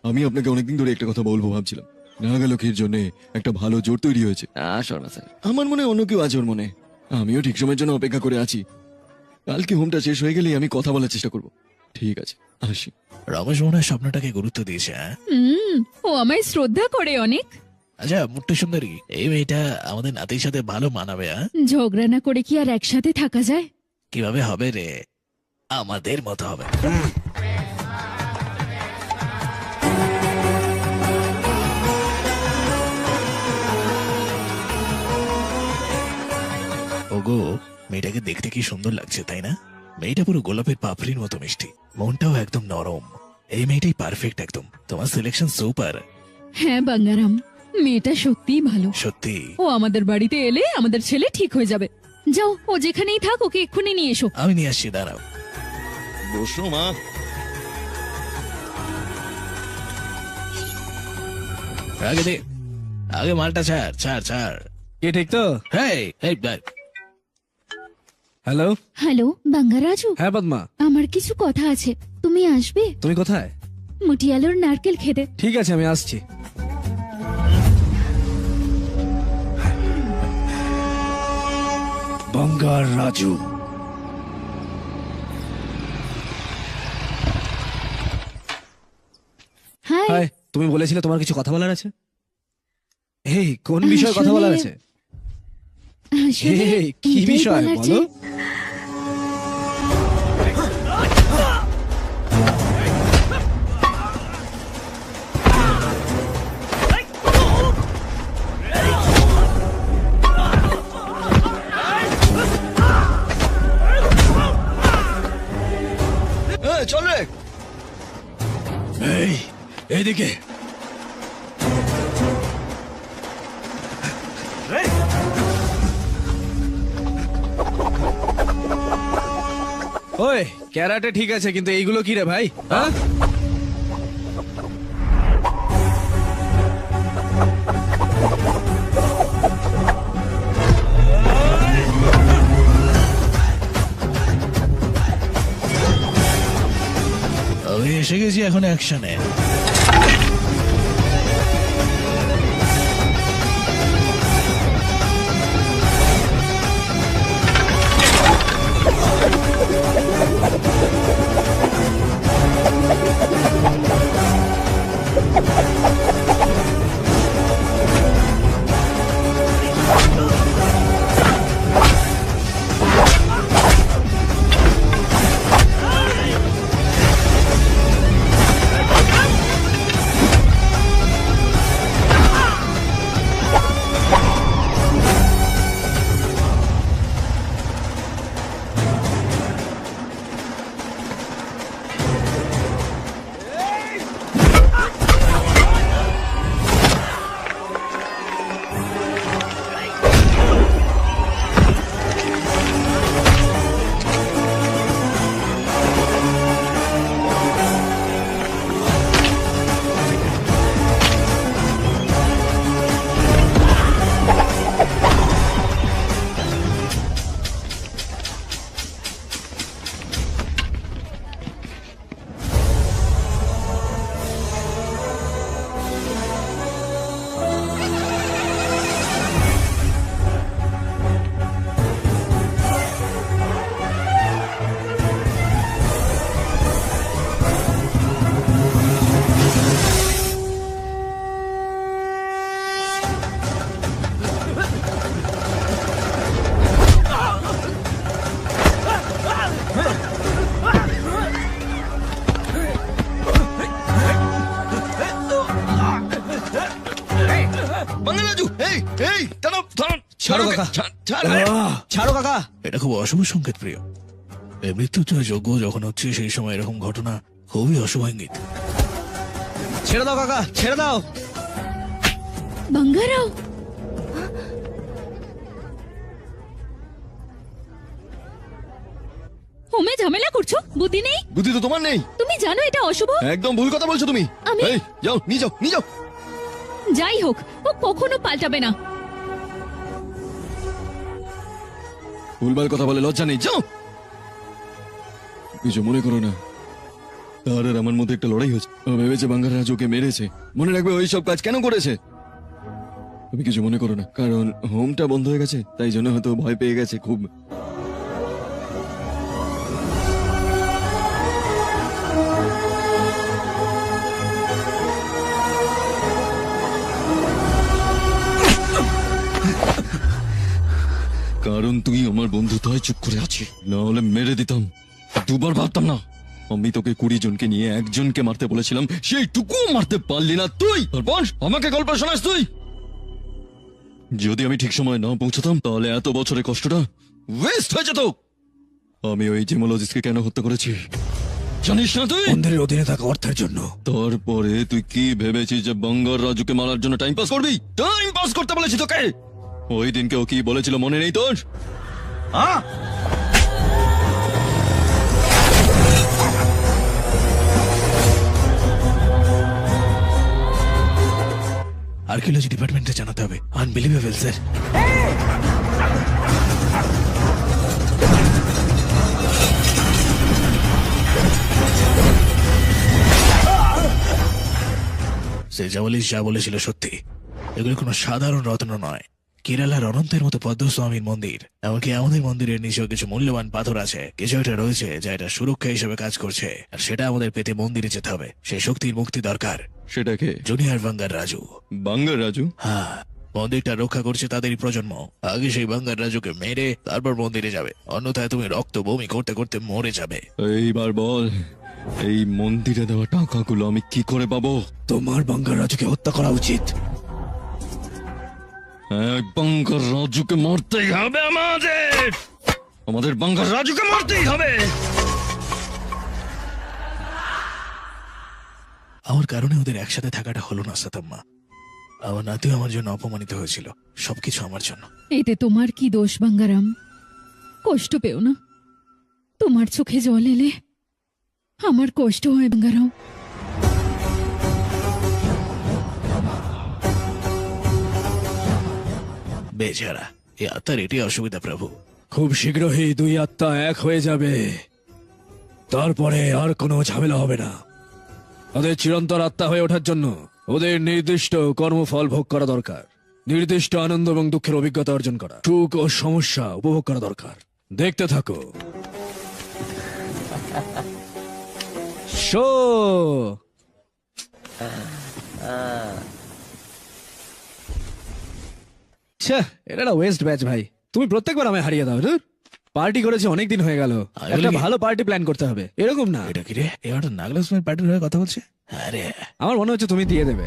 [SPEAKER 13] আমি আপনাকে অনেকদিন ধরে একটা কথা বলবো ভাবছিলাম। নাগালক্ষীর জন্য একটা ভালো জোর তৈরি হয়েছে।
[SPEAKER 11] শর্মা স্যার,
[SPEAKER 13] আমার মনে হয় অন্য কেউ আছে ওর মনে। আমিও ঠিক সময়ের জন্য অপেক্ষা করে আছি। কালকে হোমটা শেষ হয়ে গেলেই আমি কথা বলার চেষ্টা করব। ঠিক আছে, আসি।
[SPEAKER 2] রমেশ মনে হয় স্বপ্নটাকে গুরুত্ব দিয়েছে। হ্যাঁ,
[SPEAKER 3] ও আমায় শ্রদ্ধা করে অনেক।
[SPEAKER 2] আচ্ছা মুট্টু সুন্দরী, এই মেয়েটা আমাদের নাতির সাথে ভালো মানাবে। হ্যাঁ,
[SPEAKER 3] ঝগড়া না করে কি আর একসাথে থাকা যায়?
[SPEAKER 2] কিভাবে হবে রে, আমাদের মতো হবে। ওগো, মেয়েটাকে দেখতে কি সুন্দর লাগছে তাই না? মেয়েটা পুরো গোলাপের পাপড়ির মতো মিষ্টি, মনটাও একদম নরম। এই মেয়েটাই পারফেক্ট একদম। তোমার সিলেকশন সুপার।
[SPEAKER 3] হ্যাঁ বাঙ্গারাম, মেয়েটা সত্যিই ভালো।
[SPEAKER 2] সত্যি?
[SPEAKER 3] ও আমাদের বাড়িতে এলে আমাদের ছেলে ঠিক হয়ে যাবে। যাও, ও যেখানেই থাক ওকে এক্ষুনি নিয়ে এসো।
[SPEAKER 2] আমি নিয়ে আসছি, দাঁড়াও।
[SPEAKER 13] বসো মা।
[SPEAKER 2] আগে দে, আগে মালটা ছাড় ছাড় ছাড়।
[SPEAKER 1] কে ঠিক তো? হ্যালো
[SPEAKER 10] হ্যালো বাঙ্গারাজু,
[SPEAKER 1] হ্যাঁ পদ্মা,
[SPEAKER 10] আমার কিছু কথা আছে, তুমি আসবে?
[SPEAKER 1] তুমি কোথায়?
[SPEAKER 10] মুটিয়ালোর নারকেল খেতে।
[SPEAKER 1] ঠিক আছে, আমি আসছি। বঙ্গার রাজু।
[SPEAKER 10] হাই।
[SPEAKER 1] হাই, তুমি বলেছিলে তোমার কিছু কথা বলার আছে। এই কোন বিষয়ে কথা বলার আছে?
[SPEAKER 10] আসলে
[SPEAKER 1] এই, কি
[SPEAKER 10] এটাই
[SPEAKER 1] বিষয়
[SPEAKER 10] বলার
[SPEAKER 1] বলো?
[SPEAKER 10] যে-
[SPEAKER 4] চল রে।
[SPEAKER 1] এই এদিকে। ওই ক্যারাটে ঠিক আছে, কিন্তু এইগুলো কি রে ভাই? হ্যাঁ,
[SPEAKER 2] আমি এসে গেছি এখন অ্যাকশনে।
[SPEAKER 4] বাঙ্গারাজু, এই এই দাঁড়াও, দাঁড়াও।
[SPEAKER 1] ছাড়ো কাকা। ছাড়ো কাকা।
[SPEAKER 2] এটা খুব অশুভ সংকেত প্রিয়। এই মৃত্যুঞ্জয় যজ্ঞ যখন হচ্ছে সেই সময় এরকম ঘটনা খুবই অশুভ ইঙ্গিত।
[SPEAKER 1] ছেড়ে দাও কাকা, ছেড়ে দাও।
[SPEAKER 3] বাঙ্গারাও, হোমে ঝামেলা করছো? বুদ্ধি নেই?
[SPEAKER 13] বুদ্ধি তো তোমার নেই।
[SPEAKER 3] তুমি জানো এটা অশুভ।
[SPEAKER 13] একদম ভুল কথা বলছো তুমি।
[SPEAKER 3] আমি-
[SPEAKER 13] এই যাও, নিয়ে যাও, নিয়ে যাও।
[SPEAKER 3] যাই হোক ও কখনো পাল্টাবে না।
[SPEAKER 13] ভুলভাল কথা বলে লজ্জা নেই, যাও। কিছু মনে করো না, তার আর আমার মধ্যে একটা লড়াই হয়েছে। ও ভেবেছে বাঙ্গার রাজ ওকে মেরেছে। মনে রাখবে ওই সব কাজ কেন করেছে। তুমি কিছু মনে করো না, কারণ হোমটা বন্ধ হয়ে গেছে, তাই জন্য হয়তো ভয় পেয়ে গেছে খুব। কারণ তুই আমার বন্ধু, তাই চুপ করে আছি, না হলে মেরে দিতাম। দুবার ভাবতাম না। আমি তোকে 20 জনকে নিয়ে একজনকে মারতে বলেছিলাম, সেইটুকু মারতে পারলি না তুই। তারপর আমাকে গল্প শোনাস তুই। যদি আমি ঠিক সময় না পৌঁছতাম তাহলে এত বছরের কষ্টটা ওয়েস্ট হয়ে যেত। আমি ওই জিমোলজিস্টকে কেন হত্যা করেছি জানিস না তুই?
[SPEAKER 1] মন্দিরের অধীনে থাকা অর্থের জন্য।
[SPEAKER 13] তারপরে তুই কি ভেবেছিস যে বাঙ্গার রাজুকে মারার জন্য টাইম পাস করবি? টাইম পাস করতে বলেছি তোকে। ওই দিনকে ও কি বলেছিল মনে নেই তোর? হ্যাঁ,
[SPEAKER 2] আর্কিওলজি ডিপার্টমেন্টে জানাতে হবে। Unbelievable sir. সে যা বলেছিল সত্যি। এগুলো কোনো সাধারণ রত্ন নয়, কেরালার অনন্তের মতো পদ্মস্বামীর মন্দির। এমনকি আমাদের মন্দিরের নিচেও কিছু মূল্যবান পাথর আছে। কিছু একটা রয়েছে যা এটা সুরক্ষা হিসেবে কাজ করছে, আর সেটা আমাদের পেতে মন্দিরে যেতে হবে। সেই শক্তির মুক্তি দরকার।
[SPEAKER 13] সেটাকে
[SPEAKER 2] junior bunker Raju.
[SPEAKER 13] Bunker Raju?
[SPEAKER 2] হ্যাঁ, মন্দিরটা রক্ষা করছে তাদেরই প্রজন্ম। আগে সেই বাঙ্গার রাজুকে মেরে তারপর মন্দিরে যাবে, অন্যথায় তুমি রক্ত বমি করতে করতে মরে যাবে।
[SPEAKER 13] এইবার বল, এই মন্দিরে দেওয়া টাকাগুলো আমি কি করে পাবো?
[SPEAKER 1] তোমার বাঙ্গার রাজুকে হত্যা করা উচিত।
[SPEAKER 13] বাঙ্গার রাজুকে মারতেই হবে আমাদের বাঙ্গার রাজুকে মারতেই হবে।
[SPEAKER 2] আমার কারণে ওদের একসাথে থাকাটা হলো না সাতাম্মা। আমার নাতিও আমার জন্য অপমানিত হয়েছিল। সবকিছু আমার জন্য।
[SPEAKER 3] এতে তোমার কি দোষ বাঙ্গারাম? কষ্ট পেও না। তোমার চোখে জল এলে আমার কষ্ট হয় বাঙ্গারাম।
[SPEAKER 2] বেচারা এই আত্মার এটি অসুবিধা প্রভু।
[SPEAKER 1] খুব শীঘ্রই দুই আত্মা এক হয়ে যাবে, তারপরে আর কোনো ঝামেলা হবে না। ওদের চিরন্তর আত্মা হয়ে ওঠার জন্য ওদের নির্দিষ্ট কর্মফল ভোগ করা দরকার, নির্দিষ্ট আনন্দ এবং দুঃখের অভিজ্ঞতা অর্জন করা, সুখ ও সমস্যা উপভোগ করা দরকার। দেখতে থাকো শো। এটা একটা ওয়েস্ট ব্যাচ ভাই। তুমি প্রত্যেকবার আমায় হারিয়ে দাও। পার্টি করেছে অনেকদিন হয়ে গেল, একটা ভালো পার্টি প্ল্যান করতে হবে। এরকম না।
[SPEAKER 2] এটা কি রে? এবার নাগলাসমের পার্টির হয়ে কথা বলছে। আরে
[SPEAKER 1] আমার মনে হচ্ছে তুমি দিয়ে দেবে।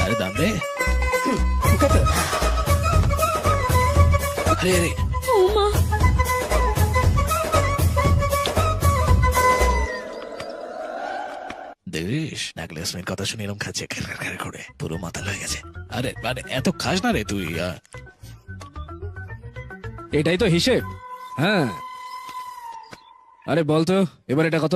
[SPEAKER 2] আরে দাম রে। আরে আরে
[SPEAKER 3] ও মা,
[SPEAKER 2] দেখিস নাগলাসমের কথা শুনে এরকম খাচ্ছে করে, পুরো মাথা হয়ে গেছে। আরে মানে এত খাস না রে তুই।
[SPEAKER 1] এটাই তো হিসেব। হ্যাঁ, আরে বলতো এবার এটা কত?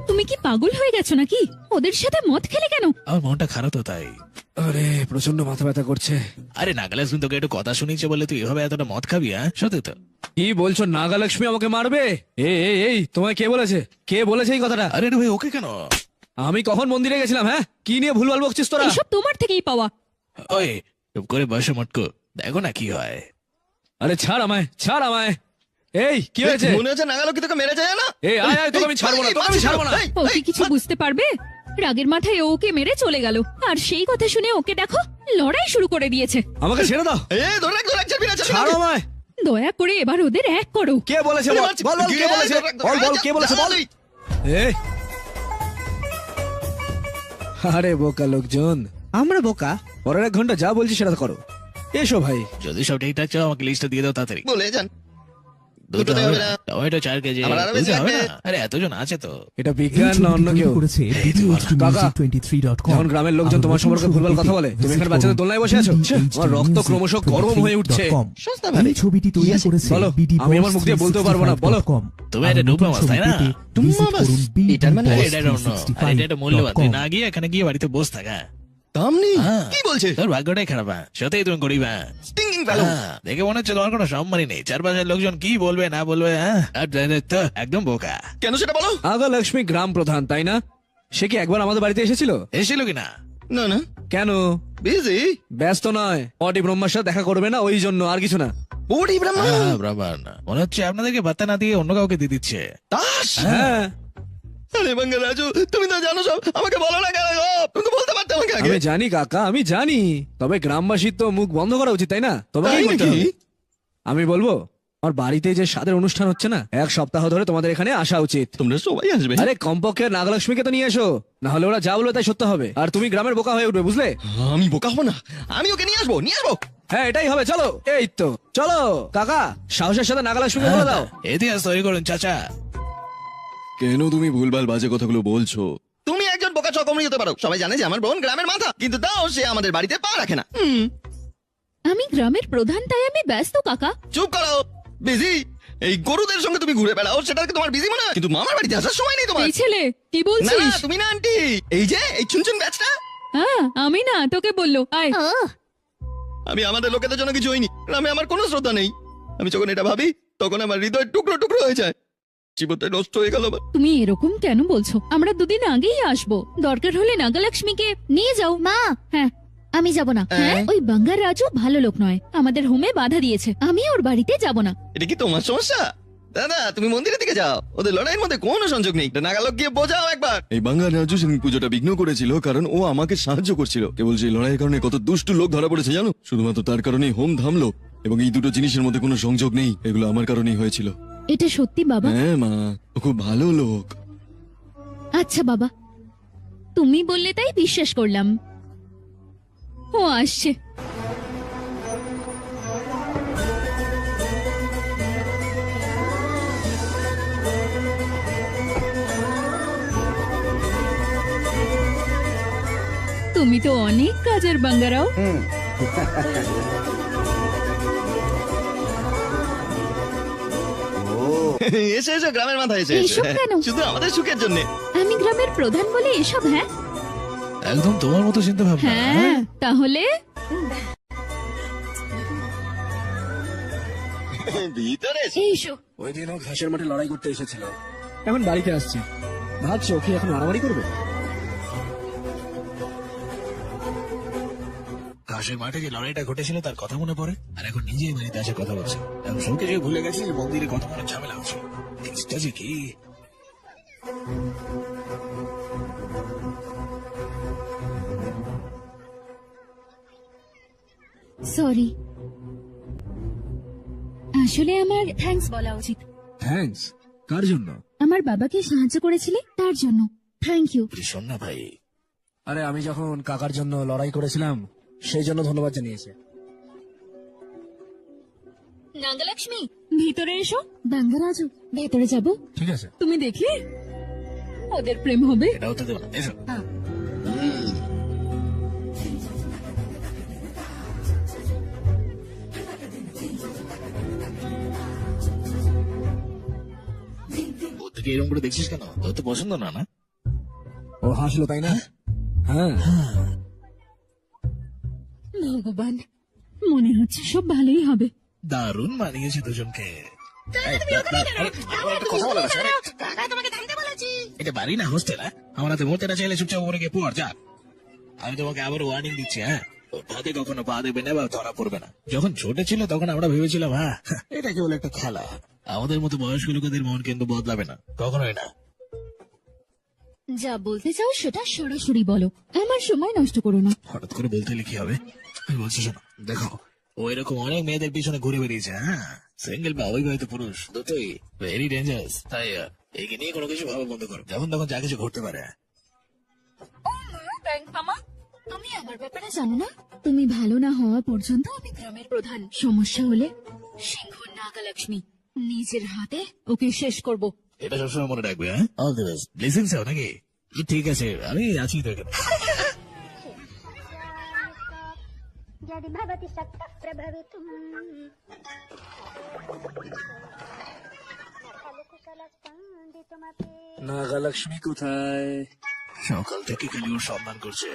[SPEAKER 3] তুমি কি পাগল হয়ে গেছো নাকি? ওদের সাথে মদ খেলে কেন?
[SPEAKER 2] আমার মনটা খারাপ তো তাই।
[SPEAKER 1] আরে প্রচন্ড মাথা ব্যথা করছে।
[SPEAKER 2] আরে নাগালক্ষ্মী তোকে একটু কথা শুনিয়েছে বলে তুই এভাবে এতটা মদ খাবি? হ্যাঁ সত্যি তো?
[SPEAKER 1] কি বলছো? নাগালক্ষ্মী আমাকে মারবে? এই তোমায় কে বলেছে? কে বলেছে এই কথাটা?
[SPEAKER 2] আরে ভাই ওকে কেন?
[SPEAKER 1] আমি কখন মন্দিরে গেছিলাম? হ্যাঁ, কি নিয়ে ভুলভাল বকছিস তোরা?
[SPEAKER 3] এসব তোমার থেকেই পাওয়া।
[SPEAKER 2] ওই চুপ করে বসে মটকো, দেখো না কি হয়।
[SPEAKER 1] আরে ছাড় আমায়, ছাড় আমায়। এই কি হয়েছে?
[SPEAKER 4] মনে হচ্ছে নাগালক্ষ্মী তোকে মেরে যায় না?
[SPEAKER 1] এই আয় তোকে আমি ছাড়বো না, তোকে আমি ছাড়বো না।
[SPEAKER 3] ও কি কিছু বুঝতে পারবে? রাগের মাথায় ওকে মেরে চলে গেল, আর সেই কথা শুনে ওকে দেখো লড়াই শুরু করে দিয়েছে।
[SPEAKER 1] আমাকে ছেড়ে দাও।
[SPEAKER 4] ধরে ছাড়বি না,
[SPEAKER 1] ছাড়ো আমায়।
[SPEAKER 3] দয়া করে এবার ওদের এক করো।
[SPEAKER 1] কে বলেছে? বল কে বলেছে? বল কে বলেছে? বল। আরে বোকা লোকজন, আমরা বোকা? পরের 1 ঘন্টা যা বলছি সেটা করো। এসো ভাই।
[SPEAKER 2] যদি সব ঠিকঠাক চাও আমাকে লিস্টটা দিয়ে দাও তাড়াতাড়ি।
[SPEAKER 4] বলে যান।
[SPEAKER 2] দুটো
[SPEAKER 4] দুটোতে
[SPEAKER 2] হবে
[SPEAKER 4] হবে
[SPEAKER 2] না
[SPEAKER 4] না।
[SPEAKER 2] টমেটো 4 কেজি
[SPEAKER 4] আমার আরো বেশি
[SPEAKER 2] দুটো হবে
[SPEAKER 4] লাগবে।
[SPEAKER 2] না আরে এতজন আছে তো
[SPEAKER 1] এটা
[SPEAKER 7] এই
[SPEAKER 1] বিজ্ঞান না অন্য
[SPEAKER 7] ছবিটি
[SPEAKER 1] কেউ?
[SPEAKER 7] তৈরি করেছে
[SPEAKER 1] কাকা,
[SPEAKER 7] BDHDmusic23.com
[SPEAKER 1] যখন গ্রামের লোকজন তোমার সম্পর্কে ভুলভাল কথা বলে, তুমি এখানে বাচ্চাদের দোলনায় বসে আছো? ছে, আমার রক্ত ক্রমশ গরম হয়ে উঠছে।
[SPEAKER 4] সস্তা ভাবে।
[SPEAKER 7] এই ছবিটি তৈরি করেছে
[SPEAKER 1] বলো, আমি আমার মুখ দিয়ে বলতেও পারবো না, বলো।
[SPEAKER 2] তুমি এটা ডুবা মাছ, তাই না?
[SPEAKER 4] ডুবা মাছ? এটার মানে?
[SPEAKER 2] আরে এটা অন্য, আরে এটা একটা মূল্যবান, তুই না গিয়ে এখানে গিয়ে বাড়িতে বস থাক। হ্যাঁ
[SPEAKER 4] দাম নেই?
[SPEAKER 2] হ্যাঁ।
[SPEAKER 4] কি বলছে?
[SPEAKER 2] তোর ভাগ্যটাই খারাপ। হ্যাঁ, সত্যিই তুমি গরিব। হ্যাঁ
[SPEAKER 4] স্টিংিং ফেলো।
[SPEAKER 2] হ্যাঁ, দেখে মনে হচ্ছে তোমার কোনো সম্মানই নেই। চারপাশের লোকজন কি বলবে না বলবে। হ্যাঁ আর তো একদম বোকা।
[SPEAKER 4] কেন সেটা বলো?
[SPEAKER 1] আগা লক্ষ্মী গ্রাম প্রধান, তাই না? সে কি একবার আমাদের বাড়িতে এসেছিল?
[SPEAKER 2] এসেছিল কিনা?
[SPEAKER 4] না না,
[SPEAKER 1] কেন?
[SPEAKER 4] বিজি।
[SPEAKER 1] ব্যস্ত নয়, পটি ব্রহ্মার সাথে দেখা করবে না, ওই জন্য, আর কিছু না।
[SPEAKER 4] ওডি ব্রহ্মা।
[SPEAKER 2] হ্যাঁ ব্রাহ্মণ, মনে হচ্ছে আপনাদেরকে পাত্তা না দিয়ে অন্য কাউকে দিয়ে দিচ্ছে।
[SPEAKER 4] দাস।
[SPEAKER 1] হ্যাঁ,
[SPEAKER 4] আরে বাঙ্গা রাজু, তুমি তো জানো সব, আমাকে বলো না কেন গো? তুমি তো বলতে পারতে আমাকে আগে।
[SPEAKER 1] আমি জানি কাকা, আমি জানি, তবে গ্রামবাসীর তো মুখ বন্ধ করা উচিত, তাই না? তোমাকে
[SPEAKER 4] তাই
[SPEAKER 1] বলতে
[SPEAKER 4] নাকি?
[SPEAKER 1] হবে। আমি বলবো, আমার বাড়িতে যে স্বাদের অনুষ্ঠান হচ্ছে না, 1 সপ্তাহ ধরে তোমাদের এখানে আসা উচিত।
[SPEAKER 4] তোমরা সবাই আসবে?
[SPEAKER 1] আরে কমপক্ষে নাগলক্ষ্মীকে তো নিয়ে এসো, না হলে ওরা যা বলবে তাই সত্য হবে, আর তুমি গ্রামের বোকা হয়ে উঠবে, বুঝলে?
[SPEAKER 4] আমি বোকা হবো না, আমি ওকে নিয়ে আসবো, নিয়ে আসবো।
[SPEAKER 1] হ্যাঁ, এটাই হবে, চলো। এই তো, চলো কাকা, সাহসের সাথে নাগলক্ষ্মীকে বলে দাও।
[SPEAKER 2] ইতিহাস তৈরি করুন চাচা।
[SPEAKER 13] কেন তুমি ভুলভাল বাজে কথাগুলো বলছো?
[SPEAKER 4] তুমি একজন বোকা চকমরি হতে পারো, সবাই জানে যে আমার বোন গ্রামের মাথা, কিন্তু তাও সে আমাদের বাড়িতে পা রাখে না।
[SPEAKER 3] আমি গ্রামের প্রধান, তাই আমি ব্যস্ত কাকা।
[SPEAKER 4] চুপ করো, বিজি। এই গরুদের সঙ্গে তুমি ঘুরে বেড়াও, সেটাকে তোমার বিজি মনে হয়, কিন্তু মামার বাড়িতে আসার সময় নেই তোমার।
[SPEAKER 3] এই ছেলে কি
[SPEAKER 4] না
[SPEAKER 3] বলছিস?
[SPEAKER 4] না, তুমি না আন্টি, এই যে এই চুনচুন ব্যাচটা।
[SPEAKER 3] হ্যাঁ আমি না, তোকে বললো আয়।
[SPEAKER 4] আমি আমাদের লোকেদের জন্য কিছু হইনি, গ্রামে আমার কোনো শ্রদ্ধা নেই। আমি যখন এটা ভাবি, তখন আমার হৃদয় টুকরো টুকরো হয়ে যায়, জীবনটা নষ্ট হয়ে গেল আমার।
[SPEAKER 3] তুমি এরকম কেন বলছো? আমরা 2 দিন আগেই আসবো, দরকার হলে নাগালক্ষ্মীকে নিয়ে যাও।
[SPEAKER 10] মা,
[SPEAKER 3] হ্যাঁ
[SPEAKER 10] আমি যাব না।
[SPEAKER 3] হ্যাঁ, ওই বাঙ্গার রাজু ভালো লোক নয়, আমাদের হোমে বাধা দিয়েছে, আমি ওর বাড়িতে যাব না।
[SPEAKER 4] এটা কি তোমার সমস্যা? দাদা, তুমি মন্দিরের দিকে যাও, ওদের লড়াইয়ের মধ্যে কোনো সংযোগ নেই। নাগালক গিয়ে বোঝাও একবার।
[SPEAKER 13] এই বাংলার রাজু সেদিন পুজোটা বিঘ্ন করেছিল কারণ ও আমাকে সাহায্য করছিল। কেবল সেই লড়াইয়ের কারণে কত দুষ্টু লোক ধরা পড়েছে জানো? শুধুমাত্র তার কারণেই হোম থামলো, এবং এই দুটো জিনিসের মধ্যে কোনো সংযোগ নেই। এগুলো আমার কারণেই হয়েছিল।
[SPEAKER 3] এটা সত্যি বাবা?
[SPEAKER 13] হ্যাঁ মা, ও খুব ভালো লোক।
[SPEAKER 3] আচ্ছা বাবা, তুমি বললে তাই বিশ্বাস করলাম। ও আসছে। তুমি তো অনেক কাজের বাঙ্গারাও।
[SPEAKER 4] এসে এসে গ্রামের মাথায় এসে
[SPEAKER 3] এইসব কেন?
[SPEAKER 4] শুধু আমাদের সুখের জন্য।
[SPEAKER 3] আমি গ্রামের প্রধান বলে এসব? হ্যাঁ
[SPEAKER 2] একদম তোমার মতো চিন্তা ভাবনা।
[SPEAKER 3] হ্যাঁ, তাহলে
[SPEAKER 4] ভিতরে
[SPEAKER 3] এসো।
[SPEAKER 1] ওই দিন ও ঘাসের মাঠে লড়াই করতে এসেছিল, এখন বাড়িতে আসছে, ভাবছো ও কি এখন মারামারি করবে?
[SPEAKER 2] ঘাসের মাঠে যে লড়াইটা ঘটেছিল তার কথা মনে পড়ে, আর এখন নিজেই বাড়িতে আসে কথা বলছে। এখন সবকে যে ভুলে গেছে যে মন্দিরে কত বড় ঝামেলা হচ্ছে। কেসটা যে কি?
[SPEAKER 3] সরি, আসলে আমার থ্যাঙ্কস বলা উচিত।
[SPEAKER 1] থ্যাঙ্কস? কার জন্য?
[SPEAKER 3] আমার বাবাকে সাহায্য করেছিলে তার জন্য থ্যাংক ইউ।
[SPEAKER 2] শোন না ভাই,
[SPEAKER 1] আরে আমি যখন কাকার জন্য লড়াই করেছিলাম সেই জন্য ধন্যবাদ জানিয়েছে।
[SPEAKER 3] নাগলক্ষ্মী, ভিতরে এসো। বাঙ্গারাজু, ভেতরে যাব?
[SPEAKER 1] ঠিক আছে।
[SPEAKER 3] তুমি দেখলে ওদের প্রেম হবে।
[SPEAKER 2] এটা হতে দেবো না, এসো। ওদেরকে এরকম করে দেখছিস কেন? তোর তো পছন্দ না, না?
[SPEAKER 1] ও হাসলো, তাই না? হ্যাঁ।
[SPEAKER 3] ভগবান, মনে হচ্ছে সব ভালোই হবে।
[SPEAKER 2] দারুণ মানিয়েছে দুজনকে। এটা বাড়ি না হোস্টেল? আমার হাতে মরতে না চাইলে চুপচাপ উপরে গিয়ে পড় যা। আমি তোমাকে আবার ওয়ার্নিং দিচ্ছি, হ্যাঁ, ওটাতে কখনো পা দেবে না বা ধরা পড়বে না। যখন ছোট ছিল তখন আমরা ভেবেছিলাম হ্যাঁ এটা কেবল একটা খেলা, আমাদের মতো বয়স্ক লোকেদের মন কিন্তু বদলাবে না, কখনোই না।
[SPEAKER 3] যা বলতে চাও সেটা সরাসরি বলো, আমার সময় নষ্ট করো না।
[SPEAKER 2] হঠাৎ করে বলতে হলে কি হবে? আমি বলছি শোনো, দেখো ও এরকম অনেক মেয়েদের পিছনে ঘুরে বেরিয়েছে, হ্যাঁ, সিঙ্গেল বা অবিবাহিত পুরুষ দুটোই ভেরি ডেঞ্জারাস। তাই একে নিয়ে কোনো কিছু ভাবা বন্ধ করো, যখন তখন যা কিছু ঘটতে পারে।
[SPEAKER 3] তুমি আমার ব্যাপারে জানো না? তুমি ভালো না হওয়া পর্যন্ত আমি গ্রামের প্রধান, সমস্যা হলে সিংহ নাগালক্ষ্মী, নিজের হাতে ওকে শেষ করব।
[SPEAKER 2] এটা সবসময় মনে রাখবে, হ্যাঁ? All the best. ব্লেসিং চাও নাকি? ঠিক আছে, আমি আছি তো এখানে।
[SPEAKER 1] নাগালক্ষ্মী কোথায়?
[SPEAKER 2] সকাল থেকে খালি ওর সম্মান করছে।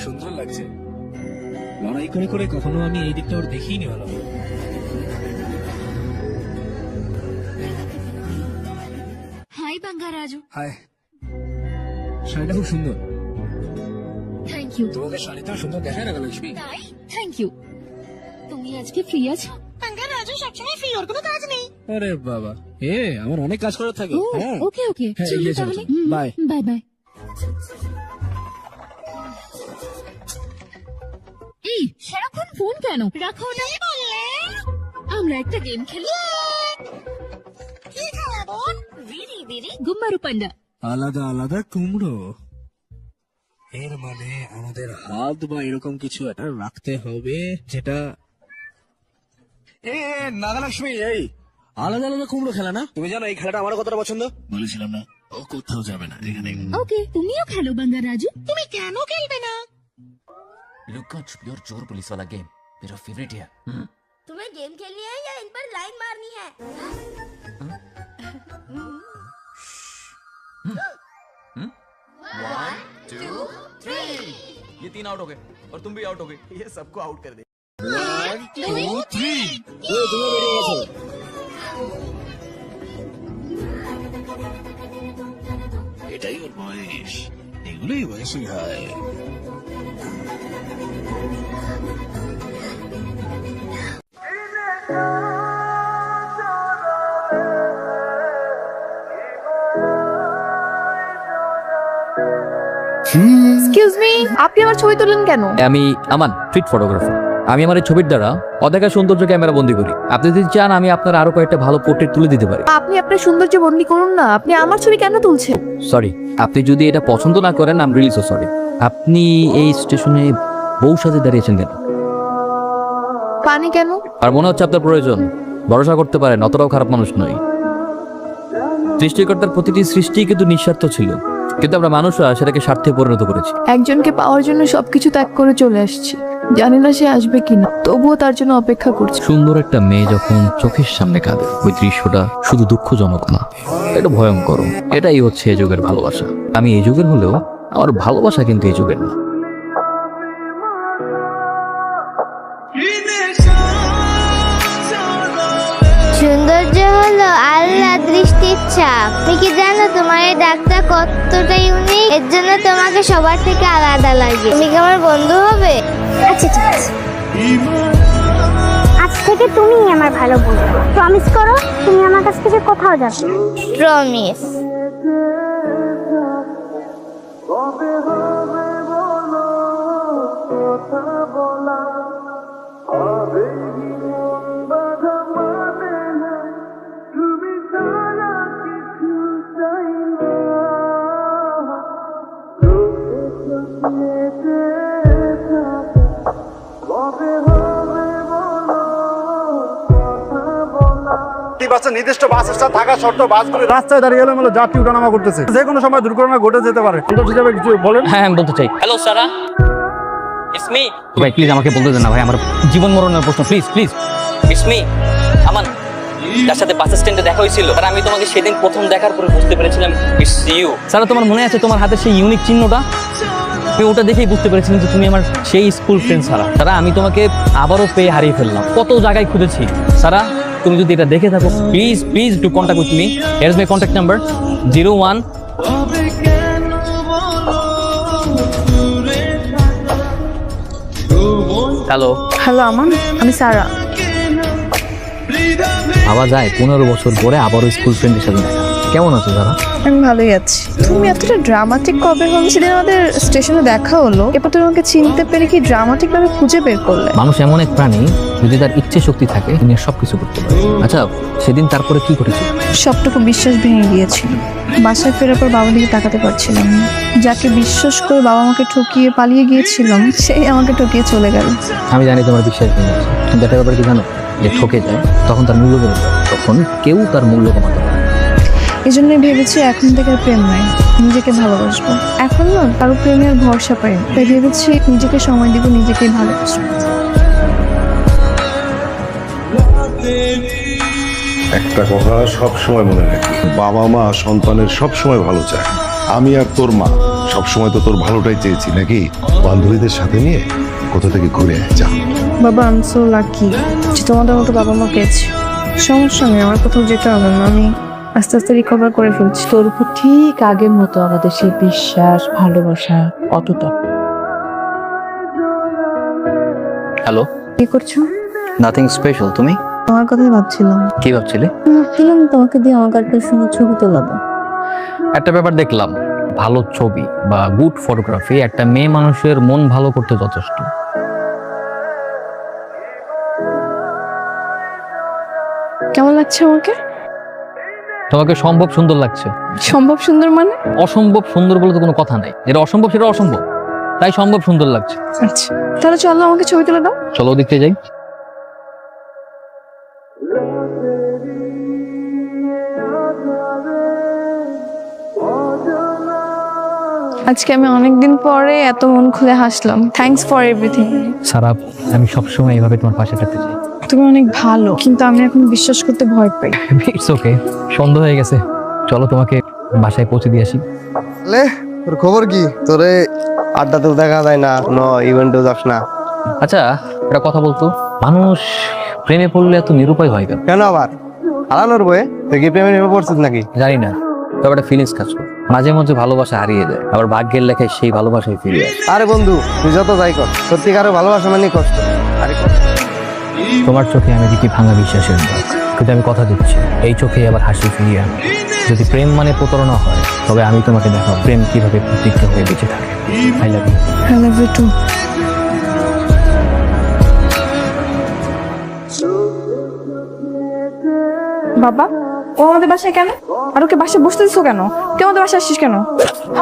[SPEAKER 1] সুন্দর লাগছে। লড়াই করে করে কখনো আমি এই দিকটা ওর দেখিনি ভালো।
[SPEAKER 3] হাই বাঙ্গারাজু।
[SPEAKER 1] হাই, শাড়িটা খুব সুন্দর।
[SPEAKER 3] Thank you.
[SPEAKER 1] তোমাদের শাড়িটাও সুন্দর দেখায় নাগালক্ষ্মী।
[SPEAKER 3] তাই? Thank you. তুমি আজকে ফ্রি আছো? বাঙ্গারাজু সবসময় ফ্রি, ওর কোনো কাজ নেই।
[SPEAKER 1] আরে বাবা, আমার অনেক কাজ করার থাকে। হ্যাঁ,
[SPEAKER 3] ওকে ওকে,
[SPEAKER 1] হ্যাঁ,
[SPEAKER 3] চলো
[SPEAKER 1] এগিয়ে চলো,
[SPEAKER 3] তাহলে।
[SPEAKER 1] চলো। বাই।
[SPEAKER 3] Bye bye. এই সারাক্ষণ ফোন কেন? রাখো না। আমরা একটা গেম খেলি। কি খেলাবো? বিড়ি বিড়ি গুম্বারু পান্ডা।
[SPEAKER 1] আলাদা আলাদা কুমড়ো। এর মানে আমাদের হাত বা এরকম কিছু একটা রাখতে হবে, যেটা নাগালক্ষ্মী, এই আলাদা আলাদা কুমড়ো খেলা না? তুমি জানো এই খেলাটা আমার কতটা পছন্দ।
[SPEAKER 2] বলেছিলাম না, ও কোথাও যাবে না, এখানে।
[SPEAKER 3] ওকে, তুমিও খেলো বাঙ্গারাজু। তুমি কেন খেলবে না?
[SPEAKER 6] लुका छुपी और चोर पुलिस वाला गेम मेरा फेवरेट है।
[SPEAKER 10] तुम्हें गेम खेलनी है या इन पर लाइन मारनी है?
[SPEAKER 6] 1 2 3 ये 3 आउट हो गए और तुम भी आउट हो गए। ये सबको आउट कर दे।
[SPEAKER 1] 1 2 3 তুমি বেরিয়ে গেছো।
[SPEAKER 2] এটাই ওর বয়স, এগুলোই বয়সই হয়।
[SPEAKER 14] এক্সকিউজ মি, আপনি আমার ছবি তোলেন কেন?
[SPEAKER 15] আমি আমান, স্ট্রিট ফটোগ্রাফার। আমি আমার এই ছবির দ্বারা অদেখা সৌন্দর্য ক্যামেরা বন্দি করি। আপনি যদি চান আমি আপনার আরো কয়েকটা ভালো পোর্ট্রেট তুলে দিতে পারি।
[SPEAKER 14] আপনি আপনার সৌন্দর্য বন্দি করুন না, আপনি আমার ছবি কেন তুলছেন?
[SPEAKER 15] সরি, আপনি যদি এটা পছন্দ না করেন I am really so sorry. আপনি এই স্টেশনে বউ সাজে দাঁড়িয়েছেন কেন?
[SPEAKER 14] পানি কেন?
[SPEAKER 15] আর মনে হচ্ছে আপনার প্রয়োজন। ভরসা করতে পারেন, অতটাও খারাপ মানুষ নই। সৃষ্টিকর্তার প্রতিটি সৃষ্টি কিন্তু নিঃস্বার্থ ছিল, কিন্তু আমরা মানুষরা সেটাকে স্বার্থে পরিণত করেছি।
[SPEAKER 14] একজনকে পাওয়ার জন্য সবকিছু ত্যাগ করে চলে আসছি, জানি না সে আসবে কিনা, তবুও তার জন্য অপেক্ষা করছি।
[SPEAKER 15] সুন্দর একটা মেয়ে যখন চোখের সামনে কাঁদে, ওই দৃশ্যটা শুধু দুঃখজনক না, এটা ভয়ঙ্কর। এটাই হচ্ছে এই যুগের ভালোবাসা। আমি এই যুগের হলেও আমার ভালোবাসা কিন্তু এই যুগের না।
[SPEAKER 10] সৌন্দর্য হলো আল্লাহ দৃষ্টির ছাপ। তুমি কি জানো তোমার এই ডাকটা কতটা ইউনিক? এর জন্য তোমাকে সবার থেকে আলাদা লাগে। তুমি কি আমার বন্ধু হবে? আচ্ছা ঠিক আছে, আজ থেকে তুমি আমার ভালো বন্ধু। প্রমিস করো তুমি আমার কাছ থেকে কোথাও যাবে। প্রমিস।
[SPEAKER 16] নির্দিষ্ট বাস স্ট্যান্ড থাকা সত্ত্বেও বাসগুলি রাস্তায় দাঁড়িয়ে এলোমেলো যাত্রী ওঠানামা করতেছে। যে কোনো সময় দুর্ঘটনা ঘটে যেতে পারে। কিছু বলেন।
[SPEAKER 15] হ্যাঁ, আমি বলতে চাই। Hello Sara, it's me. ভাই প্লিজ আমাকে বলতে দেন না ভাই, আমার জীবন মরণের প্রশ্ন। Please please. It's me Aman, যার সাথে বাস স্ট্যান্ডে দেখা হয়েছিল, আর আমি তোমাকে সেদিন প্রথম দেখার পরে বুঝতে পেরেছিলাম ইটস ইউ। সারা, তোমার মনে আছে তোমার হাতে সেই ইউনিক চিহ্নটা? আমি ওটা দেখেই বুঝতে পেরেছিলাম যে তুমি আমার সেই স্কুল ফ্রেন্ড সারা। সারা, আমি তোমাকে আবারও পেয়ে হারিয়ে ফেললাম, কত জায়গায় খুঁজেছি। সারা, তুমি যদি এটা দেখে থাকো please please do contact with me. Here is my contact number 01। Hello
[SPEAKER 14] hello Aman, আমি সারা।
[SPEAKER 15] ভাবা যায় 15 বছর পরে আবারও স্কুল ফ্রেন্ডের সাথে দেখা। কেমন আছো যারা?
[SPEAKER 14] আমি ভালোই আছি। তুমি এতটা ড্রামাটিক কবে হলো? সেদিন আমাদের স্টেশনে দেখা হলো, এরপর তুমি আমাকে চিনতে পেরে কি ড্রামাটিক ভাবে খুঁজে বের করলে?
[SPEAKER 15] মানুষ এমন এক প্রাণী, যদি তার ইচ্ছে শক্তি থাকে তিনি সবকিছু করতে পারে। আচ্ছা, সেদিন তারপরে কি ঘটেছিল?
[SPEAKER 14] সবটুকু বিশ্বাস ভেঙে গিয়েছিল। বাসায় ফেরার পর বাবার দিকে তাকাতে পারছিলাম না। যাকে বিশ্বাস করে বাবা আমাকে ঠকিয়ে পালিয়ে গিয়েছিলাম, সেই আমাকে ঠকিয়ে চলে গেল।
[SPEAKER 15] আমি জানি তোমার বিশ্বাস ভেঙে গেছে, কিন্তু একটা ব্যাপারে কি জানো, যে ঠকে যায় তখন তার মূল্য বেড়ে যায়, তখন কেউ তার মূল্য কমাতে পারে না।
[SPEAKER 14] এই জন্যই ভেবেছি এখন থেকে আর প্রেম নাই, নিজেকে ভালোবাসবো। এখন না কারো প্রেমে আর ভরসা পাই না, তাই ভেবেছি নিজেকে সময় দিব, নিজেকেই ভালোবাসবো।
[SPEAKER 17] একটা কথা সব সময় মনে রাখি, বাবা মা সন্তানের সব সময় ভালো চায়। আমি আর তোর মা সব সময় তো তোর ভালোটাই চেয়েছি নাকি? বান্ধবীদের সাথে নিয়ে কোথা থেকে ঘুরে আয়, যা।
[SPEAKER 14] বাবা আমি সো লাকি যে তোমাদের মতো বাবা মা পেয়েছি। সমস্যা নেই, আমার কোথাও যেতে হবে না, আমি আস্তে আস্তে রিকভার করে ফেলছি।
[SPEAKER 18] তোর উপর ঠিক আগের মতো আমাদের সেই বিশ্বাস, ভালোবাসা অটুট।
[SPEAKER 15] হ্যালো,
[SPEAKER 14] কি করছো?
[SPEAKER 15] Nothing special. তুমি?
[SPEAKER 14] তোমার কথাই ভাবছিলাম।
[SPEAKER 15] কি ভাবছিলে?
[SPEAKER 14] ভাবছিলাম তোমাকে দিয়ে আমার কাছে সুন্দর ছবি তোলাবো।
[SPEAKER 15] একটা ব্যাপার দেখলাম, ভালো ছবি বা গুড ফটোগ্রাফি একটা মেয়ে মানুষের মন ভালো করতে যথেষ্ট।
[SPEAKER 14] কেমন লাগছে আমাকে?
[SPEAKER 15] তোমাকে সম্ভব সুন্দর লাগছে।
[SPEAKER 14] সম্ভব সুন্দর মানে?
[SPEAKER 15] অসম্ভব সুন্দর বলে তো কোনো কথা নাই, যেটা অসম্ভব সেটা অসম্ভব, তাই সম্ভব সুন্দর লাগছে।
[SPEAKER 14] আচ্ছা তাহলে চলো আমাকে ছবি তুলে দাও।
[SPEAKER 15] চলো ওদিকে যাই।
[SPEAKER 14] আজকে আমি অনেকদিন পরে এত মন খুলে হাসলাম। Thanks for everything.
[SPEAKER 15] সারা, আমি সবসময় এইভাবে তোমার পাশে থাকতে চাই।
[SPEAKER 14] তুমি অনেক ভালো, কিন্তু আমি এখন বিশ্বাস করতে ভয় পাই।
[SPEAKER 15] ইটস ওকে, সন্ধ্যা হয়ে গেছে, চলো তোমাকে বাসায় পৌঁছে দিয়ে আসি।
[SPEAKER 19] তোর খবর কি? তোরে আড্ডাতেও দেখা যায় না, কোনো ইভেন্টেও যাস না।
[SPEAKER 15] আচ্ছা একটা কথা বলতো, মানুষ প্রেমে পড়লে এত নিরুপায় হয় কেন?
[SPEAKER 19] কেন আবার হারানোর বয়ে? তুই কি প্রেমে নেমে পড়ছিস নাকি?
[SPEAKER 15] জানি না, তবে একটা ফিলিংস কাজ করে। মাঝে মাঝে ভালোবাসা হারিয়ে যায়, আবার ভাগ্যের লেখায় সেই ভালোবাসায় ফিরে আসে।
[SPEAKER 19] আরে বন্ধু, তুই যত যাই কর, সত্যিকারের ভালোবাসা মানে কষ্ট। আরে
[SPEAKER 15] তোমার চোখে আমি দেখি ভাঙা বিশ্বাসের দাগ, কিন্তু আমি কথা দিচ্ছি এই চোখে আবার হাসি ফিরিয়ে আনবে। যদি প্রেম মানে প্রতারণা হয়, তবে আমি তোমাকে দেখাবো প্রেম কিভাবে প্রতিজ্ঞা হয়ে বেঁচে থাকে। I love you.
[SPEAKER 14] I love you too. বাবা, ও আমাদের বাসায় কেন? আর ওকে বাসায় বসতে দিছো কেন? তুই আমাদের বাসায় আসছিস কেন?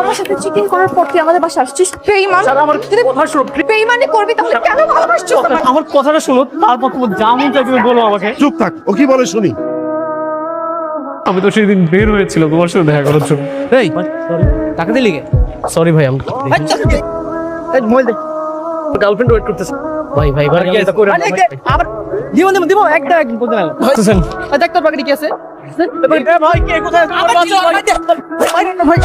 [SPEAKER 14] আমার সাথে চিটিং করার পর তুই আমাদের বাসায় আসছিস? বেঈমান।
[SPEAKER 20] আমার কথা শোনো।
[SPEAKER 14] বেঈমানি করবি তাহলে কেন ভালোবাসছিস?
[SPEAKER 20] আমার কথাটা শোনো, তারপর তোমার যা মন চাই তুমি বলো আমাকে।
[SPEAKER 17] চুপ থাক, ও কি বলে শুনি।
[SPEAKER 20] আমি তো সেদিন বের হয়েছিল তোমার সাথে দেখা করার জন্য।
[SPEAKER 15] এই টাকা দিলি কে?
[SPEAKER 20] সরি ভাই, আমি মোবাইল দে। গার্লফ্রেন্ড ওয়েট করতেছে। ভাই ভাই ভাই এটা করে আবার দিব একটা বলতে না। বুঝছেন? দেখ তোর বাকি কি আছে? ভাই কে কোথায়? ভাই ভাই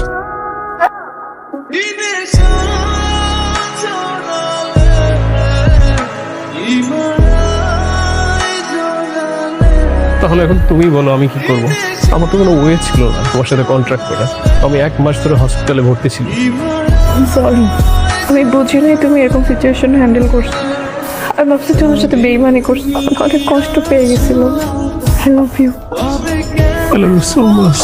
[SPEAKER 20] তাহলে এখন তুমি বলো আমি কি করব? আমার তো কোনো ওয়ে ছিল না তোমার সাথে কন্ট্রাক্ট করা। আমি 1 মাস ধরে হসপিটালে ভর্তি ছিলাম।
[SPEAKER 14] সরি, আমি বুঝি নাই তুমি এরকম সিচুয়েশন হ্যান্ডেল করছো। আর ভাবছি তোমার সাথে বেইমানি করছো, অনেক কষ্ট পেয়ে গেছিল। I love you.
[SPEAKER 20] I love you so much.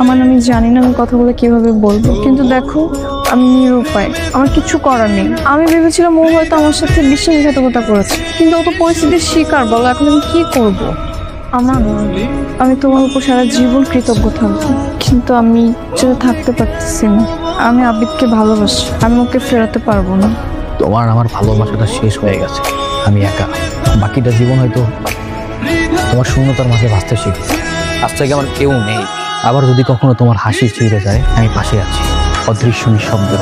[SPEAKER 14] আমি জানি না আমি কথা বলে কিভাবে বলবো, কিন্তু দেখো আমি নিরুপায়, আমার কিছু করার নেই। আমি ভেবেছিলাম ও হয়তো আমার সাথে বিশ্বাসঘাতকতা করেছে, কিন্তু ও তো পরিস্থিতির শিকার। বলো এখন আমি কি করব? আমি তোমার উপর সারা জীবন কৃতজ্ঞ থাকবো, কিন্তু আমি যেটা থাকতে পারতেছি না। আমি আবিদকে ভালোবাসি, আমি ওকে ফেরাতে পারবো না।
[SPEAKER 15] তোমার আমার ভালোবাসাটা শেষ হয়ে গেছে, আমি একা। বাকিটা জীবন হয়তো তোমার শূন্যতার মাঝে বাঁচতে শিখি। আজ থেকে আমার কেউ নেই। আবার যদি কখনো তোমার হাসি ছিঁড়ে যায়, আমি পাশে আছি অদৃশ্য নিঃশব্দ।